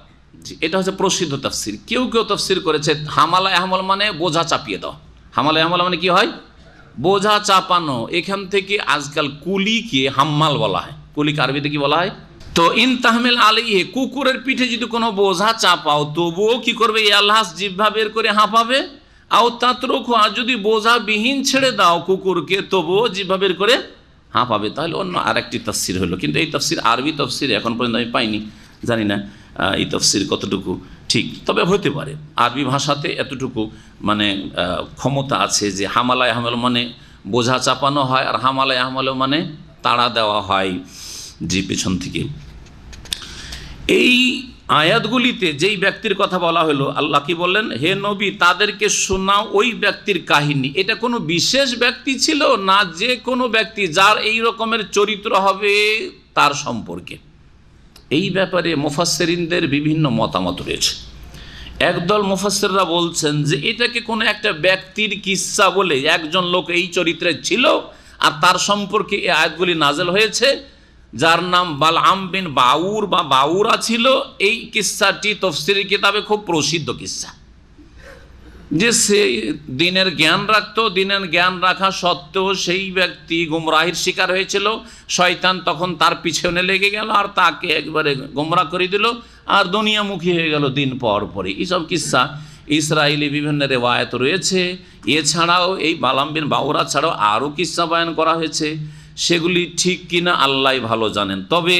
এটা হচ্ছে প্রসিদ্ধ তাফসীর। কেউ কেউ তাফসীর করেছে হামালা আহমল মানে বোঝা চাপিয়ে দাও। হামালা আহমল মানে কি হয়, বোঝা চাপানো। এখান থেকে আজকাল কুলিকে হাম্মাল বলা হয়, কুলিকে আরবিতে কি বলা হয়। তো ইন তাহমিল আলাইহি, কুকুরের পিঠে যদি কোনো বোঝা চাপাও তবুও কি করবে, ইয়ালহাস জিহ্বা বের করে হাঁপাবে, আও তাতরুকু, আর যদি বোঝা বিহীন ছেড়ে দাও কুকুরকে তবুও জিহ্বা বের করে হাঁপাবে। তাহলে অন্য আরেকটি তাফসীর হলো, কিন্তু এই তাফসীর আরবি তাফসীর এখন পর্যন্ত আমি পাইনি, জানি না এই তাফসীর কতটুকু ঠিক, তবে হতে পারে আরবি ভাষাতে এতটুকু মানে ক্ষমতা আছে যে হামালায় হামাল মানে বোঝা চাপানো হয়, আর হামালায় হামাল মানে তাড়া দেওয়া হয় যে পেছন থেকে। এই আয়াতগুলিতে যেই ব্যক্তির কথা বলা হলো, আল্লাহ কি বললেন, হে নবী তাদেরকে শোনাও ওই ব্যক্তির কাহিনী। এটা কোনো বিশেষ ব্যক্তি ছিল না, যে কোনো ব্যক্তি যার এই রকমের চরিত্র হবে তার সম্পর্কে। এই ব্যাপারে মুফাসসিরিনদের বিভিন্ন মতামত রয়েছে। একদল মুফাসসিররা বলছেন যে এটাকে কোনো একটা ব্যক্তির কিসসা বলে, একজন লোক এই চরিত্রে ছিল আর তার সম্পর্কে এই আয়াতগুলি নাযিল হয়েছে, যার নাম বালআম বিন বাউর বা বাউরা ছিল। এই কিসসাটি তাফসীরের কিতাবে খুব প্রসিদ্ধ কিসসা, যে সে দিনের জ্ঞান রাখত, দিনের জ্ঞান রাখা সত্ত্বেও সেই ব্যক্তি গুমরাহির শিকার হয়েছিল। শয়তান তখন তার পিছনে লেগে গেল আর তাকে একবারে গুমরাহ করে দিল, আর দুনিয়ামুখী হয়ে গেল দিন পর পরে। এইসব কিসসা ইসরায়েলি বিভিন্ন রেওয়ায়ত রয়েছে। এছাড়াও এই বালাম বিন বাউরা ছাড়াও আরও কিসসা বয়ান করা হয়েছে, সেগুলি ঠিক কিনা আল্লাহ ভালো জানেন। তবে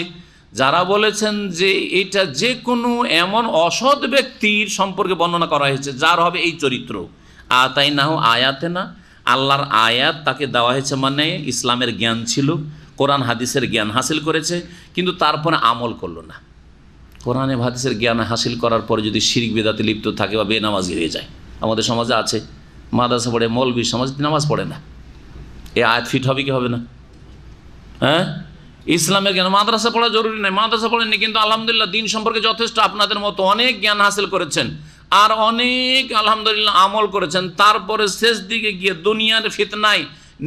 যারা বলেছেন যে এটা যে কোনো এমন অসৎ ব্যক্তির সম্পর্কে বর্ণনা করা হয়েছে যার হবে এই চরিত্র, তাই না আয়াতে না, আল্লাহর আয়াত তাকে দেওয়া হয়েছে, মানে ইসলামের জ্ঞান ছিল, কোরআন হাদিসের জ্ঞান হাসিল করেছে, কিন্তু তারপরে আমল করলো না। কোরআনে হাদিসের জ্ঞান হাসিল করার পরে যদি শিরক বিদআতে লিপ্ত থাকে বা বেনামাজি হয়ে যায়, আমাদের সমাজে আছে, মাদ্রাসা পড়ে মৌলবী সমাজ নামাজ পড়ে না, এ আয়াত ফিট হবে কি হবে না? হ্যাঁ, ইসলামের জ্ঞান মাদ্রাসা পড়া জরুরি নয়, মাদ্রাসা পড়েননি কিন্তু আলহামদুলিল্লাহ দিন সম্পর্কে যথেষ্ট আপনাদের মতো অনেক জ্ঞান হাসিল করেছেন আর অনেক আলহামদুলিল্লাহ আমল করেছেন। তারপরে শেষ দিকে গিয়ে দুনিয়ার ফিতনায়,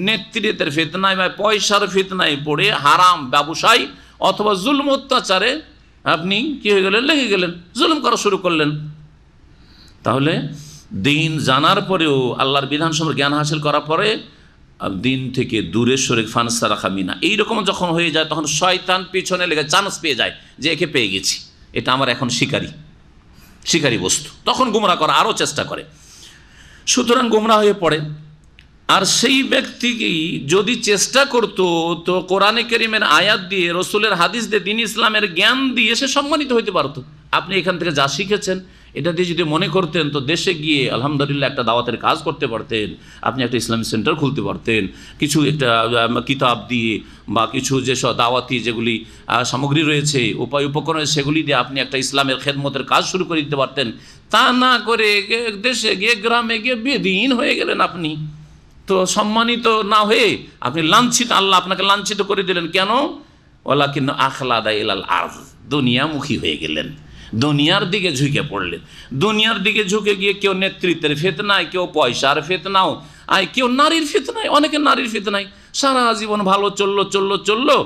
নেতৃত্বের ফিতনায় বা পয়সার ফিতনায় পড়ে হারাম ব্যবসায় অথবা জুলম অত্যাচারে আপনি কী হয়ে গেলেন, লেগে গেলেন, জুলুম করা শুরু করলেন। তাহলে দিন জানার পরেও, আল্লাহর বিধান সম্পর্কে জ্ঞান হাসিল করার পরে দিন থেকে দূরে সরে ফানসা রাখা মিনা, এইরকম যখন হয়ে যায় তখন শয়তান পিছনে লেগে চান্স পেয়ে যায় যে একে পেয়ে গেছি, এটা আমার এখন শিকারী বস্তু, তখন গুমরাহ করা আরও চেষ্টা করে। সুতরাং গুমরাহ হয়ে পড়ে। আর সেই ব্যক্তিকেই যদি চেষ্টা করতো তো কোরআনে কারীমের আয়াত দিয়ে, রসুলের হাদিস দিয়ে, দ্বীন ইসলামের জ্ঞান দিয়ে সে সম্মানিত হইতে পারতো। আপনি এখান থেকে যা শিখেছেন এটা দিয়ে যদি মনে করতেন তো দেশে গিয়ে আলহামদুলিল্লাহ একটা দাওয়াতের কাজ করতে পারতেন, আপনি একটা ইসলামী সেন্টার খুলতে পারতেন, কিছু একটা কিতাব দিয়ে বা কিছু যেসব দাওয়াতি যেগুলি সামগ্রী রয়েছে, উপায় উপকরণ, সেগুলি দিয়ে আপনি একটা ইসলামের খেদমতের কাজ শুরু করে দিতে পারতেন। তা না করে দেশে গিয়ে গ্রামে গিয়ে বেদিন হয়ে গেলেন আপনি। তো সম্মানিত না হয়ে আপনি লাঞ্ছিত, আল্লাহ আপনাকে লাঞ্ছিত করে দিলেন। কেন? ওয়ালাকিন আখলাদা ইলাল আরদ, দুনিয়ামুখী হয়ে গেলেন। দুনিয়ার দিকে ঝুঁকে পড়লেন। দুনিয়ার দিকে ঝুঁকে গিয়ে কেউ নেতৃত্বের ফিতনায়, কেউ পয়সার ফিতনাও, আর কেউ নারীর ফিতনায়, অনেকে নারীর ফিতনায় সারা জীবন ভালো চললো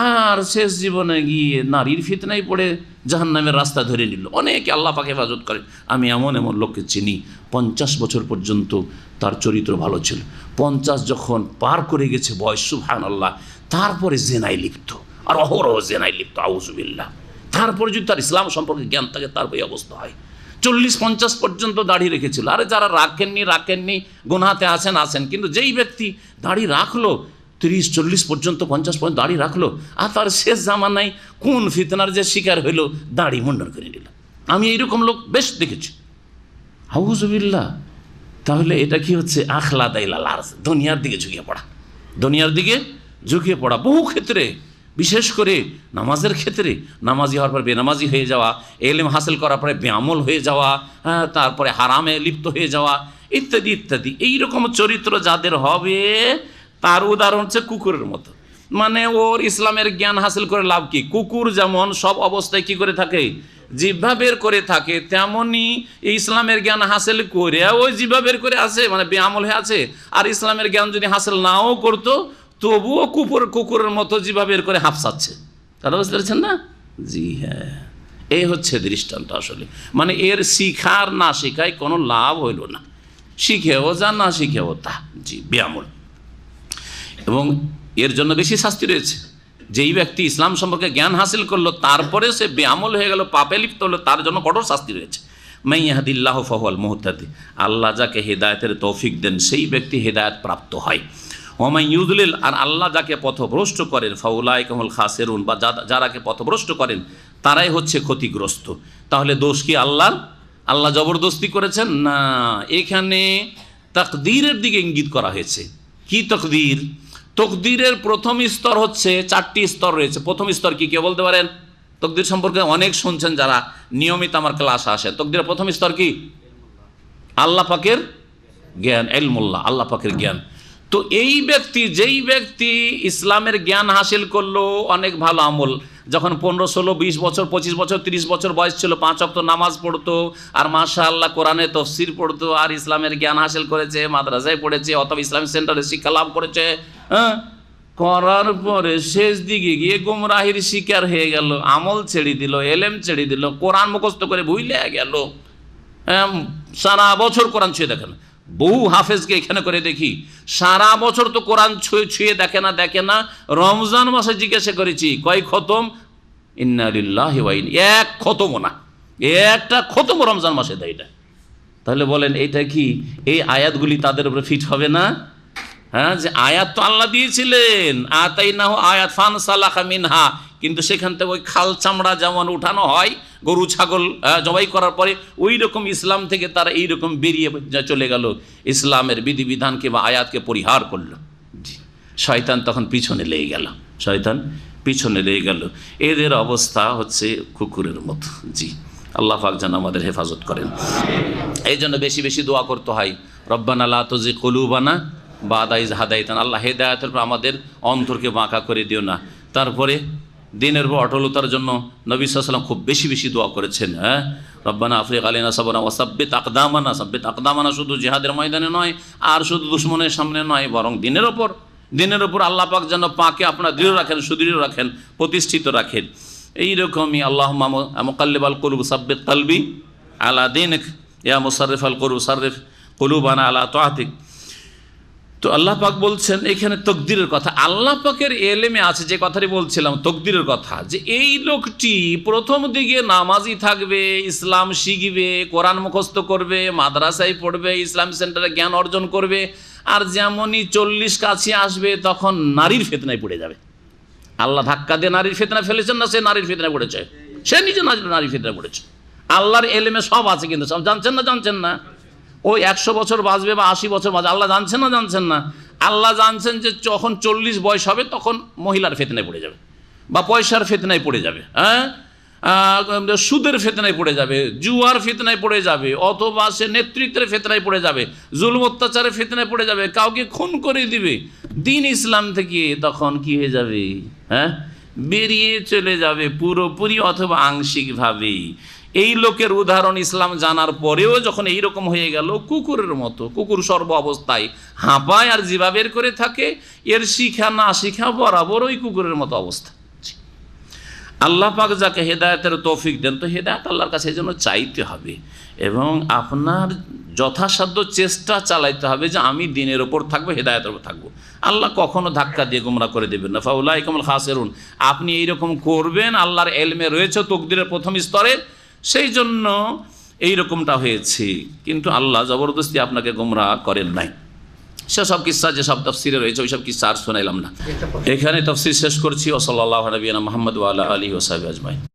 আর শেষ জীবনে গিয়ে নারীর ফিতনায় পড়ে জাহান্নামের রাস্তা ধরে নিল। অনেকে আল্লাহ পাক হেফাজত করে। আমি এমন লোককে চিনি 50 বছর পর্যন্ত তার চরিত্র ভালো ছিল, 50 যখন পার করে গেছে বয়স, সুবহানাল্লাহ, তারপরে জেনায় লিপ্ত, আর অহরহ জেনায় লিপ্ত, আউযুবিল্লাহ। তারপরে যদি তার ইসলাম সম্পর্কে জ্ঞান থাকে তার এই অবস্থা হয়। 40-50 পর্যন্ত দাড়ি রেখেছিল। আরে যারা রাখেননি গুনাহাতে আছেন, কিন্তু যেই ব্যক্তি দাড়ি রাখলো 30-40 পর্যন্ত, 50 পর্যন্ত দাড়ি রাখলো, আর তার শেষ জামানায় কোন ফিতনার যে শিকার হইলো, দাড়ি মুন্ডন করে নিল। আমি এইরকম লোক বেশ দেখেছি, আউযুবিল্লাহ। তাহলে এটা কি হচ্ছে? আখলাদাইলাল আরজ, দুনিয়ার দিকে ঝুঁকিয়ে পড়া বহু ক্ষেত্রে, বিশেষ করে নামাজের ক্ষেত্রে। নামাজি হওয়ার পর বেনামাজি হয়ে যাওয়া, এলেম হাসিল করার পরে বেআমল হয়ে যাওয়া, তারপরে হারামে লিপ্ত হয়ে যাওয়া, ইত্যাদি ইত্যাদি। এইরকম চরিত্র যাদের হবে তার উদাহরণ হচ্ছে কুকুরের মতো। মানে ওর ইসলামের জ্ঞান হাসিল করে লাভ কি? কুকুর যেমন সব অবস্থায় কি করে থাকে, জিহ্বা বের করে থাকে, তেমনি ইসলামের জ্ঞান হাসিল করে ওই জিহ্বা বের করে আছে, মানে বেআমল হয়ে আছে। আর ইসলামের জ্ঞান যদি হাসিল নাও করতো তবুও কুকুরের মতো জিহ্বা বের করে হাফসাচ্ছে। তারা বুঝতে পারছেন না? জি হ্যাঁ, এই হচ্ছে দৃষ্টান্ত আসলে। মানে এর শিখার না শিখায় কোনো লাভ হইল না, শিখেও যা না শিখেও তা। জি, বেআমল। এবং এর জন্য বেশি শাস্তি রয়েছে। যেই ব্যক্তি ইসলাম সম্পর্কে জ্ঞান হাসিল করলো তারপরে সে বেআমল হয়ে গেল, পাপে লিপ্ত হলো, তার জন্য কঠোর শাস্তি রয়েছে। মান ইয়াহদিল্লাহু ফাহুয়াল মুহতাদি, আল্লাহ যাকে হেদায়েতের তৌফিক দেন সেই ব্যক্তি হেদায়েত প্রাপ্ত হয়। ওয়া মান ইউদলিল, আর আল্লাহ যাকে পথভ্রষ্ট করেন, ফাউলাইকা হুমুল খাসিরুন, বা যারাকে পথভ্রষ্ট করেন তারাই হচ্ছে ক্ষতিগ্রস্ত। তাহলে দোষ কি আল্লাহর? আল্লাহ জবরদস্তি করেছেন না, এখানে তাকদীরের দিকে ইঙ্গিত করা হয়েছে। কি তাকদীর? তকদিরের প্রথম স্তর হচ্ছে, 4টি স্তর রয়েছে। প্রথম স্তর কি কেউ বলতে পারেন? তকদির সম্পর্কে অনেক শুনছেন যারা নিয়মিত আমার ক্লাসে আসেন। তকদিরের প্রথম স্তর কি? আল্লাহ পাকের জ্ঞান, ইলমুল্লাহ, আল্লাহ পাকের জ্ঞান। তো যেই ব্যক্তি ইসলামের জ্ঞান হাসিল করলো, অনেক ভালো আমল, যখন 15, 16, 20 বছর, 25 বছর, 30 বছর বয়স ছিল, 5 ওয়াক্ত নামাজ পড়তো, আর মাশাআল্লাহ কোরআনে তফসির পড়তো, আর ইসলামের জ্ঞান হাসিল করেছে, মাদ্রাসায় পড়েছে অথবা ইসলামিক সেন্টারে শিক্ষা লাভ করেছে, করার পরে শেষ দিকে গিয়ে গুমরাহির শিকার হয়ে গেল, আমল ছেড়ে দিল, এলেম ছেড়ে দিল, কোরআন মুখস্থ করে ভুলে গেল, সারা বছর কোরআন ছুঁয়ে দেখে না। বহু হাফেজকে এখানে করে দেখি সারা বছর তো কোরআন ছুঁয়ে দেখে না। রমজান মাসে জিজ্ঞাসা করেছি কয় খতম, ইন্না লিল্লাহি ওয়া ইন্না, এক খতমও না, একটা খতম রমজান মাসে দেয় না। তাহলে বলেন এটা কি এই আয়াতগুলি তাদের উপরে ফিট হবে না? হ্যাঁ, যে আয়াত তো আল্লাহ দিয়েছিলেন, আতাইনাহু আয়াত ফানসালাখা মিনহা, কিন্তু সেখান থেকে ওই খাল চামড়া যেমন উঠানো হয় গরু ছাগল জবাই করার পরে, ওই রকম ইসলাম থেকে তারা এইরকম বেরিয়ে চলে গেল, ইসলামের বিধিবিধানকে বা আয়াতকে পরিহার করলো। জি, শয়তান তখন পিছনে লেগে গেল। এদের অবস্থা হচ্ছে কুকুরের মতো। জি, আল্লাহ পাক যেন আমাদের হেফাজত করেন। এই জন্য বেশি বেশি দোয়া করতে হয়, রব্বানা লা তুযিগ কুলুবানা বাদা ইয হাদাইতানা, আল্লাহ হেদায়েতের পর আমাদের অন্তরকে বাঁকা করে দিও না। তারপরে দিনের পর অটলতার জন্য নবী সাল্লাল্লাহু আলাইহি ওয়াসাল্লাম খুব বেশি বেশি দোয়া করেছেন। হ্যাঁ, রব্বানা আফরিগ আলাইনা সাবরান ওয়া সাব্বিত আকদামানা, শুধু জিহাদের ময়দানে নয়, আর শুধু দুশমনের সামনে নয়, বরং দিনের ওপর আল্লাহ পাক যেন পাকে আপনার দৃঢ় রাখেন, সুদৃঢ় রাখেন, প্রতিষ্ঠিত রাখেন। এইরকমই আল্লাহুম্মা মুকাল্লিবাল কুলুব সাব্বিত কলবি আলা দীনিক, ইয়া মুসাররিফাল কুলুব সাররিফ কুলুবানা আলা তাআতিক। তো আল্লাহ পাক বলছেন এখানে তকদিরের কথা। আল্লাহ পাকের এলেমে আছে, যে কথাটি বলছিলাম তকদিরের কথা, যে এই লোকটি প্রথম দিকে নামাজি থাকবে, ইসলাম শিখবে, কোরআন মুখস্থ করবে, মাদ্রাসায় পড়বে, ইসলাম সেন্টারে জ্ঞান অর্জন করবে, আর যেমনই 40 কাছে আসবে তখন নারীর ফিতনায় পড়ে যাবে। আল্লাহ ধাক্কা দিয়ে নারীর ফিতনায় ফেলেছেন না, সে নারীর ফিতনায় পড়েছে, সে নিজে নারীর ফিতনায় পড়েছে। আল্লাহর এলেমে সব আছে, কিন্তু সব জানছেন না। ওই 100 বছর বাঁচবে বা 80 বছর বাঁচবে, আল্লাহ জানছেন না। আল্লাহ জানছেন যে যখন 40 বয়স হবে তখন মহিলার ফিতনায় পড়ে যাবে, বা পয়সার ফিতনায় পড়ে যাবে, সুদের ফিতনায় পড়ে যাবে, জুয়ার ফিতনায় পড়ে যাবে, অথবা সে নেতৃত্বের ফিতনায় পড়ে যাবে, জুলুম অত্যাচারের ফিতনায় পড়ে যাবে, কাউকে খুন করে দিবে, দিন ইসলাম থেকে তখন কি হয়ে যাবে, বেরিয়ে চলে যাবে পুরোপুরি অথবা আংশিকভাবে। এই লোকের উদাহরণ ইসলাম জানার পরেও যখন এইরকম হয়ে গেল, কুকুরের মতো, কুকুর সর্ব অবস্থায় হাঁপায় আর জিভা বের করে থাকে, এর শিখা না শিখা বরাবর ওই কুকুরের মতো অবস্থা। আল্লাহ পাক যাকে হেদায়েতের তৌফিক দেন, তো হেদায়েত আল্লাহর কাছে এই জন্য চাইতে হবে এবং আপনার যথাসাধ্য চেষ্টা চালাইতে হবে যে আমি দিনের ওপর থাকবো, হেদায়েতের ওপর থাকবো। আল্লাহ কখনো ধাক্কা দিয়ে গুমরা করে দেবেন না। ফাউলাইকুমুল খাসিরুন, আপনি এইরকম করবেন, আল্লাহর এলমে রয়েছে তকদিরের প্রথম স্তরে, সেই জন্য এইরকমটা হয়েছে। কিন্তু আল্লাহ জবরদস্তি আপনাকে গুমরা করেন নাই। সেসব কিস্সা যেসব তাফসিরে রয়েছে ওইসব কিস্সা আর শোনাইলাম না। এখানে তাফসির শেষ করছি। ও সাল্লাল্লাহু আলা নবিয়িনা মুহাম্মদ ওয়া আলা আলিহি ওয়া সাহবিহি আজমাইন।